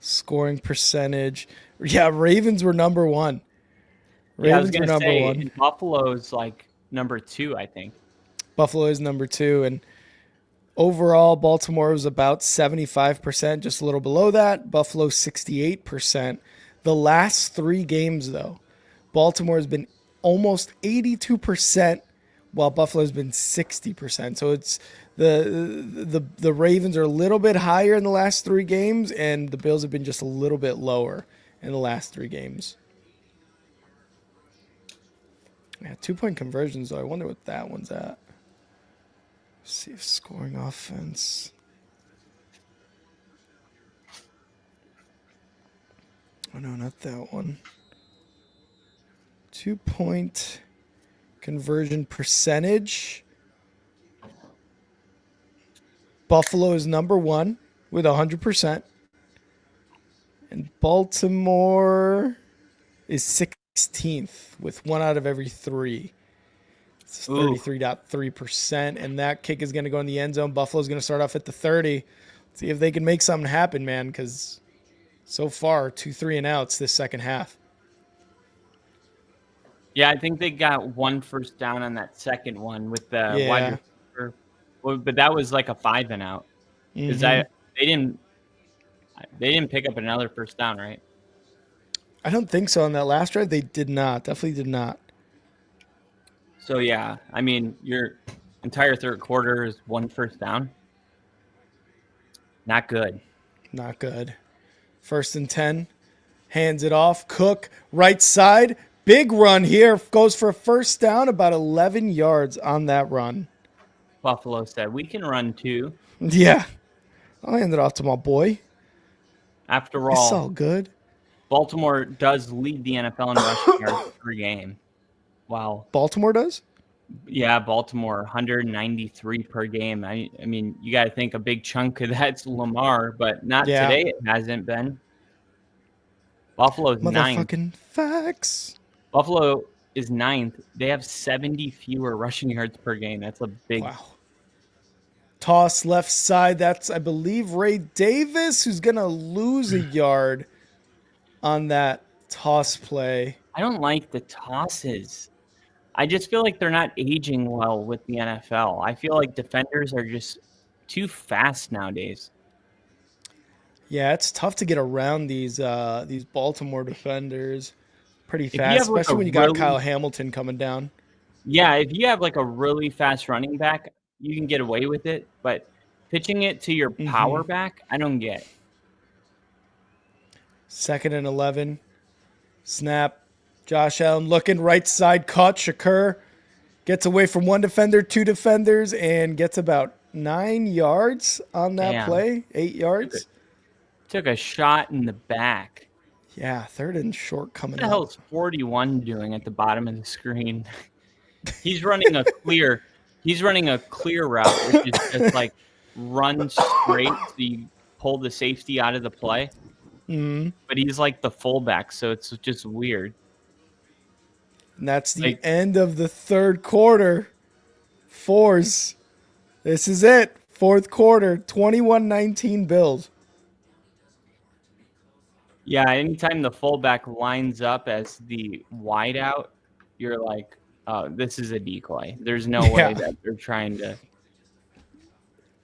scoring percentage. Yeah, Ravens were number one. Yeah, I was Ravens were gonna number say one. Buffalo's like number 2, I think. Buffalo is number two. And overall, Baltimore was about 75%, just a little below that. Buffalo 68%. The last 3 games, though, Baltimore has been almost 82%, while Buffalo's been 60%. So it's the Ravens are a little bit higher in the last 3 games, and the Bills have been just a little bit lower in the last 3 games. Yeah, 2-point conversions, though. I wonder what that one's at. Let's see if scoring offense. Oh, no, not that one. 2-point conversion percentage. Buffalo is number one with 100%. And Baltimore is 16th with 1 out of every 3. It's 33.3%. And that kick is going to go in the end zone. Buffalo's going to start off at the 30. See if they can make something happen, man, because so far, 2 3-and-outs this second half. Yeah, I think they got 1 first down on that second one with the wide receiver. Well, but that was like a 5-and-out. Because they didn't pick up another first down, right? I don't think so. On that last drive, they did not. Definitely did not. So yeah, I mean, your entire third quarter is 1 first down. Not good. Not good. 1st and 10. Hands it off. Cook, right side. Big run here. Goes for a first down, about 11 yards on that run. Buffalo said, we can run too. Yeah. I'll hand it off to my boy. After It's all all, good. Baltimore does lead the NFL in rushing yards per game. Wow. Baltimore does? Yeah, Baltimore, 193 per game. I mean, you got to think a big chunk of that's Lamar, but not today. It hasn't been. Buffalo's ninth. Motherfucking facts. Buffalo is 9th. They have 70 fewer rushing yards per game. That's a big. Wow. Toss left side. That's, I believe, Ray Davis, who's going to lose a yard on that toss play. I don't like the tosses. I just feel like they're not aging well with the NFL. I feel like defenders are just too fast nowadays. Yeah, it's tough to get around these Baltimore defenders pretty If you fast, have, like, especially a when you got really- Kyle Hamilton coming down. Yeah, if you have like a really fast running back, you can get away with it. But pitching it to your power back, I don't get. 2nd and 11. Snap. Josh Allen looking right side cut. Shakur gets away from 1 defender, 2 defenders, and gets about 9 yards on that Damn. play. 8 yards. Took a shot in the back. Yeah, 3rd and short coming What the hell up. is 41 doing at the bottom of the screen? He's running a clear. He's running a clear route, which is just like run straight. So you pull the safety out of the play. But he's like the fullback, so it's just weird. And that's the Like- end of the 3rd quarter. Fours. This is it. 4th quarter. 21-19 Bills. Yeah, anytime the fullback lines up as the wideout, you're like, oh, this is a decoy. There's no way that they're trying to,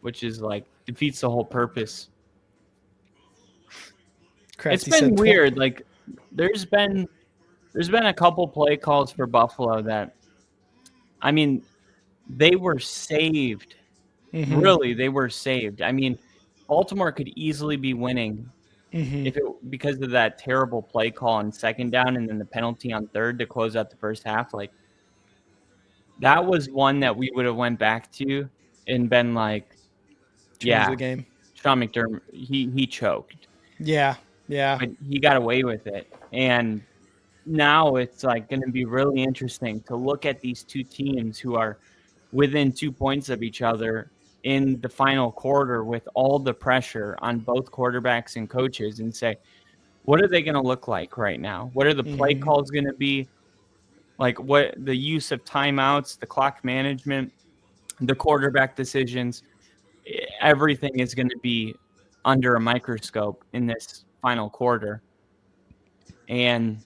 which is like defeats the whole purpose. Crafty It's been said weird. Like there's been a couple play calls for Buffalo that, I mean, they were saved. Really, they were saved. I mean, Baltimore could easily be winning if it because of that terrible play call on 2nd down and then the penalty on 3rd to close out the first half. Like that was one that we would have went back to and been like, Change the game. Sean McDermott, he choked. Yeah. Yeah. but he got away with it. And now it's like going to be really interesting to look at these two teams who are within 2 points of each other in the final quarter with all the pressure on both quarterbacks and coaches and say, what are they going to look like right now? What are the play calls going to be? Like what the use of timeouts, the clock management, the quarterback decisions, everything is going to be under a microscope in this final quarter. And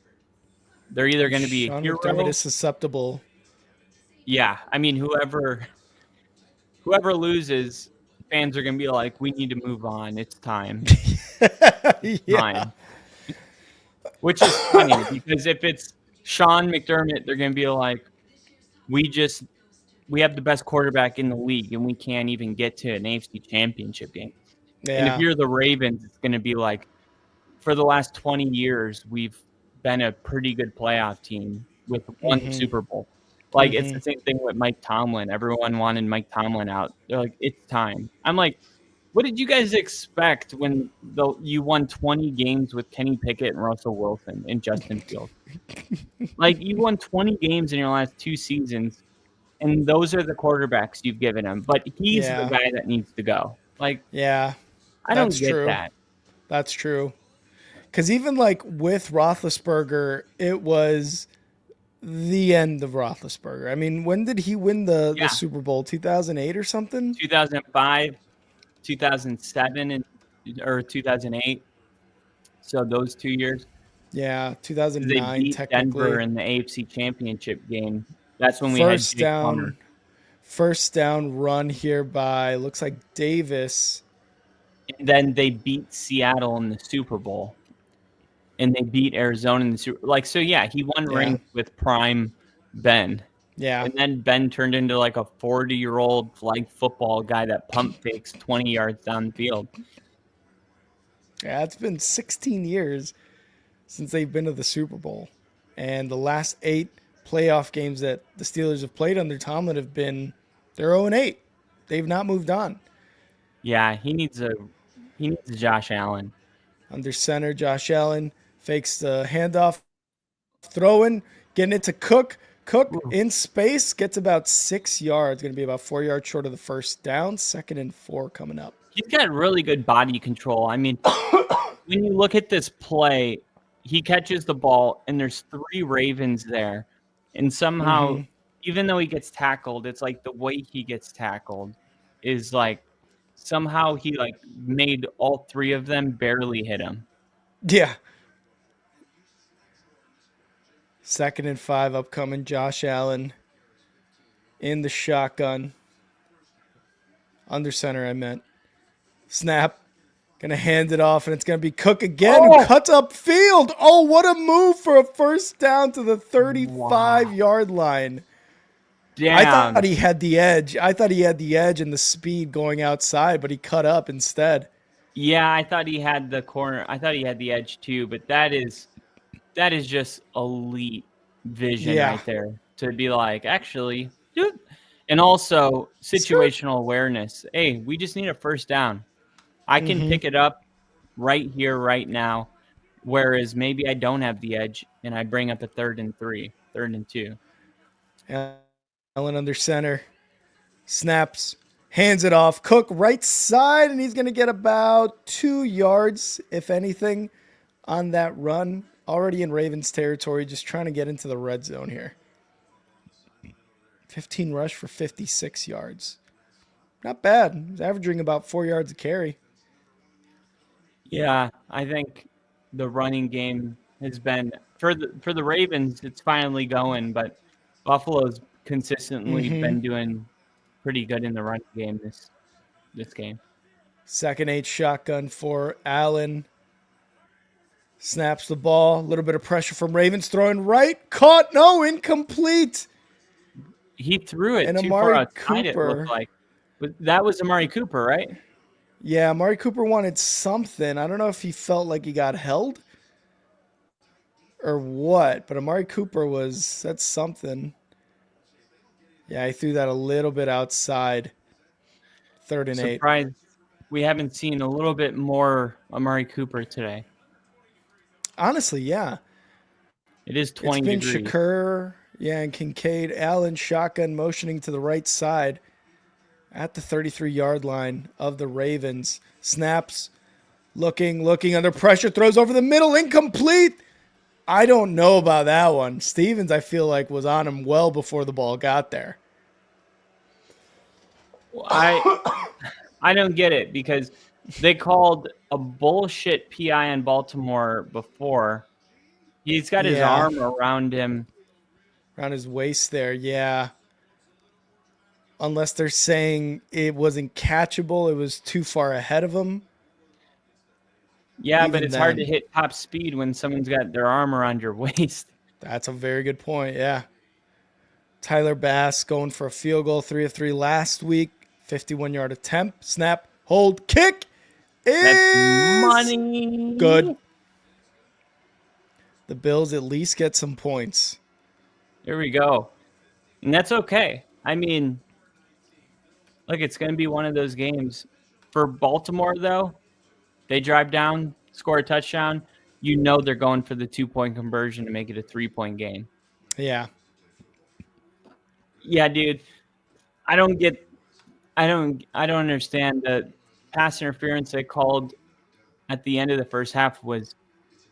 they're either going to be a Sean McDermott hero. is susceptible. Yeah. I mean, whoever loses, fans are going to be like, we need to move on. It's time. Yeah. Time. Which is funny because if it's Sean McDermott, they're going to be like, we have the best quarterback in the league and we can't even get to an AFC championship game. And if Yeah. you're the Ravens, it's going to be like, for the last 20 years, we've been a pretty good playoff team with one Super Bowl. Like, it's the same thing with Mike Tomlin. Everyone wanted Mike Tomlin out. They're like, it's time. I'm like, what did you guys expect when you won 20 games with Kenny Pickett and Russell Wilson and Justin Fields? Like, you won 20 games in your last 2 seasons, and those are the quarterbacks you've given him. But he's the Yeah. guy that needs to go. Like, Yeah. I don't That's get true. that. That's true. Because even like with Roethlisberger, it was the end of Roethlisberger. I mean, when did he win the Super Bowl? 2008 or something? 2005, 2007, or 2008. So those 2 years. Yeah, They 2009 beat technically. Denver in the AFC Championship game. That's when we had Jake Plummer. First down run here by, looks like Davis. And then they beat Seattle in the Super Bowl. And they beat Arizona in the Super Bowl. Like, so yeah, he won rings with prime Ben. Yeah. And then Ben turned into like a 40-year-old flag football guy that pump fakes 20 yards down the field. Yeah, it's been 16 years since they've been to the Super Bowl. And the last 8 playoff games that the Steelers have played under Tomlin have been, they're 0-8. They've not moved on. Yeah, he needs a Josh Allen. Under center, Josh Allen fakes the handoff, throwing, getting it to Cook. Cook in space gets about 6 yards. Going to be about 4 yards short of the first down. 2nd and 4 coming up. He's got really good body control. I mean, when you look at this play, he catches the ball, and there's 3 Ravens there. And somehow, even though he gets tackled, it's like the way he gets tackled is like somehow he like made all 3 of them barely hit him. Yeah. 2nd and 5 upcoming. Josh Allen in the shotgun. Under center, I meant. Snap. Going to hand it off, and it's going to be Cook again, who cuts up field. Oh, what a move for a first down to the 35-yard line. Damn. I thought he had the edge. I thought he had the edge and the speed going outside, but he cut up instead. Yeah, I thought he had the corner. I thought he had the edge too, but that is just elite vision right there to be like, actually, dude. And also situational awareness. Hey, we just need a first down. I can pick it up right here, right now. Whereas maybe I don't have the edge and I bring up a 3rd and 3, 3rd and 2. Allen under center. Snaps. Hands it off. Cook right side, and he's going to get about 2 yards, if anything, on that run. Already in Ravens territory, just trying to get into the red zone here. 15 rush for 56 yards. Not bad. He's averaging about 4 yards a carry. Yeah, I think the running game has been for the Ravens. It's finally going, but Buffalo's consistently been doing pretty good in the running game this game. 2nd 8 shotgun for Allen. Snaps the ball. A little bit of pressure from Ravens. Throwing right. Caught. No, incomplete. He threw it and too Amari far outside, Cooper. it looked like. But that was Amari Cooper, right? Yeah, Amari Cooper wanted something. I don't know if he felt like he got held or what, but Amari Cooper that's something. Yeah, he threw that a little bit outside. 3rd and 8. we haven't seen a little bit more Amari Cooper today. Honestly, yeah. It is It's 20 been degrees. Shakur, yeah, and Kincaid, Allen shotgun motioning to the right side at the 33-yard line of the Ravens. Snaps, looking under pressure, throws over the middle, incomplete. I don't know about that one. Stevens, I feel like, was on him well before the ball got there. I don't get it because they called a bullshit PI in Baltimore before. He's got his Yeah, arm around him. around his waist there, yeah. Unless they're saying it wasn't catchable, it was too far ahead of him. Yeah, but Even it's hard to then, hit top speed when someone's got their arm around your waist. that's a very good point, yeah. Tyler Bass going for a field goal, 3 of 3 last week. 51-yard attempt, snap, hold, kick That's is good. money. The Bills at least get some points. There we go. And that's okay. I mean, look, it's going to be one of those games. For Baltimore, though, they drive down, score a touchdown. You know they're going for the 2-point conversion to make it a 3-point game. Yeah. Yeah, dude. I don't understand the pass interference they called at the end of the first half was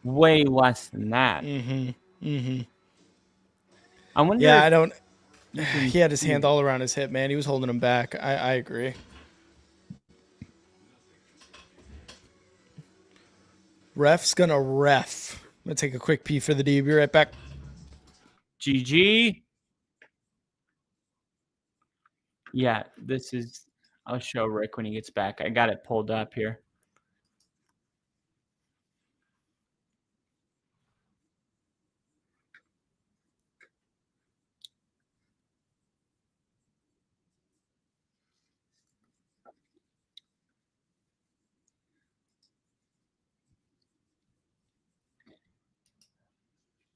way less than that. I wonder Yeah, if I don't. you can He had his see hand it. all around his hip, man. He was holding him back. I agree. Ref's gonna ref. I'm gonna take a quick pee for the D. Be right back. GG. Yeah, I'll show Rick when he gets back. I got it pulled up here.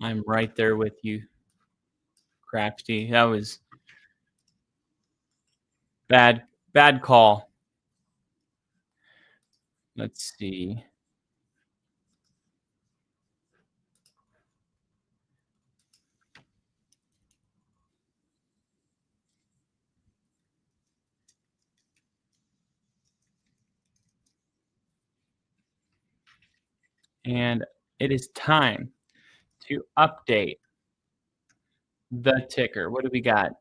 I'm right there with you, Crafty. That was bad call. Let's see. And it is time to update the ticker. What do we got?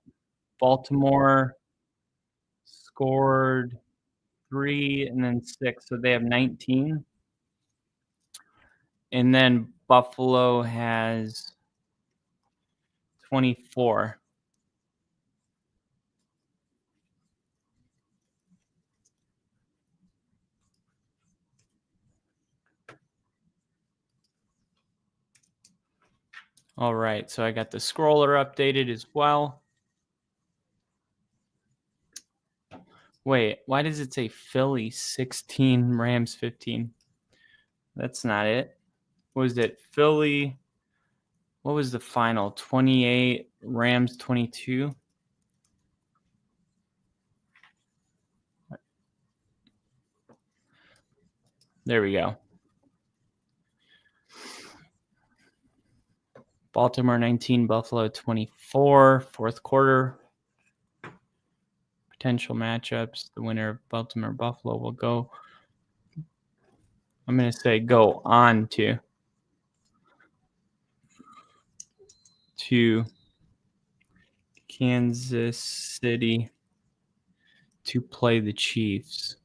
Baltimore scored 3 and then 6, so they have 19. And then Buffalo has 24. All right, so I got the scroller updated as well. Wait, why does it say Philly 16, Rams 15? That's not it. What was it? Philly, what was the final? 28, Rams 22? There we go. Baltimore 19, Buffalo 24, fourth quarter. Potential matchups. The winner of Baltimore Buffalo will go. I'm going to say go on to Kansas City to play the Chiefs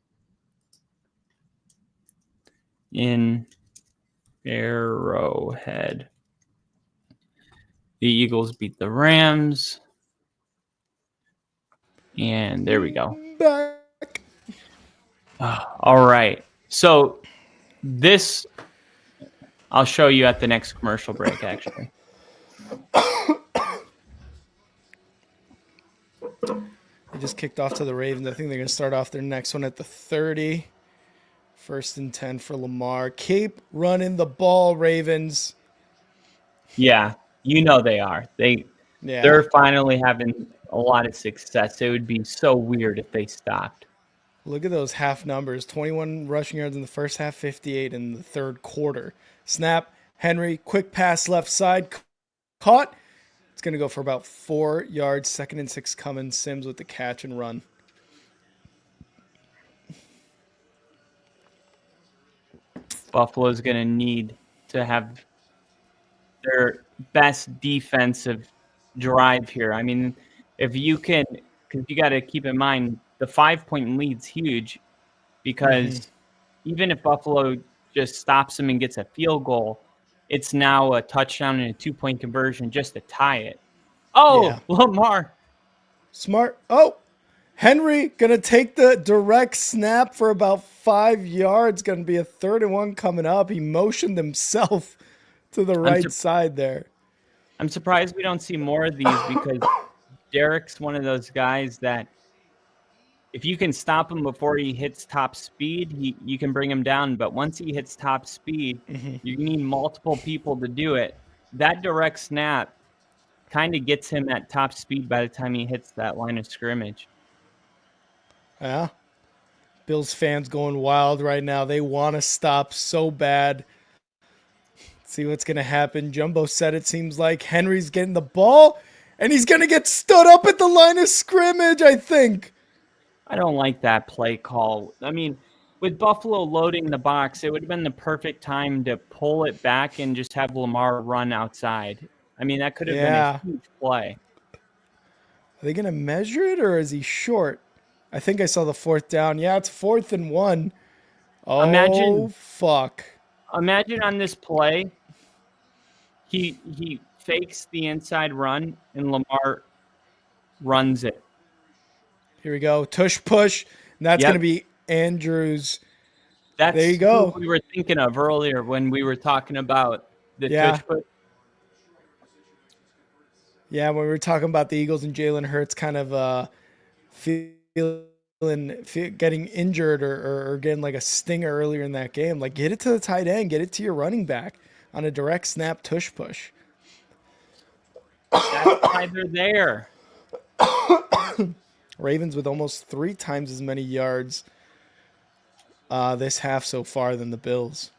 in Arrowhead. The Eagles beat the Rams. And there we go. Back. All right. So this I'll show you at the next commercial break, actually. They just kicked off to the Ravens. I think they're going to start off their next one at the 30. 1st and 10 for Lamar. Keep running the ball, Ravens. Yeah, you know they are. They're finally having a lot of success. It would be so weird if they stopped. Look at those half numbers. 21 rushing yards in the first half, 58 in the third quarter. Snap, Henry, quick pass left side, caught. It's going to go for about 4 yards. 2nd and 6 coming. Sims with the catch and run. Buffalo's going to need to have their best defensive drive here. I mean, if you can, because you got to keep in mind the 5-point lead's huge because even if Buffalo just stops them and gets a field goal, it's now a touchdown and a 2-point conversion just to tie it. Oh, Yeah. Lamar. Smart. Oh, Henry going to take the direct snap for about 5 yards. Going to be a 3rd and 1 coming up. He motioned himself to the right side there. I'm surprised we don't see more of these because Derek's one of those guys that if you can stop him before he hits top speed, you can bring him down. But once he hits top speed, you need multiple people to do it. That direct snap kind of gets him at top speed by the time he hits that line of scrimmage. Yeah. Bills fans going wild right now. They want to stop so bad. See what's going to happen. Jumbo said it seems like Henry's getting the ball, and he's going to get stood up at the line of scrimmage, I think. I don't like that play call. I mean, with Buffalo loading the box, it would have been the perfect time to pull it back and just have Lamar run outside. I mean, that could have been a huge play. Are they going to measure it, or is he short? I think I saw the 4th down. Yeah, it's 4th and 1. Oh, fuck. Imagine on this play, he fakes the inside run, and Lamar runs it. Here we go. Tush push. And that's going to be Andrews. That's there you go. Who we were thinking of earlier when we were talking about the tush push. Yeah, when we were talking about the Eagles and Jalen Hurts kind of getting injured or getting like a stinger earlier in that game. Like, get it to the tight end. Get it to your running back on a direct snap tush push. That's why they're there. Ravens with almost 3 times as many yards this half so far than the Bills.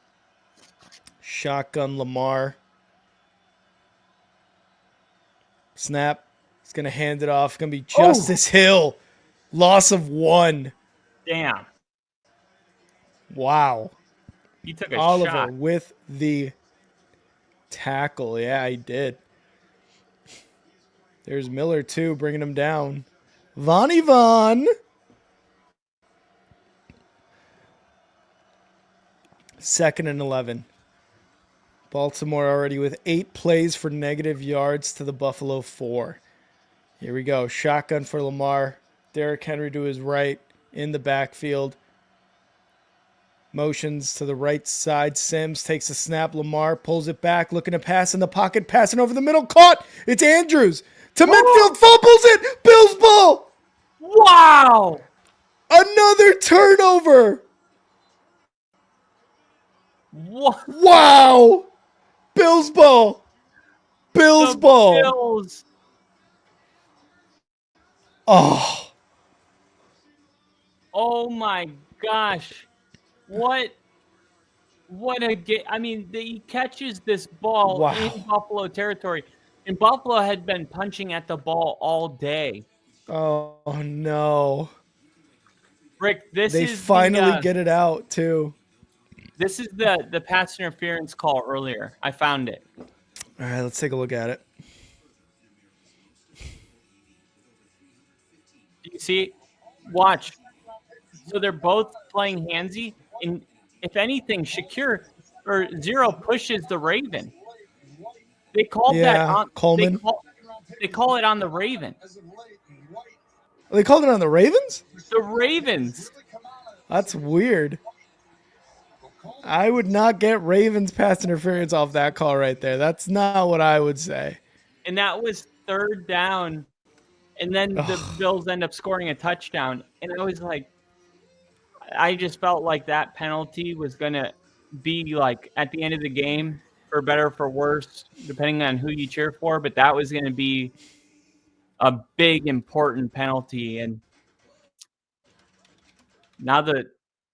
Shotgun Lamar. Snap. He's going to hand it off. Going to be Justice Hill. Loss of 1. Damn. Wow. He took a Oliver shot. with the tackle. Yeah, he did. There's Miller, too, bringing him down. Von. 2nd and 11. Baltimore already with 8 plays for negative yards to the Buffalo 4. Here we go. Shotgun for Lamar. Derrick Henry to his right in the backfield. Motions to the right side. Sims takes a snap. Lamar pulls it back, looking to pass in the pocket, passing over the middle. Caught. It's Andrews. To midfield, fumbles it. Bills ball. Wow. Another turnover. What? Wow. Bills ball. Bills ball. Bills. Oh. Oh my gosh. What a game. I mean, he catches this ball in Buffalo territory. And Buffalo had been punching at the ball all day. Oh no. Rick, they finally get it out too. This is the pass interference call earlier. I found it. All right, let's take a look at it. Do you see? Watch. So they're both playing handsy, and if anything, Shakir or Zero pushes the Raven. They called that on Coleman. They call it on the Raven. They called it on the Ravens? The Ravens. That's weird. I would not get Ravens pass interference off that call right there. That's not what I would say. And that was 3rd down. And then the Bills end up scoring a touchdown. And I was like, I just felt like that penalty was going to be like at the end of the game, for better or for worse, depending on who you cheer for. But that was going to be a big, important penalty. And Now the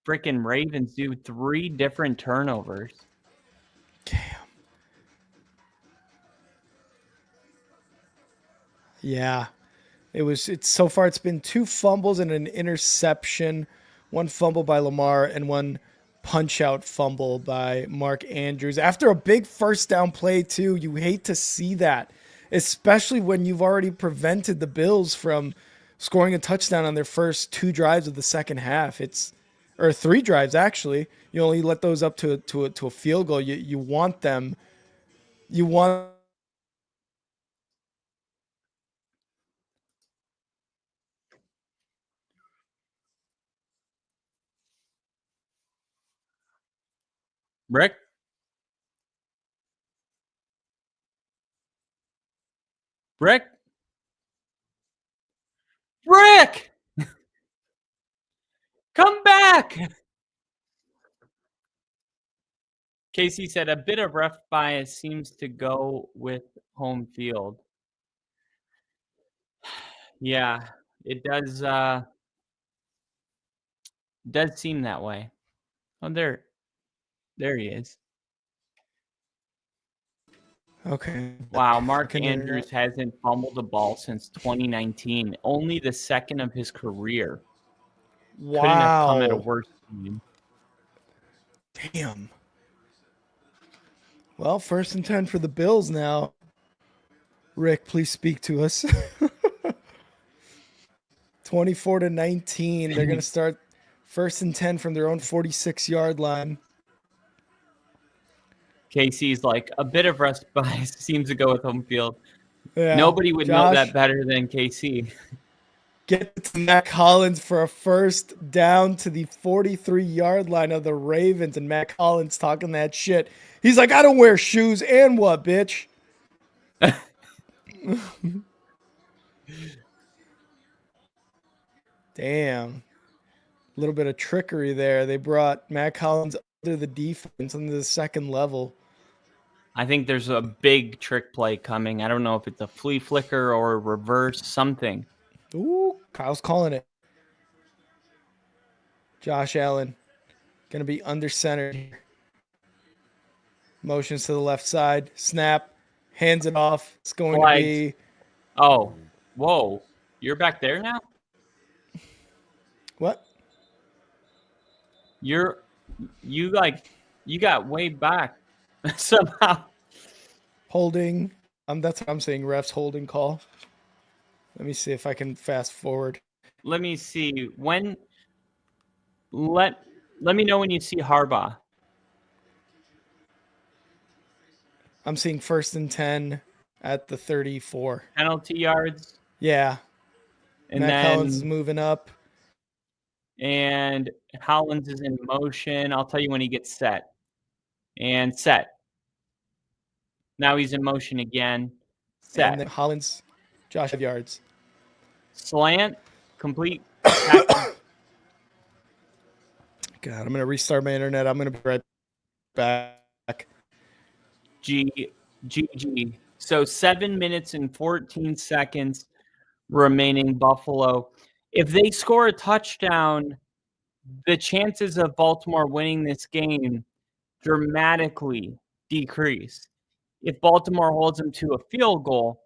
freaking Ravens do 3 different turnovers. Damn. Yeah. It's so far it's been 2 fumbles and an interception, 1 fumble by Lamar and 1 punch out fumble by Mark Andrews. After a big first down play too, you hate to see that, especially when you've already prevented the Bills from scoring a touchdown on their first 2 drives of the second half. Or 3 drives actually. You only let those up to a field goal. You want them you want Rick? Rick? Rick! Come back! Casey said a bit of ref bias seems to go with home field. Yeah, it does seem that way. Oh, there he is. Okay. Wow, Mark Second Andrews internet. hasn't fumbled a ball since 2019. Only the second of his career. Couldn't have come at a Wow. worse time. Damn. Well, 1st and 10 for the Bills now. Rick, please speak to us. 24-19. They're going to start 1st and 10 from their own 46-yard line. Casey's like a bit of rest bias seems to go with home field. Yeah. Nobody would know that Josh, better than KC. get to Matt Collins for a first down to the 43-yard line of the Ravens, and Matt Collins talking that shit. He's like, I don't wear shoes, and what, bitch? Damn. A little bit of trickery there. They brought Matt Collins under the defense into the second level. I think there's a big trick play coming. I don't know if it's a flea flicker or a reverse something. Ooh, Kyle's calling it. Josh Allen going to be under center here. Motions to the left side. Snap. Hands it off. It's going Flags. to be. Oh, whoa. You're back there now? What? You got way back somehow. Holding. That's what I'm saying. Ref's holding call. Let me see if I can fast forward. Let me see. Let me know when you see Harbaugh. I'm seeing 1st and 10 at the 34. Penalty yards. Yeah. And Matt then Collins is moving up. And Hollins is in motion. I'll tell you when he gets set. And set. Now he's in motion again. Set. And then Hollins, Josh, 5 yards. Slant. Complete. Tackle. God, I'm going to restart my internet. I'm going to be right back. G. So 7 minutes and 14 seconds remaining, Buffalo. If they score a touchdown, the chances of Baltimore winning this game dramatically decrease. If Baltimore holds them to a field goal,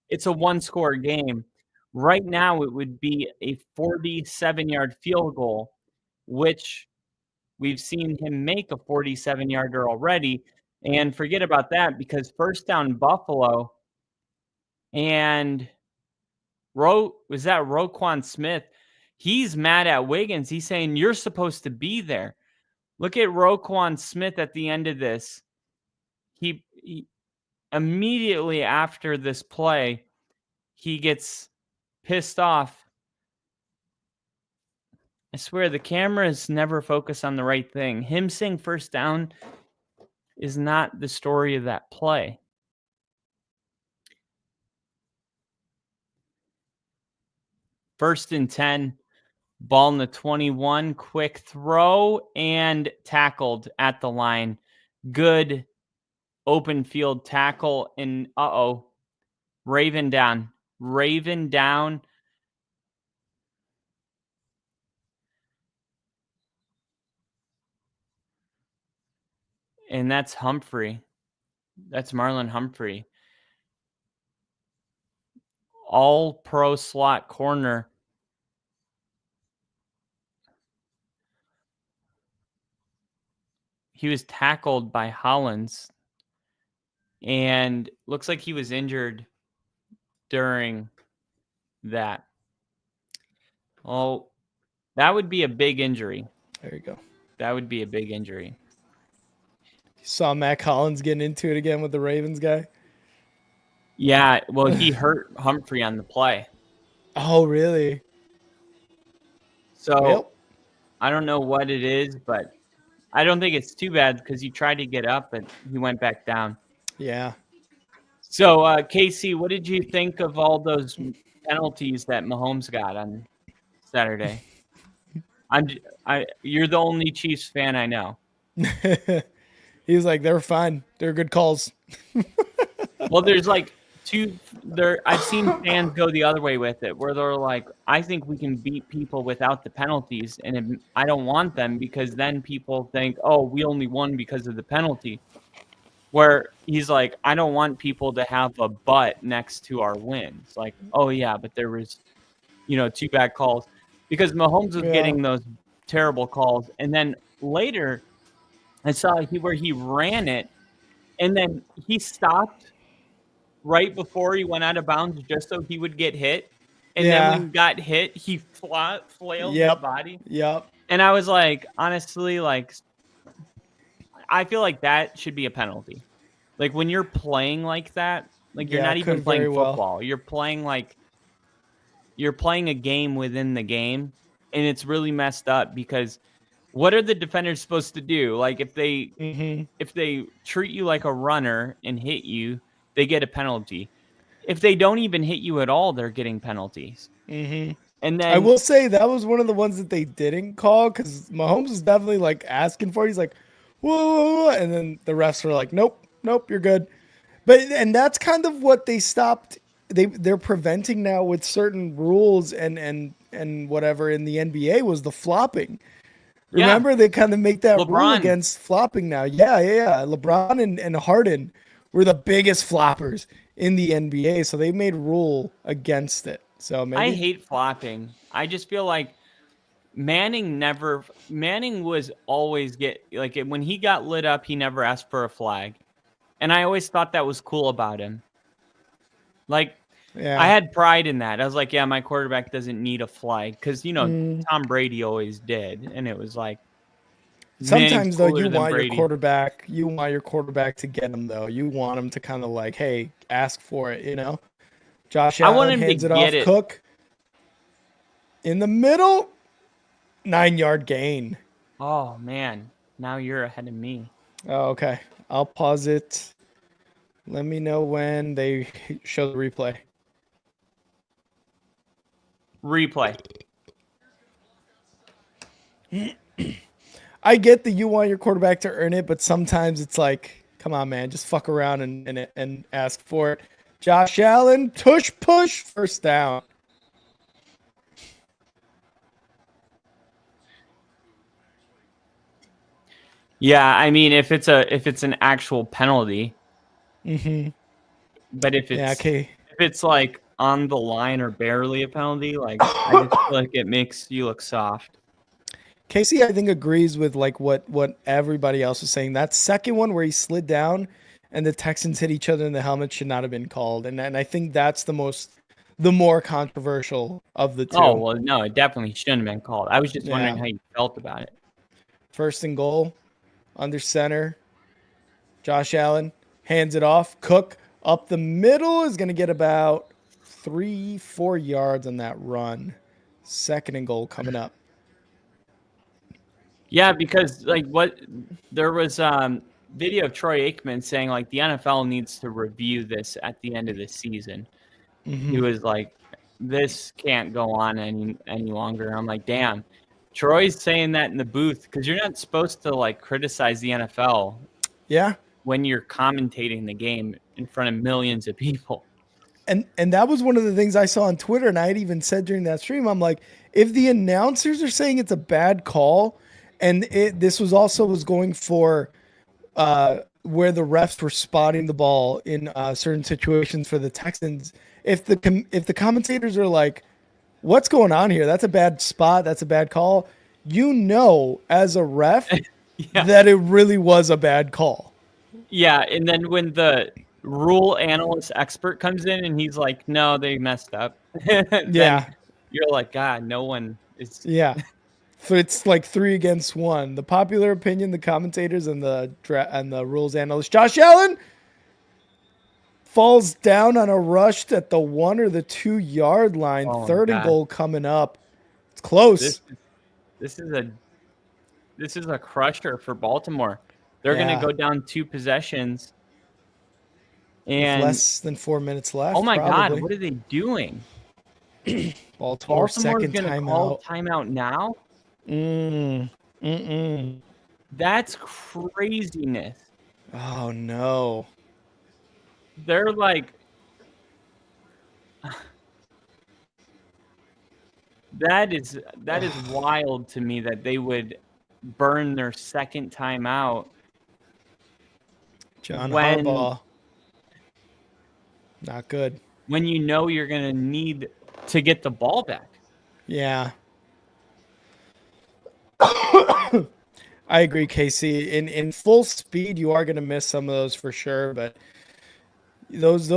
it's a 1-score game. Right now, it would be a 47-yard field goal, which we've seen him make a 47-yarder already. And forget about that because first down Buffalo and was that Roquan Smith? He's mad at Wiggins. He's saying, you're supposed to be there. Look at Roquan Smith at the end of this. He immediately after this play, he gets pissed off. I swear the cameras never focus on the right thing. Him saying first down is not the story of that play. First and 10, ball in the 21, quick throw and tackled at the line. Good open field tackle and Raven down. and that's Humphrey. That's Marlon Humphrey. All pro slot corner. He was tackled by Hollins and looks like he was injured during that. Oh, that would be a big injury. There you go. That would be a big injury. You saw Matt Collins getting into it again with the Ravens guy. Yeah, well, he hurt Humphrey on the play. Oh, really? So Well, I don't know what it is, but I don't think it's too bad because he tried to get up and he went back down. yeah. So, Casey, what did you think of all those penalties that Mahomes got on Saturday? You're the only Chiefs fan I know. He was like, they were fine. They're good calls. Well, there's like I've seen fans go the other way with it, where they're like, I think we can beat people without the penalties, and I don't want them because then people think, oh, we only won because of the penalty. Where he's like, I don't want people to have a but next to our wins. Like, oh yeah, but there was, 2 bad calls because Mahomes was getting those terrible calls, and then later, I saw where he ran it, and then he stopped right before he went out of bounds just so he would get hit. And then when he got hit, he flailed his body. Yep. And I was like, honestly, like, I feel like that should be a penalty. Like, when you're playing like that, like, you're not even playing football. Well. You're playing a game within the game. And it's really messed up because what are the defenders supposed to do? Like, if they treat you like a runner and hit you, they get a penalty. If they don't even hit you at all, they're getting penalties. Mm-hmm. And then I will say that was one of the ones that they didn't call because Mahomes was definitely like asking for it. He's like, whoa, and then the refs were like, nope, you're good. And that's kind of what they stopped. They're preventing now with certain rules and whatever in the NBA was the flopping. Remember, they kind of make that rule against flopping now. Yeah. LeBron and Harden were the biggest floppers in the NBA, so they made rule against it. So maybe I hate flopping. I just feel like Manning was always when he got lit up, he never asked for a flag. And I always thought that was cool about him. Like, I had pride in that. I was like, yeah, my quarterback doesn't need a flag because, Tom Brady always did. And it was like, sometimes though, you want your quarterback to get him though. You want him to kind of like, hey, ask for it, Josh Allen hands it off. Cook in the middle, 9-yard gain. Oh man, now you're ahead of me. Oh, okay. I'll pause it. Let me know when they show the replay. I get that you want your quarterback to earn it, but sometimes it's like, come on, man, just fuck around and ask for it. Josh Allen, push, first down. Yeah, I mean, if it's an actual penalty, but if it's like on the line or barely a penalty, like I just feel like it makes you look soft. Casey, I think, agrees with like what everybody else was saying. That second one where he slid down and the Texans hit each other in the helmet should not have been called, and I think that's the more controversial of the two. Oh well, no, it definitely shouldn't have been called. I was just wondering how you felt about it. 1st and goal, under center. Josh Allen hands it off. Cook up the middle is going to get about 3-4 yards on that run. 2nd and goal coming up. Yeah, because there was video of Troy Aikman saying like the NFL needs to review this at the end of the season. He was like, this can't go on any longer. I'm like, damn. Troy's saying that in the booth because you're not supposed to like criticize the NFL. Yeah. When you're commentating the game in front of millions of people. And that was one of the things I saw on Twitter, and I had even said during that stream, I'm like, if the announcers are saying it's a bad call, and this was going for where the refs were spotting the ball in certain situations for the Texans. If the commentators are like, "What's going on here? That's a bad spot. That's a bad call." You know, as a ref, Yeah. that it really was a bad call. Yeah, and then when the rule analyst expert comes in and he's like, "No, they messed up," then Yeah, you're like, "God, no one is." yeah. So it's like 3-1. The popular opinion, the commentators, and the rules analyst, Josh Allen falls down on a rush at the 1 or the 2 yard line. Oh my Third and God, goal coming up. It's close. this this is a this is a crusher for Baltimore. They're going to Yeah, go down 2 possessions, with and less than 4 minutes oh left, my God, probably. what are they doing? Baltimore's Baltimore's second going to call timeout. timeout now? Mm-mm. That's craziness. Oh no. They're like, that is wild to me that they would burn their second time out John when Harbaugh. Not good. when you know you're going to need to get the ball back. Yeah. I agree, Casey. In full speed, you are going to miss some of those for sure, but those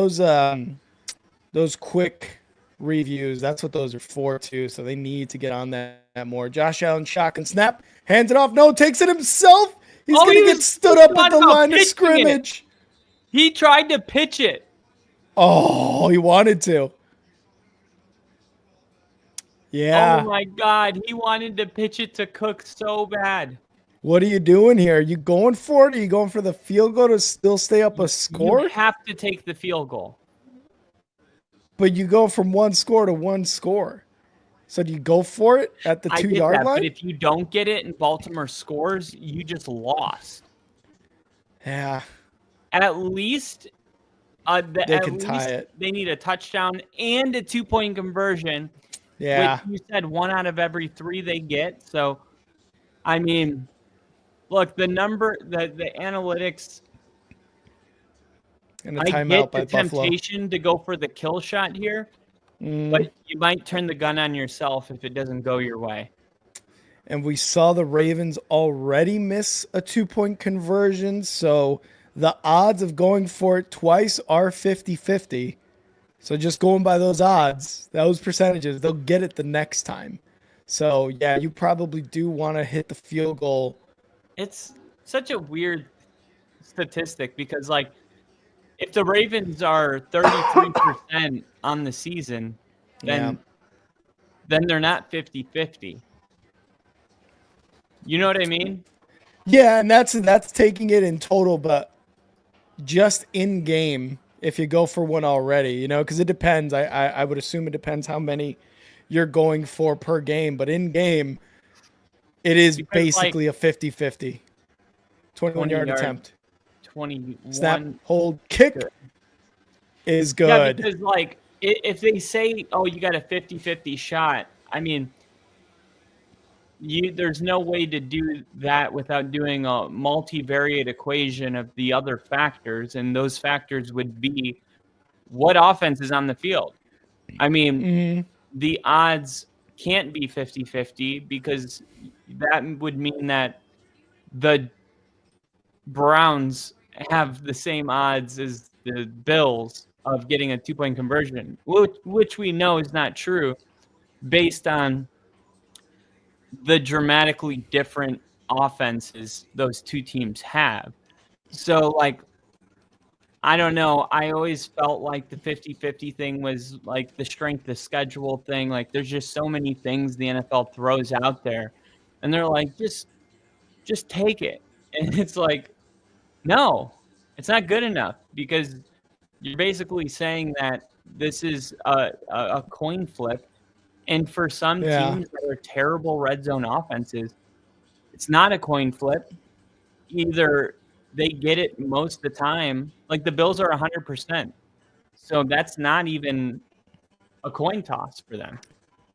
quick reviews, that's what those are for too. So they need to get on that more. Josh Allen, shotgun snap, hands it off. No, takes it himself. He's Oh, going he to get was stood up at thought the about line of pitching it. scrimmage. He tried to pitch it. Oh, he wanted to. Yeah. Oh my God, he wanted to pitch it to Cook so bad. What are you doing here? Are you going for it? Are you going for the field goal to still stay up a score? You have to take the field goal. But you go from 1 score to 1 score. So do you go for it at the I 2 get yard that, line? but if you don't get it and Baltimore scores, you just lost. Yeah. At least They can tie it. They need a touchdown and a 2-point conversion. Yeah. Which you said 1 out of every 3 they get. So, I mean, look, the analytics. And a I timeout get by the Buffalo. temptation to go for the kill shot here, but you might turn the gun on yourself if it doesn't go your way. And we saw the Ravens already miss a 2-point conversion. So the odds of going for it twice are 50-50. So just going by those odds, those percentages, they'll get it the next time. So, yeah, you probably do want to hit the field goal. It's such a weird statistic because, like, if the Ravens are 33% on the season, then they're not 50-50. You know what I mean? Yeah, and that's taking it in total, but just in game, if you go for one already, because it depends. I would assume it depends how many you're going for per game, but in game, it is Because, basically a 50-50. 21-yard attempt. 21. Snap, hold, kick is good. Yeah, because, like, if they say, oh, you got a 50-50 shot, I mean, there's no way to do that without doing a multivariate equation of the other factors, and those factors would be what offense is on the field. I mean, the odds can't be 50-50 because that would mean that the Browns have the same odds as the Bills of getting a 2-point conversion, which we know is not true based on the dramatically different offenses those two teams have. So, like, I don't know. I always felt like the 50-50 thing was like the strength of schedule thing. Like, there's just so many things the NFL throws out there. And they're like, just take it. And it's like, no, it's not good enough because you're basically saying that this is a coin flip. And for some teams that are terrible red zone offenses, it's not a coin flip. Either they get it most of the time. Like the Bills are 100%. So that's not even a coin toss for them.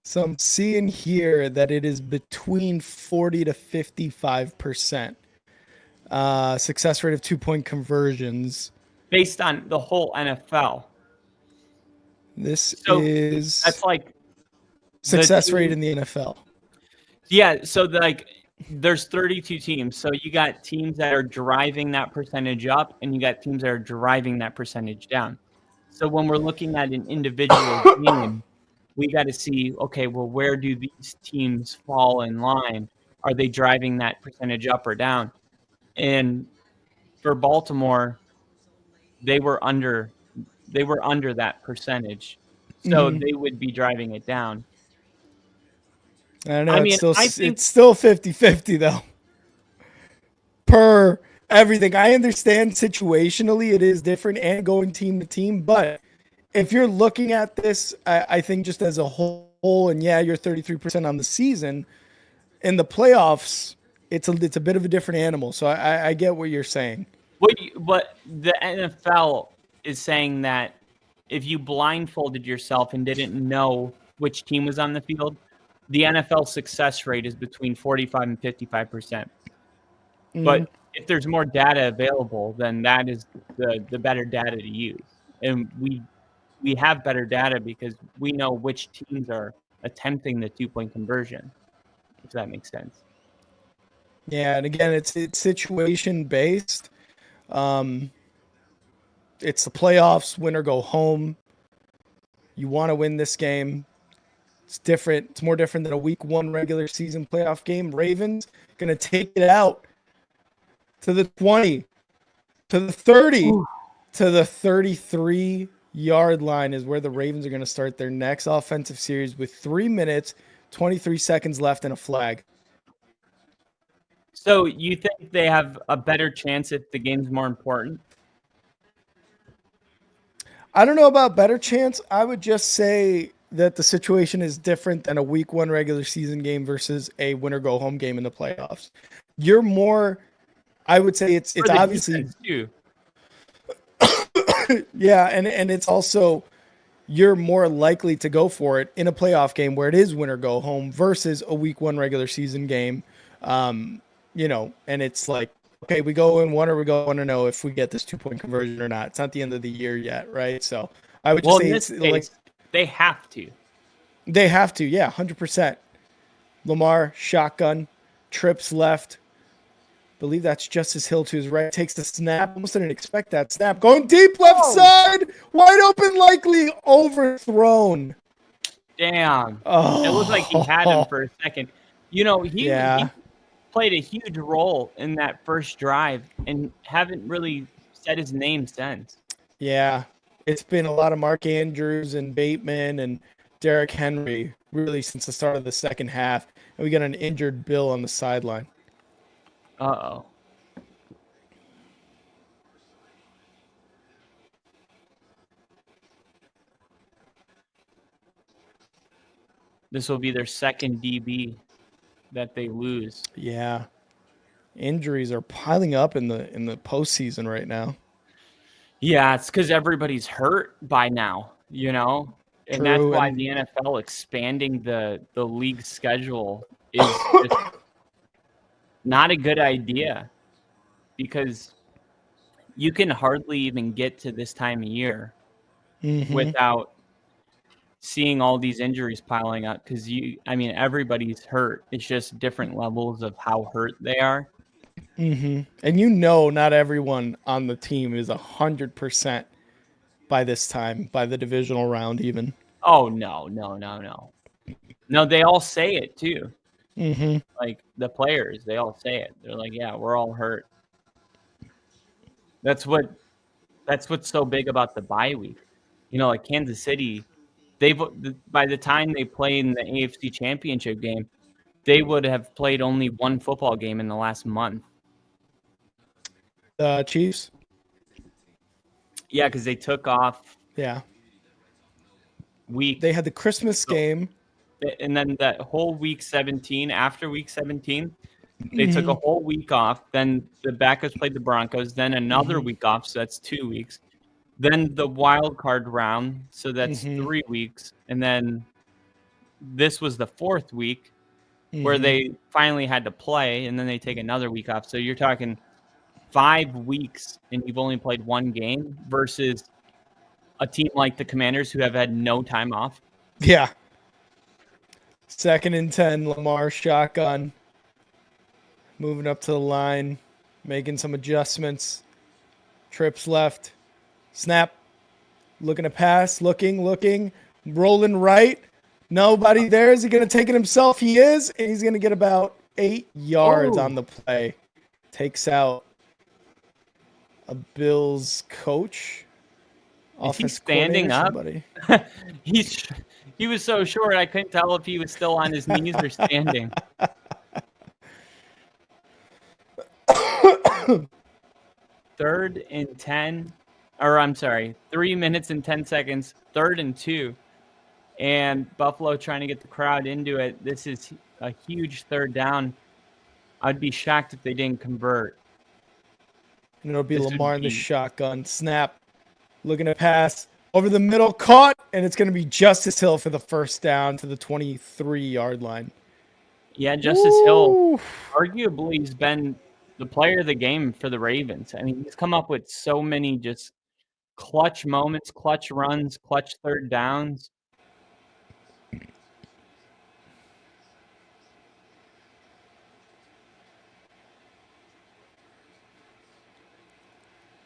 So I'm seeing here that it is between 40 to 55%. Success rate of 2-point conversions. based on the whole NFL. This So is that's like success rate in the NFL. Yeah, so there's 32 teams. So you got teams that are driving that percentage up, and you got teams that are driving that percentage down. So when we're looking at an individual game, we got to see, okay, well, where do these teams fall in line? Are they driving that percentage up or down? And for Baltimore, they were under that percentage. So they would be driving it down. I don't know. I mean, I It's think still 50-50 though. Per everything, I understand situationally it is different and going team to team, but if you're looking at this, I think just as a whole, and yeah, you're 33% on the season. In the playoffs, it's a bit of a different animal. So I get what you're saying. What the NFL is saying that if you blindfolded yourself and didn't know which team was on the field, the NFL success rate is between 45 and 55%. But if there's more data available, then that is the better data to use. And we have better data because we know which teams are attempting the 2-point conversion, if that makes sense. Yeah, and again, it's situation based. It's the playoffs, win or go home. You want to win this game. It's different. It's more different than a week 1 regular season playoff game. Ravens going to take it out to the 20, to the 30, to the 33-yard line is where the Ravens are going to start their next offensive series with 3 minutes, 23 seconds left and a flag. So you think they have a better chance if the game's more important? I don't know about better chance. I would just say that the situation is different than a week 1 regular season game versus a win or go home game in the playoffs. You're more, I would say it's obviously too. Yeah, and it's also you're more likely to go for it in a playoff game where it is win or go home versus a week 1 regular season game. And it's like, okay, we go in 1 or we go 1-0 if we get this 2-point conversion or not. It's not the end of the year yet, right? So I would just say it's like they have to. They have to, yeah, 100%. Lamar, shotgun, trips left. Believe that's Justice Hill to his right. Takes the snap. Almost didn't expect that snap. Going deep left side. Wide open, likely overthrown. Damn. Oh. It looked like he had him for a second. He played a huge role in that first drive and haven't really said his name since. Yeah. It's been a lot of Mark Andrews and Bateman and Derrick Henry really since the start of the second half. And we got an injured Bill on the sideline. Uh-oh. This will be their second DB that they lose. Yeah. Injuries are piling up in the postseason right now. Yeah, it's because everybody's hurt by now, and True, that's why the NFL expanding the league schedule is just not a good idea, because you can hardly even get to this time of year without seeing all these injuries piling up, because everybody's hurt. It's just different levels of how hurt they are. And not everyone on the team is 100% by this time, by the divisional round even. Oh, no. No, they all say it too. Like the players, they all say it. They're like, yeah, we're all hurt. That's what's so big about the bye week. Like Kansas City, by the time they play in the AFC Championship game, they would have played only 1 football game in the last month. Chiefs? Yeah, because they took off. Yeah. Week. They had the Christmas game. And then that whole week 17, after week 17, they took a whole week off. Then the Packers played the Broncos. Then another week off, so that's 2 weeks. Then the wild card round, so that's 3 weeks. And then this was the 4th week where they finally had to play, and then they take another week off. So you're talking 5 weeks and you've only played one game versus a team like the Commanders who have had no time off. Yeah. 2nd and 10, Lamar shotgun. Moving up to the line, making some adjustments. Trips left. Snap. Looking to pass. Looking. Rolling right. Nobody there. Is he going to take it himself? He is. And he's going to get about 8 yards on the play. Takes out a Bills coach. Is he standing up? He was so short, I couldn't tell if he was still on his knees or standing. Third and 10, or I'm sorry, 3 minutes and 10 seconds, 3rd and 2. And Buffalo trying to get the crowd into it. This is a huge 3rd down. I'd be shocked if they didn't convert. And it'll be Lamar in the shotgun. Snap. Looking to pass. Over the middle. Caught. And it's going to be Justice Hill for the first down to the 23-yard line. Yeah, Justice Hill, arguably, has been the player of the game for the Ravens. I mean, he's come up with so many just clutch moments, clutch runs, clutch 3rd downs.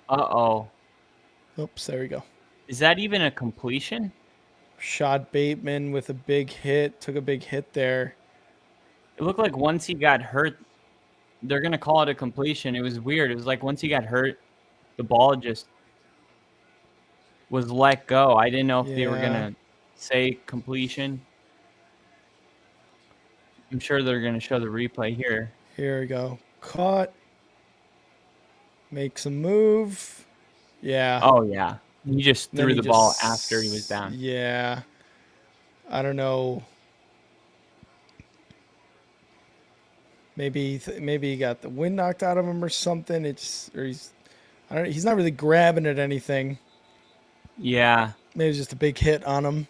Uh-oh. Oops, there we go. Is that even a completion? Shot Bateman with a big hit. Took a big hit there. It looked like once he got hurt, they're going to call it a completion. It was weird. It was like once he got hurt, the ball just was let go. I didn't know if they were going to say completion. I'm sure they're going to show the replay here. Here we go. Caught. Makes a move. Yeah. Oh, yeah. He just threw the ball after he was down. Yeah. I don't know. Maybe he got the wind knocked out of him or something. He's not really grabbing at anything. Yeah. Maybe it's just a big hit on him.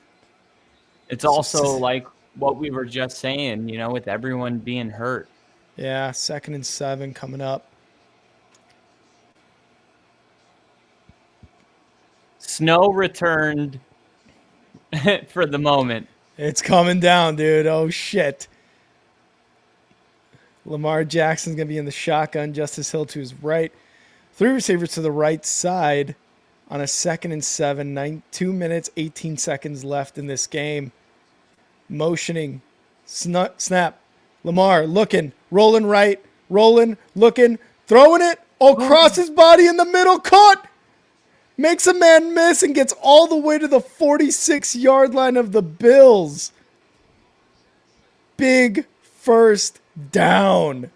It's also like what we were just saying, with everyone being hurt. Yeah, 2nd and 7 coming up. Snow returned for the moment. It's coming down, dude. Oh, shit. Lamar Jackson's going to be in the shotgun. Justice Hill to his right. 3 receivers to the right side on a 2nd and 7. 2 minutes, 18 seconds left in this game. Motioning. Snap. Lamar looking. Rolling right. Rolling. Looking. Throwing it. Across his body in the middle. Caught. Makes a man miss and gets all the way to the 46-yard line of the Bills. Big first down.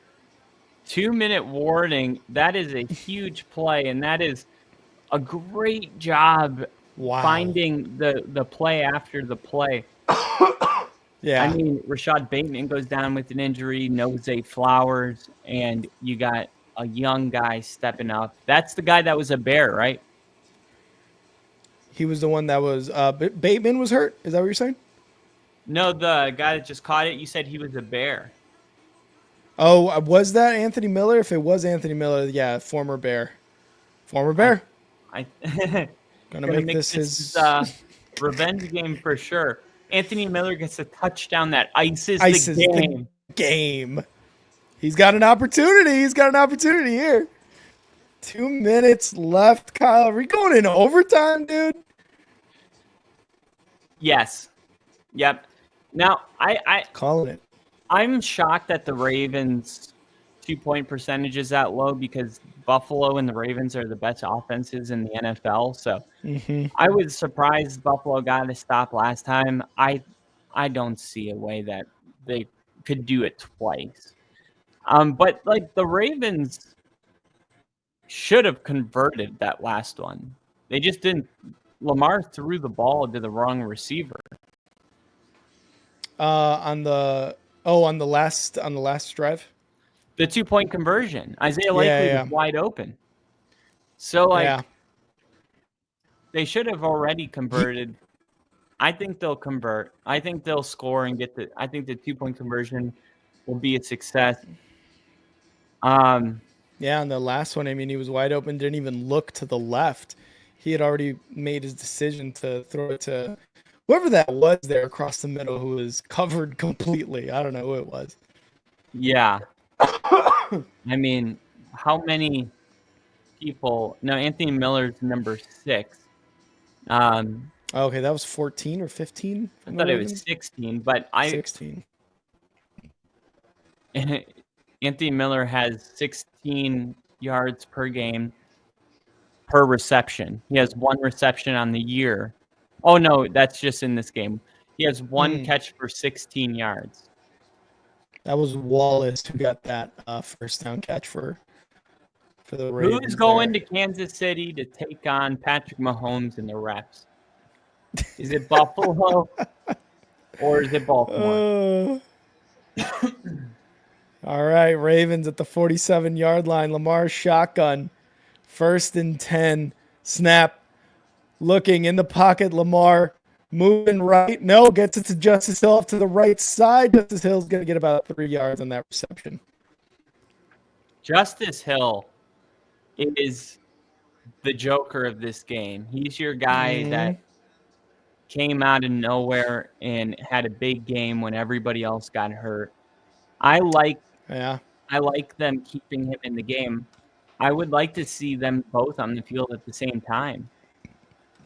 2-minute warning. That is a huge play, and that is a great job finding the play after the play. Yeah. I mean, Rashad Bateman goes down with an injury, no Zay Flowers, and you got a young guy stepping up. That's the guy that was a Bear, right? He was the one that was Bateman was hurt. Is that what you're saying? No, the guy that just caught it, you said he was a Bear. Oh, was that Anthony Miller? If it was Anthony Miller, yeah, former Bear. Former Bear. Gonna make this his revenge game for sure. Anthony Miller gets a touchdown that ices the game. He's got an opportunity. Here. 2 minutes left, Kyle. Are we going in overtime, dude? Yes. Yep. Now, I calling it. I'm shocked that the Ravens 2-point percentage is that low because Buffalo and the Ravens are the best offenses in the NFL. So I was surprised Buffalo got a stop last time. I don't see a way that they could do it twice. But like the Ravens should have converted that last one. They just didn't. Lamar threw the ball to the wrong receiver. On the last drive. The 2-point conversion. Isaiah Likely was wide open. So they should have already converted. I think they'll convert. I think they'll score and I think the 2-point conversion will be a success. Yeah, on the last one, I mean, he was wide open, didn't even look to the left. He had already made his decision to throw it to whoever that was there across the middle who was covered completely. I don't know who it was. Yeah. I mean, how many people? No, Anthony Miller's number 6. Okay, that was 14 or 15 I from the thought it was Ravens. 16, but 16. Anthony Miller has 16 yards per game per reception. He has 1 reception on the year. Oh no, that's just in this game. He has 1 catch for 16 yards. That was Wallace who got that first down catch for the Ravens. Who's going to Kansas City to take on Patrick Mahomes and the refs? Is it Buffalo or is it Baltimore? All right, Ravens at the 47-yard line. Lamar shotgun. 1st and 10. Snap. Looking in the pocket. Lamar moving right. No, gets it to Justice Hill off to the right side. Justice Hill's going to get about 3 yards on that reception. Justice Hill is the joker of this game. He's your guy that came out of nowhere and had a big game when everybody else got hurt. I like them keeping him in the game. I would like to see them both on the field at the same time.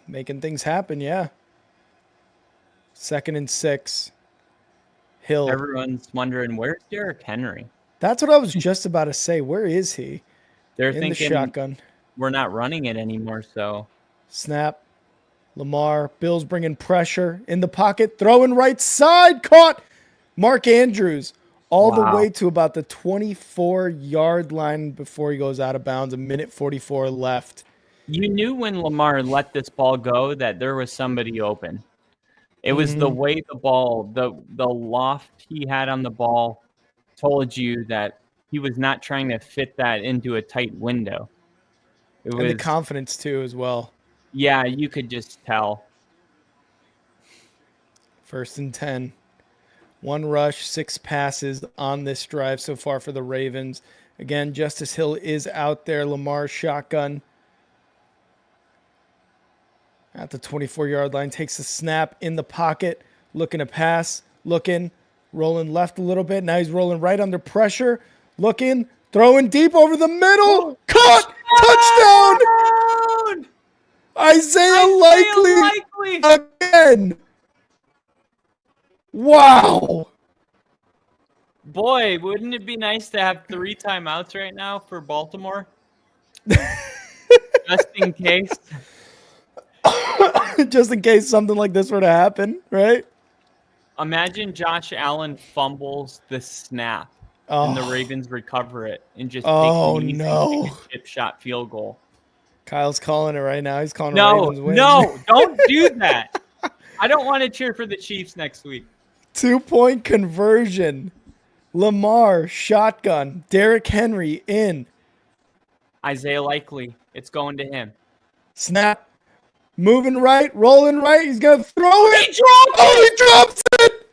Making things happen, yeah. 2nd and 6. Hill. Everyone's wondering, where's Derrick Henry? That's what I was just about to say. Where is he? They're in thinking the shotgun. We're not running it anymore, so. Snap. Lamar. Bills bringing pressure. In the pocket. Throwing right side. Caught. Mark Andrews. All the way to about the 24-yard line before he goes out of bounds. 1:44 left. You knew when Lamar let this ball go that there was somebody open. It was the way the ball, the loft he had on the ball told you that he was not trying to fit that into a tight window. And the confidence, too, as well. Yeah, you could just tell. 1st and 10. 1 rush, 6 passes on this drive so far for the Ravens. Again, Justice Hill is out there. Lamar shotgun at the 24-yard line. Takes a snap in the pocket. Looking to pass. Looking. Rolling left a little bit. Now he's rolling right under pressure. Looking. Throwing deep over the middle. Caught. Touchdown. Isaiah Likely again. Wow. Boy, wouldn't it be nice to have 3 timeouts right now for Baltimore? Just in case. Just in case something like this were to happen, right? Imagine Josh Allen fumbles the snap and the Ravens recover it and just take an easy chip shot field goal. Kyle's calling it right now. He's calling a Ravens win. No, don't do that. I don't want to cheer for the Chiefs next week. 2-point conversion. Lamar, shotgun. Derrick Henry in. Isaiah Likely. It's going to him. Snap. Moving right. Rolling right. He's going to throw it. He drops it.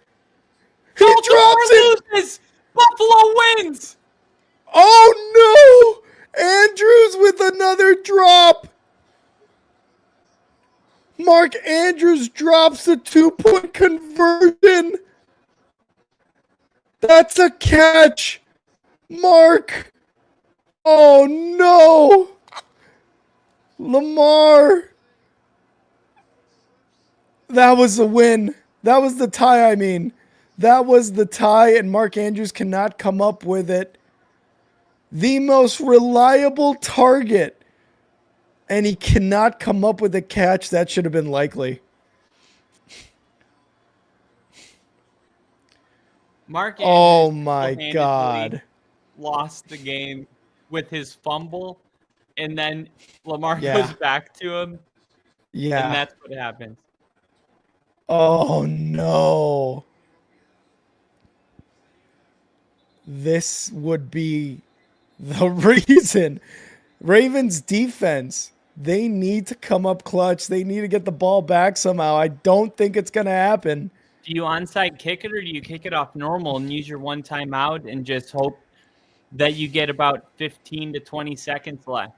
He drops it. Loses. Buffalo wins. Oh, no. Andrews with another drop. Mark Andrews drops a 2-point conversion. That's a catch. Mark. Oh, no. Lamar. That was a win. That was the tie, I mean. That was the tie, and Mark Andrews cannot come up with it. The most reliable target, and he cannot come up with a catch. That should have been Likely. Mark Andrews, oh, my God. Lost the game with his fumble, and then Lamar goes back to him. Yeah. And that's what happens. Oh, no. This would be the reason. Ravens defense, they need to come up clutch. They need to get the ball back somehow. I don't think it's going to happen. Do you onside kick it, or do you kick it off normal and use your 1 timeout and just hope that you get about 15 to 20 seconds left.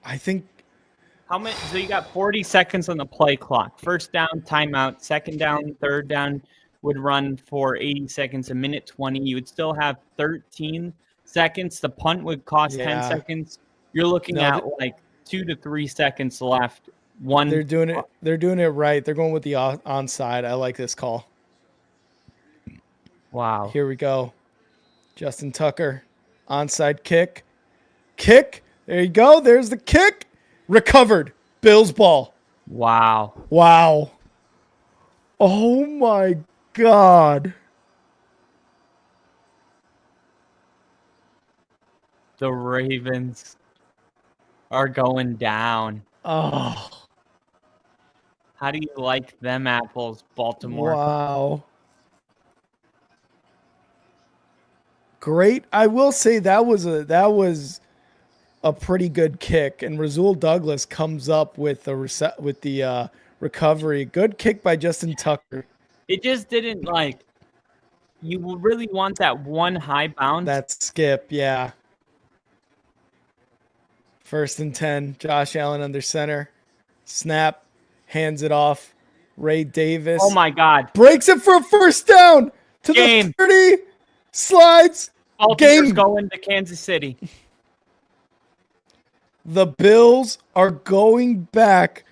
I think How many? So you got 40 seconds on the play clock. First down, timeout. Second down, third down would run for 80 seconds, a minute 20. You would still have 13 seconds. The punt would cost 10 yeah. seconds. You're looking No, at like 2 to 3 seconds left. they're doing it. They're doing it right. They're going with the onside. I like this call. Wow. Here we go. Justin Tucker, onside kick. Kick. There you go. There's the kick. Recovered. Bills ball. Wow. Wow. Oh my God. The Ravens are going down. Oh. How do you like them apples, Baltimore? Wow. Great. I will say that was a pretty good kick, and Rasul Douglas comes up with the recovery. Good kick by Justin Tucker. It just didn't like. You really want that one high bounce. That skip, yeah. 1st and 10. Josh Allen under center. Snap. Hands it off. Ray Davis. Oh my God. Breaks it for a first down to Game. the 30. Slides. Baltimore's Game. going to Kansas City. The Bills are going back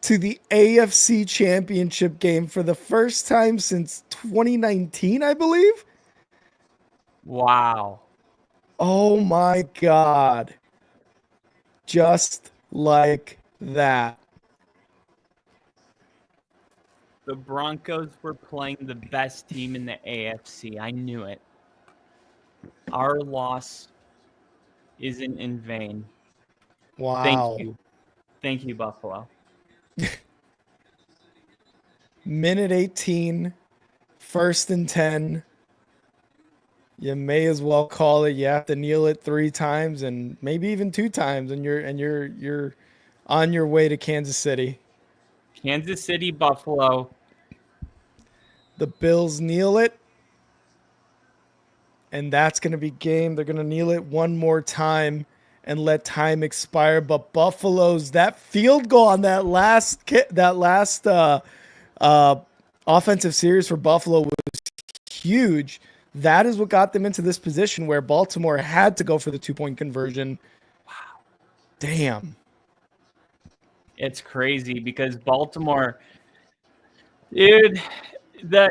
to the AFC Championship game for the first time since 2019, I believe. Wow. Oh my God. Just like that. The Broncos were playing the best team in the AFC. I knew it. Our loss isn't in vain. Wow. Thank you. Thank you, Buffalo. Minute 18, 1st and 10. You may as well call it. You have to kneel it 3 times and maybe even 2 times, and you're on your way to Kansas City. Kansas City, Buffalo. The Bills kneel it, and that's going to be game. They're going to kneel it one more time and let time expire. But Buffalo's that field goal on that last offensive series for Buffalo was huge. That is what got them into this position where Baltimore had to go for the 2-point conversion. Wow. Damn. It's crazy because Baltimore, dude, the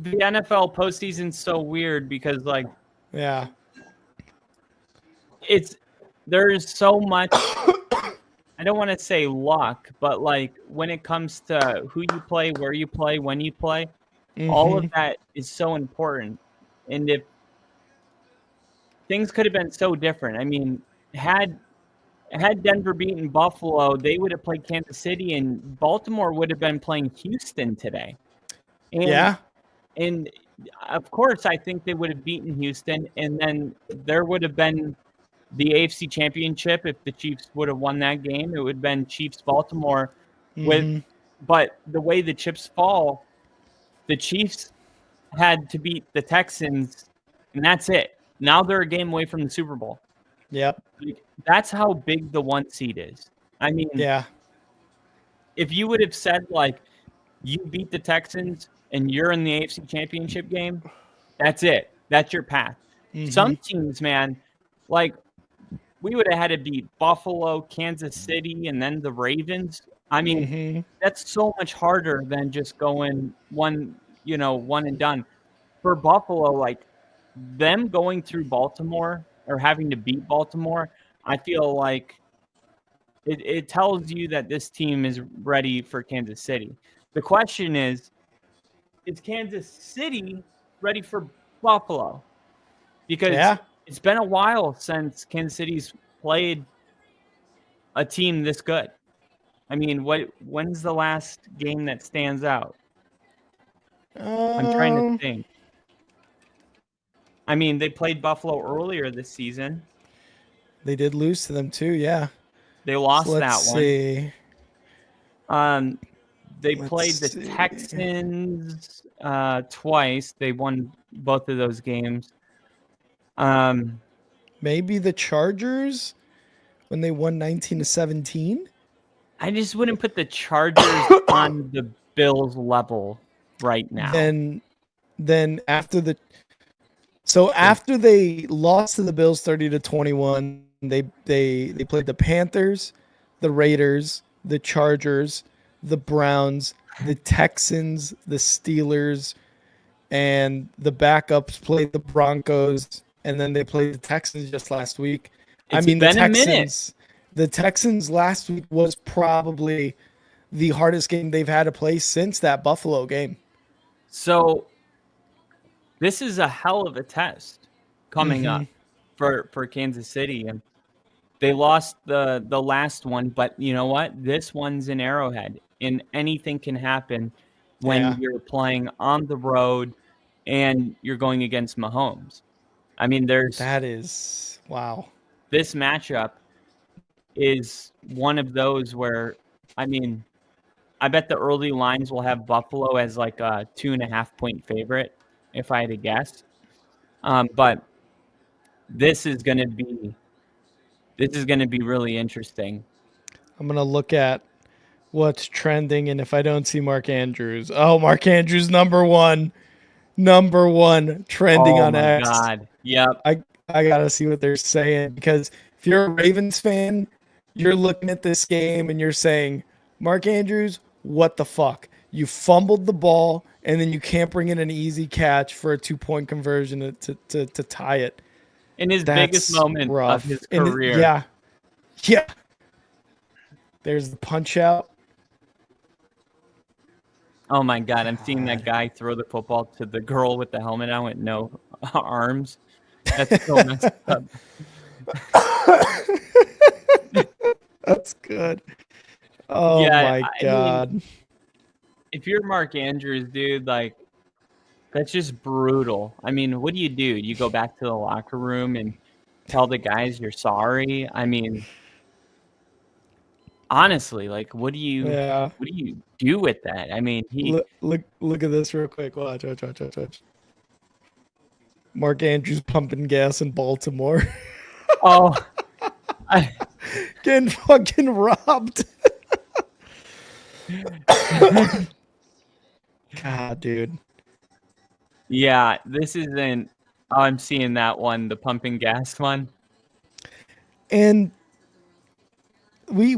NFL postseason's so weird because like Yeah. there's so much. I don't want to say luck, but like when it comes to who you play, where you play, when you play, all of that is so important. And if things could have been so different, I mean, had Denver beaten Buffalo, they would have played Kansas City, and Baltimore would have been playing Houston today. And, Yeah. And of course, I think they would have beaten Houston, and then there would have been the AFC Championship if the Chiefs would have won that game. It would have been Chiefs-Baltimore. But the way the chips fall, the Chiefs had to beat the Texans, and that's it. Now they're a game away from the Super Bowl. Yep. That's how big the 1 seed is. I mean, Yeah. if you would have said, like, you beat the Texans and you're in the AFC Championship game, that's it. That's your path. Some teams, man, like, we would have had to beat Buffalo, Kansas City, and then the Ravens. I mean, that's so much harder than just going one and done. For Buffalo, like, them going through Baltimore or having to beat Baltimore, I feel like it tells you that this team is ready for Kansas City. The question is Kansas City ready for Buffalo? Because it's been a while since Kansas City's played a team this good. I mean, when's the last game that stands out? I'm trying to think. I mean, they played Buffalo earlier this season. They did lose to them too, yeah. They lost So that let's one. see. They played the Texans twice. They won both of those games. Maybe the Chargers when they won 19-17. I just wouldn't put the Chargers on the Bills level right now. Then after they lost to the Bills 30-21, they played the Panthers, the Raiders, the Chargers, the Browns, the Texans, the Steelers, and the backups played the Broncos, and then they played the Texans just last week. It's been a minute. The Texans last week was probably the hardest game they've had to play since that Buffalo game. So this is a hell of a test coming up for Kansas City. And they lost the last one, but you know what? This one's in Arrowhead, and anything can happen when you're playing on the road and you're going against Mahomes. I mean, that is wow. This matchup is one of those where, I mean, I bet the early lines will have Buffalo as like a 2.5-point favorite, if I had to guess. But this is going to be really interesting. I'm going to look at what's trending, and if I don't see Mark Andrews, Mark Andrews number one trending on X. Oh my God. Yep. I got to see what they're saying, because if you're a Ravens fan, you're looking at this game and you're saying, Mark Andrews, what the fuck? You fumbled the ball, and then you can't bring in an easy catch for a 2-point conversion to tie it. In his biggest moment of his career. Yeah. There's the punch out. Oh my God, I'm seeing that guy throw the football to the girl with the helmet on with no arms. That's so messed up. That's good. Oh my God. I mean, if you're Mark Andrews, dude, like, that's just brutal. I mean, what do? You go back to the locker room and tell the guys you're sorry? I mean, honestly, like, what do you do with that? I mean, look at this real quick. Watch. Mark Andrews pumping gas in Baltimore. Getting fucking robbed. God, dude. Yeah, this isn't. I'm seeing that one, the pumping gas one. And we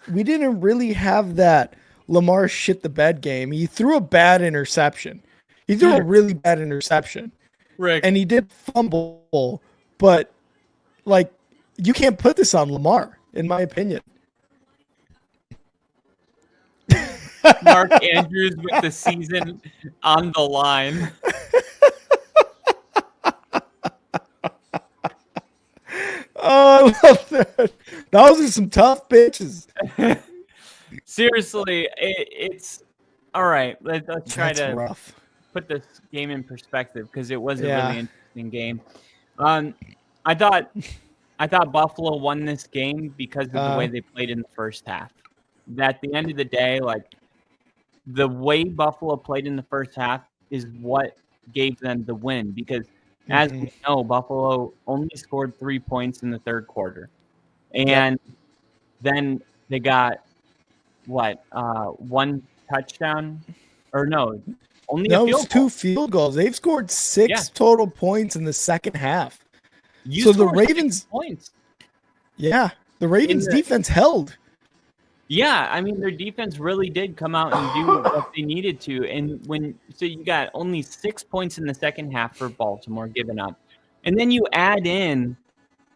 didn't really have that Lamar shit the bed game. He threw a bad interception. He threw a really bad interception. Rick. And he did fumble, but like, you can't put this on Lamar, in my opinion. Mark Andrews with the season on the line. Oh, I love that. Those are some tough bitches. Seriously, it's all right. Let's try to put this game in perspective, because it was a really interesting game. I thought Buffalo won this game because of the way they played in the first half. At the end of the day, like, the way Buffalo played in the first half is what gave them the win, because as we know, Buffalo only scored 3 points in the third quarter. And then they got one touchdown, or no, only a field goal. 2 field goals. They've scored 6 total points in the second half. So the Ravens points. Yeah, the Ravens defense held. Yeah, I mean, their defense really did come out and do what they needed to. And so you got only 6 points in the second half for Baltimore given up. And then you add in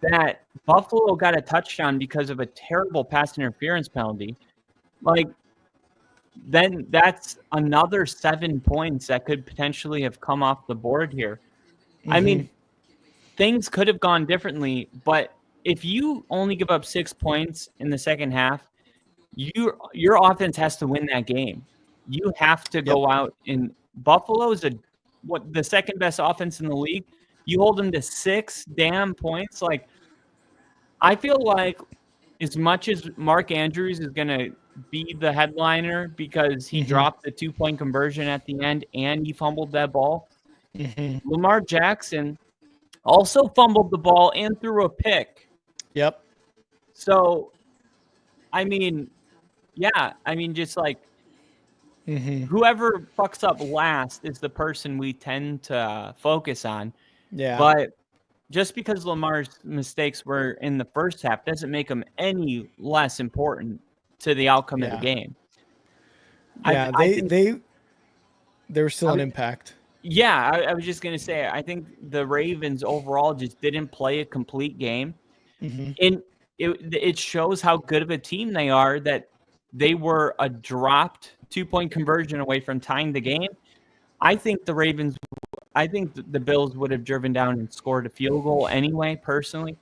that Buffalo got a touchdown because of a terrible pass interference penalty. Like, then that's another 7 points that could potentially have come off the board here. I mean, things could have gone differently, but if you only give up 6 points in the second half, your offense has to win that game. You have to go out, and Buffalo is the second best offense in the league. You hold them to 6 damn points. Like, I feel like as much as Mark Andrews is going to be the headliner because he dropped the 2-point conversion at the end and he fumbled that ball, Lamar Jackson Also fumbled the ball and threw a pick. Yep. So, I mean, yeah, I mean, just like whoever fucks up last is the person we tend to focus on. Yeah. But just because Lamar's mistakes were in the first half doesn't make them any less important to the outcome of the Yeah. game. Yeah. I think, They were still an impact. yeah, I was just going to say, I think the Ravens overall just didn't play a complete game. And it shows how good of a team they are that they were a dropped 2-point conversion away from tying the game. I think the Bills would have driven down and scored a field goal anyway, personally.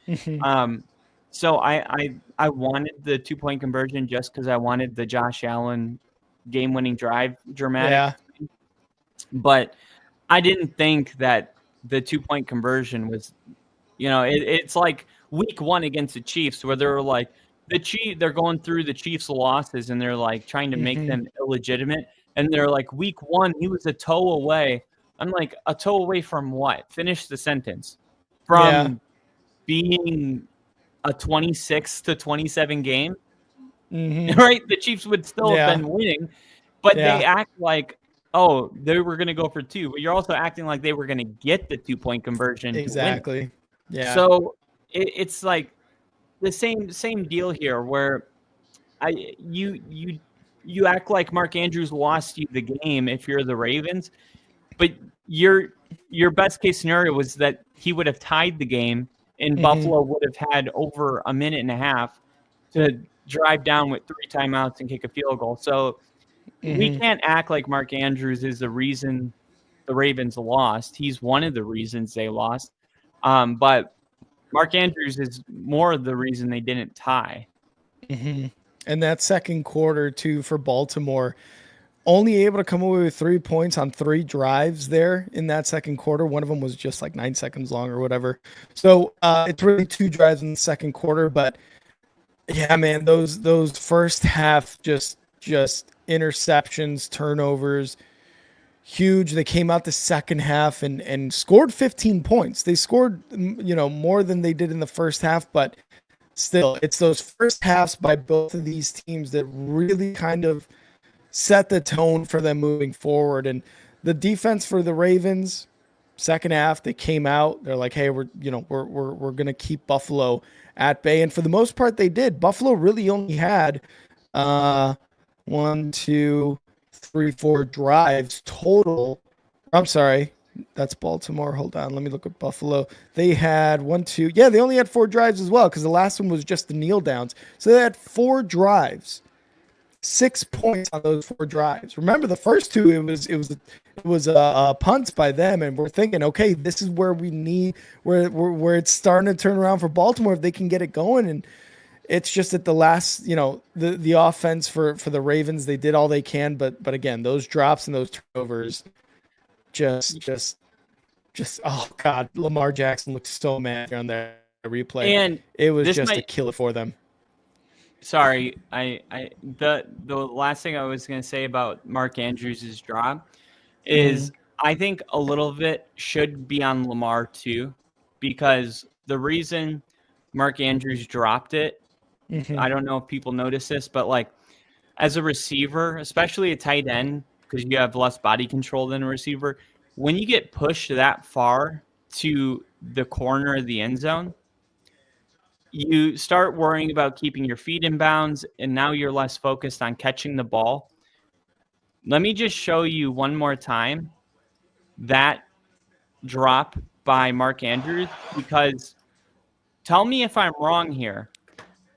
So I wanted the 2-point conversion just because I wanted the Josh Allen game-winning drive dramatic. Yeah. But I didn't think that the 2-point conversion was, it's like week 1 against the Chiefs where they're like they're going through the Chiefs' losses and they're like trying to make them illegitimate. And they're like, week 1, he was a toe away. I'm like, a toe away from what? Finish the sentence. From being a 26-27 game, right? The Chiefs would still have been winning, but they act like, oh, they were going to go for 2. But you're also acting like they were going to get the 2-point conversion. Exactly. To win. Yeah. So it's like the same deal here, where you act like Mark Andrews lost you the game if you're the Ravens, but your best case scenario was that he would have tied the game and Buffalo would have had over a minute and a half to drive down with 3 timeouts and kick a field goal. So we can't act like Mark Andrews is the reason the Ravens lost. He's one of the reasons they lost. But Mark Andrews is more of the reason they didn't tie. And that second quarter, too, for Baltimore, only able to come away with 3 points on 3 drives there in that second quarter. One of them was just like 9 seconds long or whatever. So it's really 2 drives in the second quarter. But yeah, man, those first half just interceptions, turnovers, huge. They came out the second half and scored 15 points. They scored, more than they did in the first half, but still, it's those first halves by both of these teams that really kind of set the tone for them moving forward. And the defense for the Ravens, second half, they came out. They're like, hey, we're going to keep Buffalo at bay. And for the most part, they did. Buffalo really only had 1, 2, 3, 4 drives total. I'm sorry. That's Baltimore. Hold on. Let me look at Buffalo. They had 1, 2. Yeah, they only had 4 drives as well because the last one was just the kneel downs. So they had 4 drives, 6 points on those 4 drives. Remember, the first 2, it was punts by them, and we're thinking, okay, this is where we need where it's starting to turn around for Baltimore if they can get it going. And it's just at the last, the offense for the Ravens, they did all they can, but again, those drops and those turnovers. Just oh god, Lamar Jackson looked so mad on that replay, and it was just a killer for them. Sorry, the last thing I was going to say about Mark Andrews' drop is I think a little of it should be on Lamar too, because the reason Mark Andrews dropped it, I don't know if people notice this, but like as a receiver, especially a tight end, because you have less body control than a receiver, when you get pushed that far to the corner of the end zone, you start worrying about keeping your feet in bounds, and now you're less focused on catching the ball. Let me just show you one more time that drop by Mark Andrews, because tell me if I'm wrong here,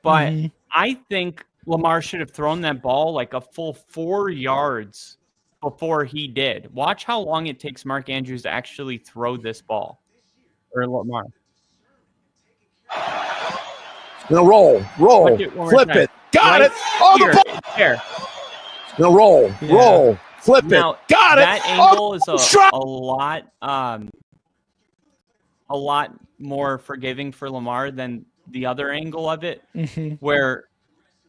but I think Lamar should have thrown that ball like a full 4 yards before he did. Watch how long it takes Mark Andrews to actually throw this ball. Or Lamar. Gonna roll, flip it, got it. Oh, here, the ball. There. Gonna roll, flip now, it, got it. That angle is a lot more forgiving for Lamar than the other angle of it, where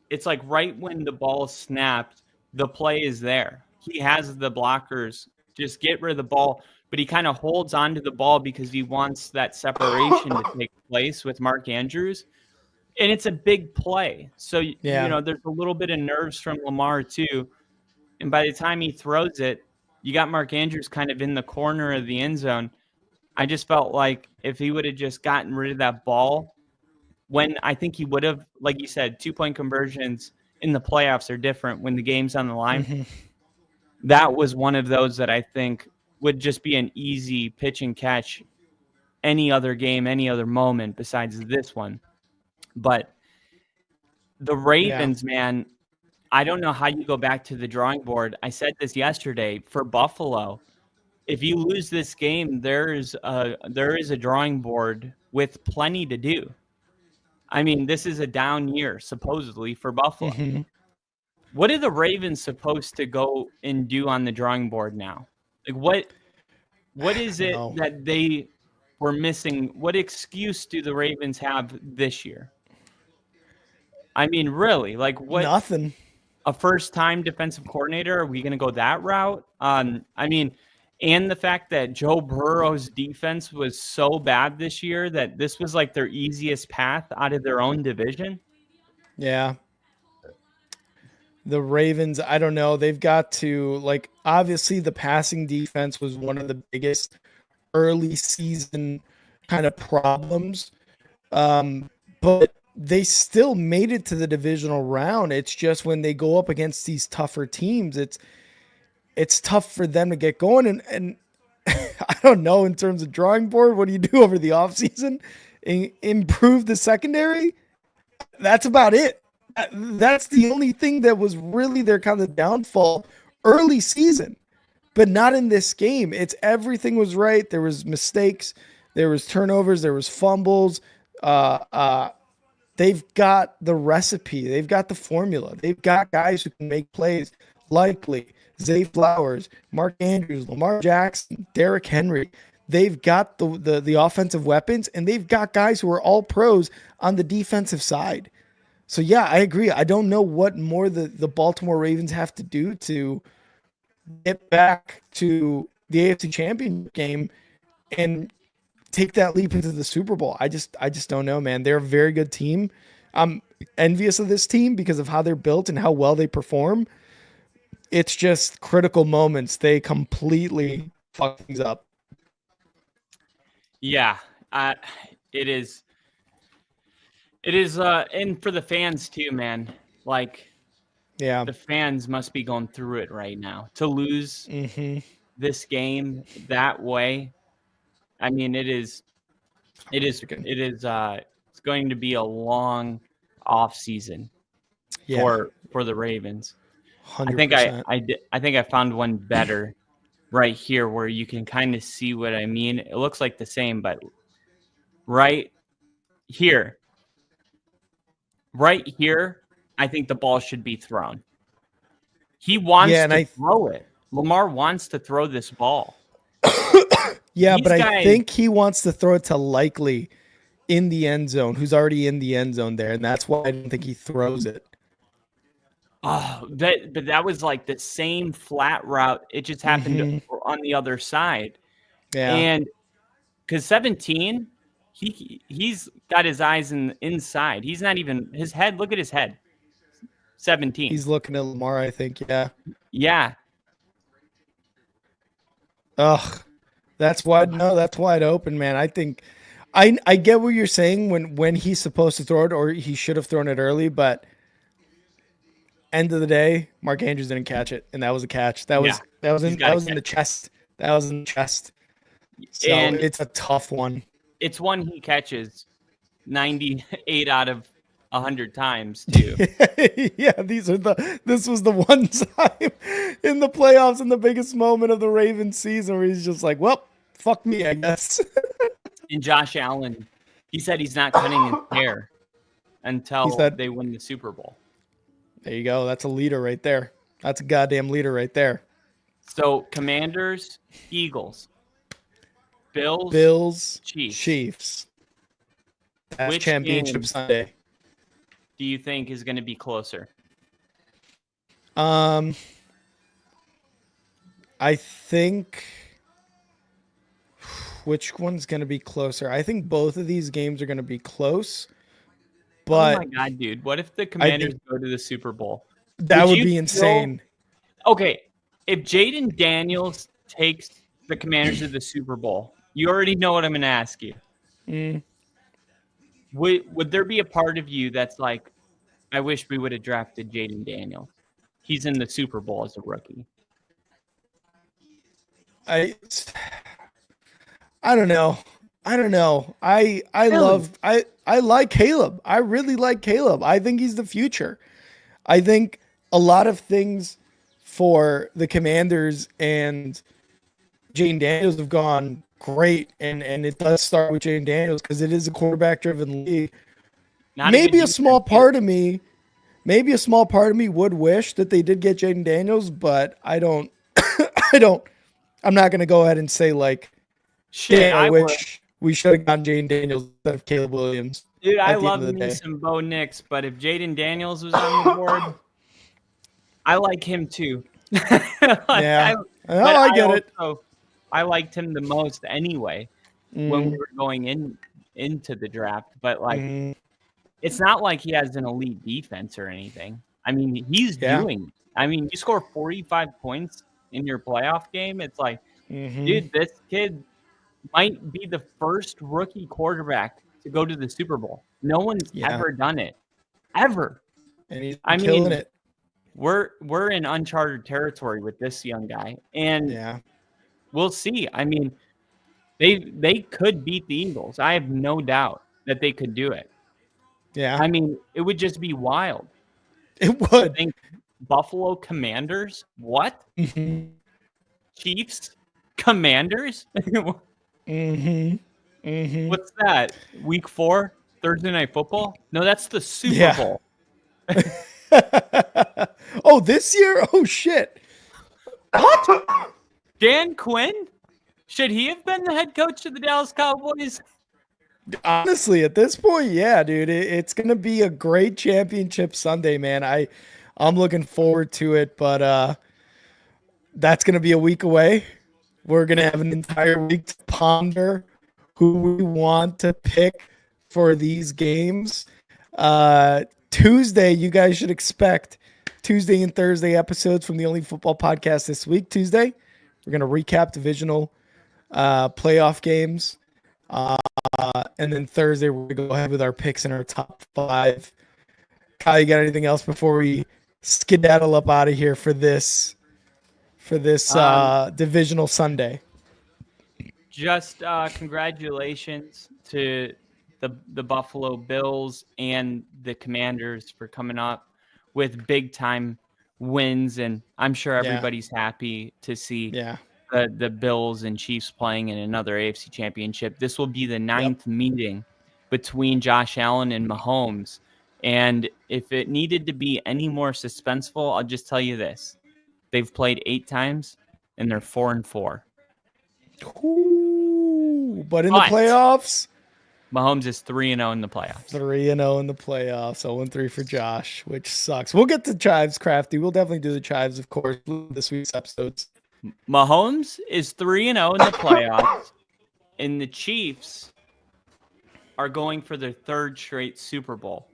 it's like right when the ball snapped, the play is there. He has the blockers. Just get rid of the ball. but he kind of holds onto the ball because he wants that separation to take place with Mark Andrews. And it's a big play. So, Yeah. there's a little bit of nerves from Lamar too. And by the time he throws it, you got Mark Andrews kind of in the corner of the end zone. I just felt like if he would have just gotten rid of that ball, when I think he would have, like you said, 2-point conversions in the playoffs are different when the game's on the line. Mm-hmm. That was one of those that I think would just be an easy pitch and catch any other game, any other moment besides this one. But the Yeah. Ravens, man, I don't know how you go back to the drawing board. I said this yesterday for Buffalo. If you lose this game, there is a drawing board with plenty to do. I mean, this is a down year supposedly for Buffalo. Mm-hmm. What are the Ravens supposed to go and do on the drawing board now? Like what is it that they were missing? What excuse do the Ravens have this year? I mean, really, like what? Nothing. A first-time defensive coordinator? Are we going to go that route? I mean, and the fact that Joe Burrow's defense was so bad this year that this was like their easiest path out of their own division. Yeah. The Ravens, I don't know. They've got to, like, obviously the passing defense was one of the biggest early season kind of problems. But they still made it to the divisional round. It's just when they go up against these tougher teams, it's tough for them to get going. And I don't know, in terms of drawing board, what do you do over the offseason? Improve the secondary? That's about it. That's the only thing that was really their kind of downfall early season, but not in this game. It's everything was right. There was mistakes, there was turnovers, there was fumbles. They've got the recipe. They've got the formula. They've got guys who can make plays. Likely, Zay Flowers, Mark Andrews, Lamar Jackson, Derrick Henry. They've got the offensive weapons, and they've got guys who are all pros on the defensive side. So, yeah, I agree. I don't know what more the Baltimore Ravens have to do to get back to the AFC Championship game and take that leap into the Super Bowl. I just don't know, man. They're a very good team. I'm envious of this team because of how they're built and how well they perform. It's just critical moments. They completely fuck things up. Yeah, it is. It is, and for the fans too, man. Like, Yeah. the fans must be going through it right now. To lose this game that way, I mean, it's going to be a long off season for the Ravens. 100%. I think I found one better right here where you can kind of see what I mean. It looks like the same, but right here, I think the ball should be thrown. He wants to throw it. Lamar wants to throw this ball. Yeah, but I think he wants to throw it to Likely in the end zone, who's already in the end zone there, and that's why I don't think he throws it. Oh, but that was like the same flat route. It just happened on the other side. Yeah. And because 17, he's got his eyes inside. He's not even his head. Look at his head. 17. He's looking at Lamar, I think. Yeah. Yeah. Ugh. That's wide open, man. I think I get what you're saying when he's supposed to throw it, or he should have thrown it early, but end of the day, Mark Andrews didn't catch it, and that was a catch. That was in the chest. That was in the chest. So and it's a tough one. It's one he catches 98 out of 100 times too. Yeah, this was the one time in the playoffs in the biggest moment of the Ravens season where he's just like, well, fuck me, I guess. And Josh Allen, he said he's not cutting his hair until they win the Super Bowl. There you go. That's a leader right there. That's a goddamn leader right there. So Commanders, Eagles, Bills, Chiefs. That's championship Sunday. Do you think is going to be closer? I think which one's going to be closer. I think both of these games are going to be close, Oh but my God, dude! What if the I Commanders think go to the Super Bowl? that Would would you be still insane. okay? If Jaden Daniels takes the Commanders to the Super Bowl, you already know what I'm going to ask you. Would there be a part of you that's like, I wish we would have drafted Jaden Daniels? He's in the Super Bowl as a rookie. I don't know. I don't know. I Really? like Caleb. I really like Caleb. I think he's the future. I think a lot of things for the Commanders and Jane Daniels have gone great, and it does start with Jane Daniels because it is a quarterback-driven league. Not a good defense either. Maybe a small part of me would wish that they did get Jaden Daniels, but I don't. I don't. I'm not going to go ahead and say like, Shit, damn, I I would. wish we should have gotten Jaden Daniels instead of Caleb Williams. Dude, I At the end love of the me day, some Bo Nix, but if Jaden Daniels was on the board, I like him too. yeah. But I get it. I liked him the most anyway when we were going into the draft. But like, it's not like he has an elite defense or anything. I mean, he's doing. I mean, you score 45 points in your playoff game. It's like, dude, this kid might be the first rookie quarterback to go to the Super Bowl. No one's ever done it, ever. And he's killing it. We're in uncharted territory with this young guy, and we'll see. I mean, they could beat the Eagles. I have no doubt that they could do it. Yeah, I mean, it would just be wild. It would. I think Buffalo Commanders? What? Chiefs? Commanders? What's that? Week 4? Thursday Night Football? No, that's the Super Bowl. Oh, this year? Oh, shit. What? Dan Quinn? Should he have been the head coach of the Dallas Cowboys? Honestly, at this point, yeah, dude, it's gonna be a great championship Sunday, man. I'm looking forward to it, but that's gonna be a week away. We're gonna have an entire week to ponder who we want to pick for these games. Tuesday, you guys should expect Tuesday and Thursday episodes from the Only Football Podcast this week. Tuesday, we're gonna recap divisional playoff games. And then Thursday, we're going to go ahead with our picks and our top 5. Kyle, you got anything else before we skedaddle up out of here for this divisional Sunday? Just congratulations to the Buffalo Bills and the Commanders for coming up with big-time wins, and I'm sure everybody's happy to see the Bills and Chiefs playing in another AFC championship. This will be the 9th meeting between Josh Allen and Mahomes. And if it needed to be any more suspenseful, I'll just tell you this. They've played 8 times and they're 4-4. Ooh, but in the playoffs, Mahomes is 3-0 in the playoffs. 3-0 in the playoffs. 0-3 for Josh, which sucks. We'll get to chives, Crafty. We'll definitely do the chives, of course, this week's episodes. Mahomes is 3-0 in the playoffs, and the Chiefs are going for their 3rd straight Super Bowl.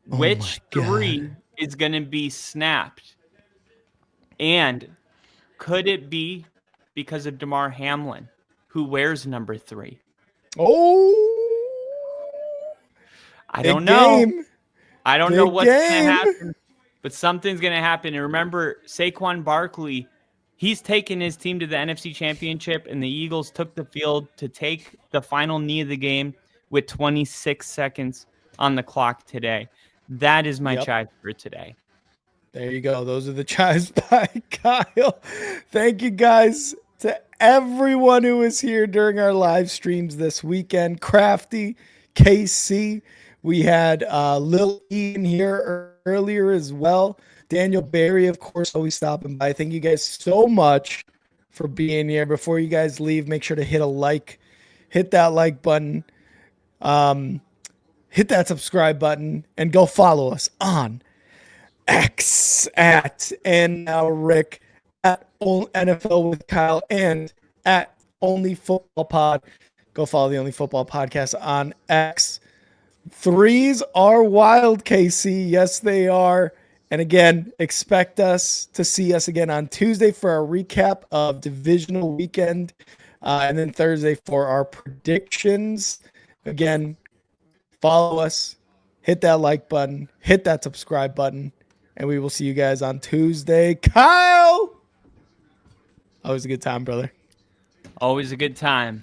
Which 3 is going to be snapped? And could it be because of Damar Hamlin, who wears number 3? Oh, I don't know. I don't know what's going to happen. But something's going to happen. And remember, Saquon Barkley, he's taken his team to the NFC Championship, and the Eagles took the field to take the final knee of the game with 26 seconds on the clock today. That is my chive for today. There you go. Those are the chives by Kyle. Thank you, guys, to everyone who was here during our live streams this weekend. Crafty, KC. We had Lil Ian here earlier as well. Daniel Barry, of course, always stopping by. Thank you guys so much for being here. Before you guys leave, make sure to hit that like button, hit that subscribe button, and go follow us on X at and now Rick, at NFL with Kyle, and at Only Football Pod. Go follow the Only Football Podcast on X. Threes are wild, KC. Yes, they are. And again, expect us to see us again on Tuesday for our recap of Divisional Weekend. And then Thursday for our predictions. Again, follow us. Hit that like button. Hit that subscribe button. And we will see you guys on Tuesday. Kyle! Always a good time, brother. Always a good time.